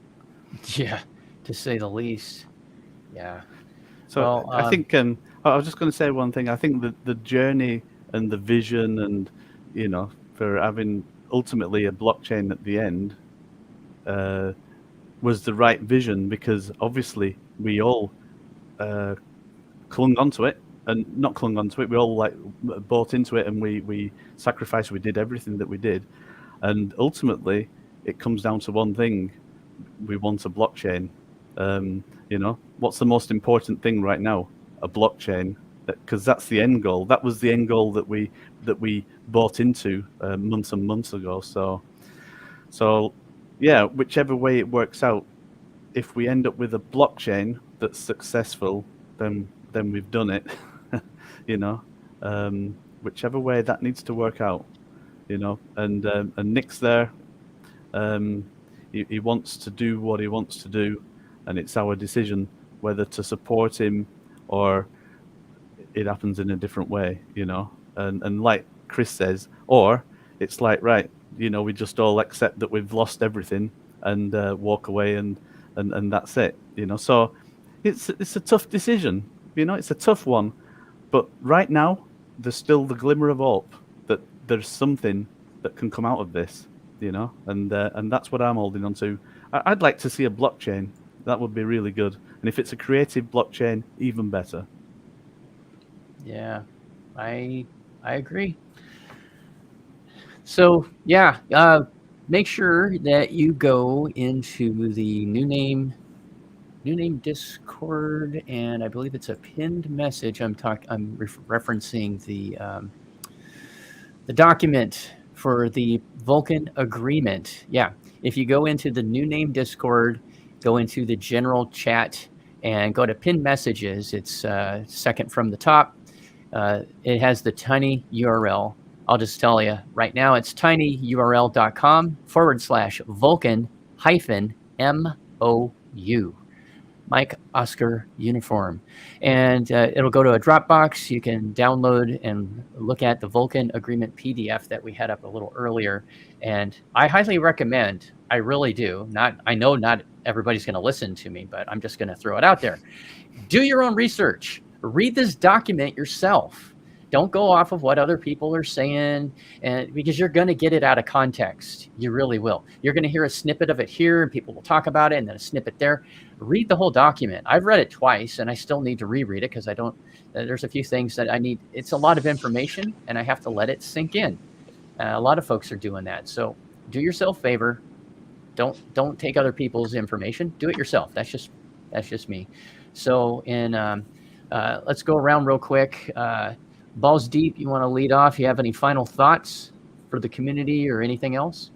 Yeah, to say the least. Yeah. So I think I was just going to say one thing. I think that the journey and the vision and, for having ultimately a blockchain at the end was the right vision because obviously we all clung onto it and not clung onto it. We all bought into it and we sacrificed. We did everything that we did. And ultimately it comes down to one thing. We want a blockchain. What's the most important thing right now? A blockchain, because that's the end goal. That was the end goal that we bought into months and months ago. So yeah, whichever way it works out, if we end up with a blockchain that's successful, then we've done it. Whichever way that needs to work out, and Nick's there. He wants to do what he wants to do. and it's our decision whether to support him or it happens in a different way, and like Chris says, or it's like, right, we just all accept that we've lost everything and walk away and that's it, so it's a tough decision, it's a tough one, but right now there's still the glimmer of hope that there's something that can come out of this, and that's what I'm holding on to. I'd like to see a blockchain. That would be really good, and if it's a creative blockchain, even better. Yeah, I agree. So yeah, make sure that you go into the new name Discord, and I believe it's a pinned message. I'm referencing the document for the Vulcan agreement. Yeah, if you go into the new name Discord, go into the general chat, and go to pinned messages. It's second from the top. It has the tiny URL. I'll just tell you right now, it's tinyurl.com/Vulcan-MOU. Mike Oscar Uniform. And it'll go to a Dropbox. You can download and look at the Vulcan agreement PDF that we had up a little earlier. And I highly recommend, I really do. I know not everybody's going to listen to me, but I'm just going to throw it out there. Do your own research. Read this document yourself. Don't go off of what other people are saying, and because you're going to get it out of context. You really will. You're going to hear a snippet of it here, and people will talk about it, and then a snippet there. Read the whole document. I've read it twice, and I still need to reread it because I don't. There's a few things that I need. It's a lot of information, and I have to let it sink in. A lot of folks are doing that. So do yourself a favor. Don't take other people's information. Do it yourself. That's just me. So let's go around real quick. Balls Deep, you want to lead off? You have any final thoughts for the community or anything else?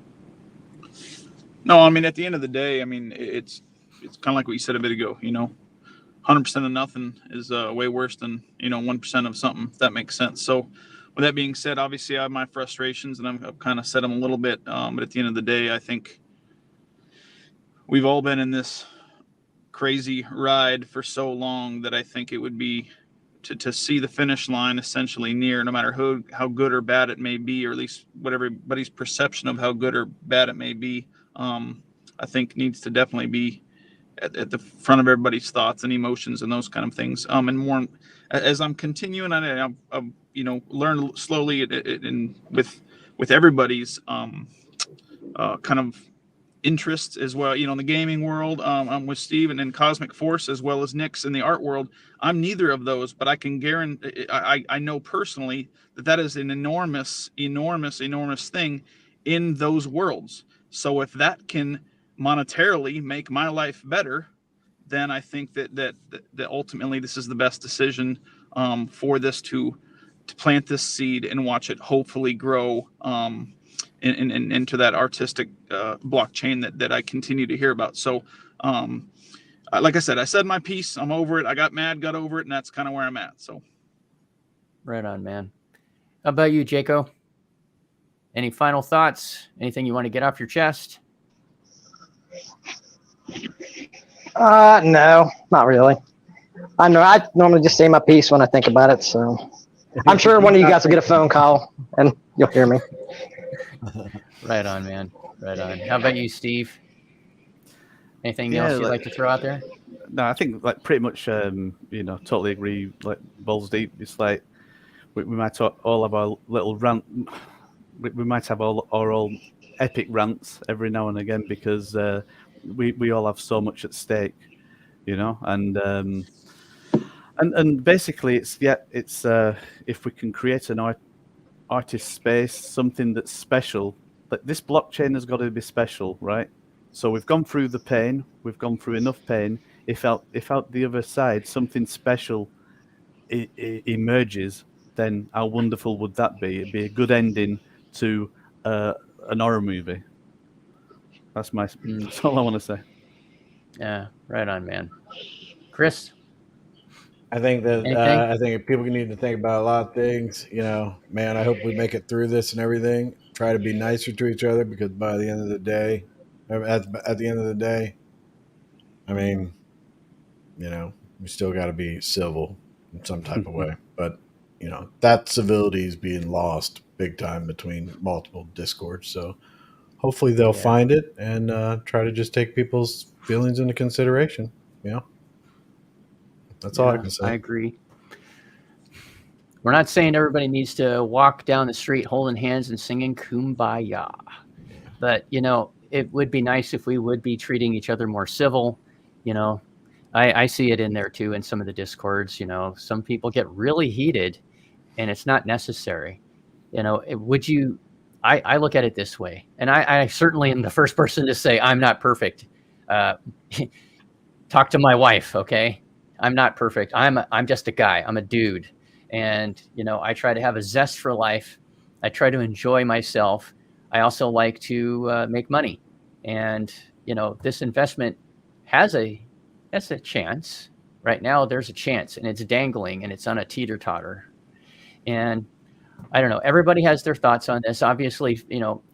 No, I mean, at the end of the day, I mean, it's kind of like what you said a bit ago, 100% of nothing is way worse than, 1% of something, if that makes sense. So with that being said, obviously I have my frustrations and I've kind of said them a little bit. But at the end of the day, I think we've all been in this crazy ride for so long that I think it would be to see the finish line essentially near, no matter how good or bad it may be, or at least what everybody's perception of how good or bad it may be, I think needs to definitely be at the front of everybody's thoughts and emotions and those kind of things. And more as I'm continuing, I've learned slowly in with everybody's kind of interests as well, in the gaming world. I'm with Steve and in Cosmic Force, as well as Nick's in the art world. I'm neither of those, but I can guarantee, I know personally that is an enormous thing in those worlds. So if that can monetarily make my life better, then I think that ultimately this is the best decision for this to plant this seed and watch it hopefully grow into that artistic blockchain that I continue to hear about. So like I said, I said my piece. I'm over it. I got mad, got over it, and that's kind of where I'm at. So right on, man. How about you, Jaco? Any final thoughts? Anything you want to get off your chest? No, not really. I know I normally just say my piece when I think about it. So I'm sure one of you guys will get a phone call and you'll hear me. Right on, man. Right on. How about you, Steve? Anything else you'd like to throw out there? No, I think pretty much, totally agree. Like balls deep. It's like we might all have our little rant. We might have all our own epic rants every now and again because we all have so much at stake, and basically it's if we can create an artist space, something that's special. But this blockchain has got to be special, right? So we've gone through the pain. We've gone through enough pain. If out the other side something special emerges, then how wonderful would that be? It'd be a good ending to an horror movie. That's all I want to say. Yeah, right on, man. Chris? I think that I think people need to think about a lot of things. Man, I hope we make it through this and everything. Try to be nicer to each other because by the end of the day, at the end of the day, I mean, we still got to be civil in some type of way. But, that civility is being lost big time between multiple discords. So hopefully they'll find it and try to just take people's feelings into consideration. That's all I can say. I agree. We're not saying everybody needs to walk down the street holding hands and singing Kumbaya. But, it would be nice if we would be treating each other more civil. I see it in there too in some of the discords. Some people get really heated and it's not necessary. Would you, I look at it this way, and I certainly am the first person to say I'm not perfect. Talk to my wife, okay? I'm not perfect. I'm just a guy. I'm a dude. And, I try to have a zest for life. I try to enjoy myself. I also like to make money. And, this investment has a chance. Right now, there's a chance, and it's dangling, and it's on a teeter-totter. And I don't know. Everybody has their thoughts on this. Obviously,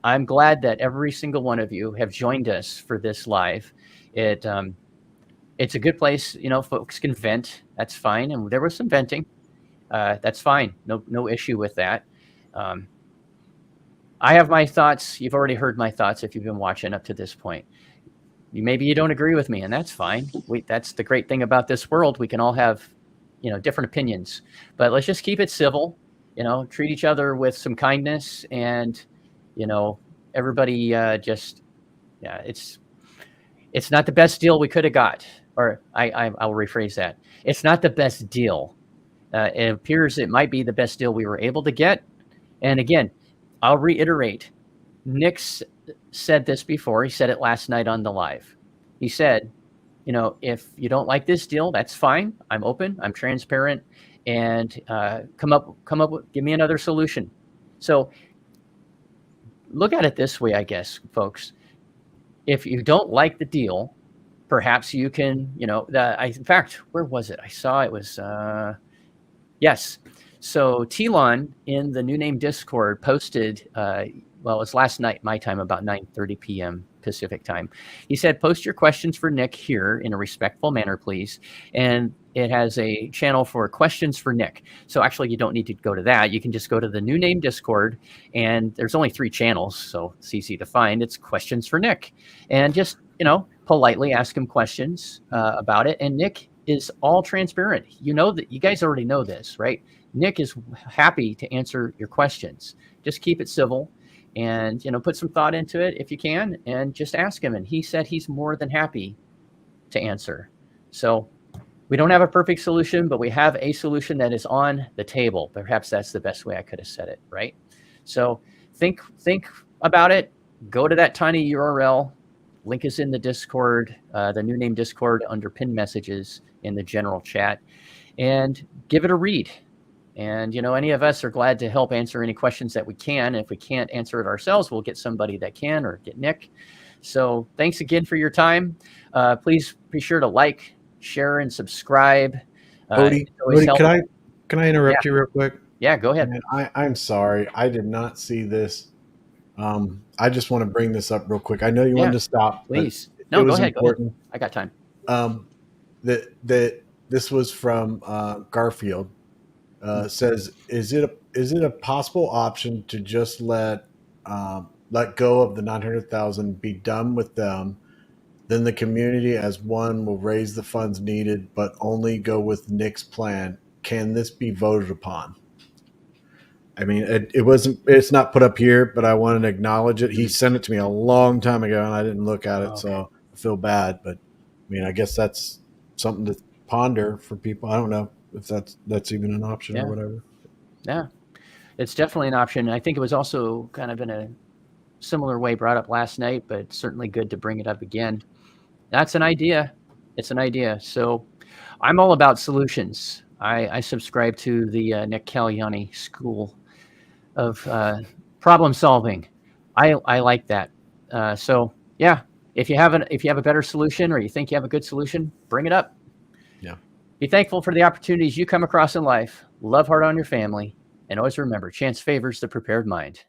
I'm glad that every single one of you have joined us for this live. It's a good place. Folks can vent. That's fine. And there was some venting. That's fine. No issue with that. I have my thoughts. You've already heard my thoughts if you've been watching up to this point. Maybe you don't agree with me, and that's fine. That's the great thing about this world. We can all have, different opinions. But let's just keep it civil. Treat each other with some kindness, and everybody it's not the best deal we could have got. Or I'll rephrase that. It's not the best deal. It appears it might be the best deal we were able to get. And again, I'll reiterate, Nick said this before. He said it last night on the live. He said, if you don't like this deal, that's fine. I'm open. I'm transparent. And come up with, give me another solution. So look at it this way, I guess, folks. If you don't like the deal, perhaps you can, in fact, where was it? I saw it was, yes. So Telon in the New Name Discord posted, it was last night, my time, about 9:30 p.m. Pacific time. He said, post your questions for Nick here in a respectful manner, please. And it has a channel for questions for Nick. So actually, you don't need to go to that. You can just go to the New Name Discord, and there's only 3 channels, so it's easy to find. It's questions for Nick. And just, politely ask him questions about it. And Nick is all transparent. That you guys already know this, right? Nick is happy to answer your questions. Just keep it civil. And, put some thought into it if you can, and just ask him. And he said he's more than happy to answer. So we don't have a perfect solution, but we have a solution that is on the table. Perhaps that's the best way I could have said it, right? So think about it. Go to that tiny URL. Link is in the Discord, the New Name Discord under pinned messages in the general chat, and give it a read. And, any of us are glad to help answer any questions that we can. If we can't answer it ourselves, we'll get somebody that can, or get Nick. So thanks again for your time. Please be sure to like, share, and subscribe. Odie, can I interrupt you real quick? Yeah, go ahead. Man, I'm sorry. I did not see this. I just want to bring this up real quick. I know you wanted to stop. Please. No, go ahead. I got time. This was from Garfield. Says, is it a possible option to just let go of the 900,000, be done with them, then the community as one will raise the funds needed, but only go with Nick's plan? Can this be voted upon? I mean, it's not put up here, but I wanted to acknowledge it. He sent it to me a long time ago, and I didn't look at it, so I feel bad. But I mean, I guess that's something to ponder for people. I don't know if that's even an option or whatever. Yeah, it's definitely an option. I think it was also kind of in a similar way brought up last night, but certainly good to bring it up again. That's an idea. It's an idea. So I'm all about solutions. I subscribe to the Nick Caliani school of problem solving. I like that. So yeah, if you have a better solution, or you think you have a good solution, bring it up. Yeah. Be thankful for the opportunities you come across in life. Love hard on your family, and always remember, chance favors the prepared mind.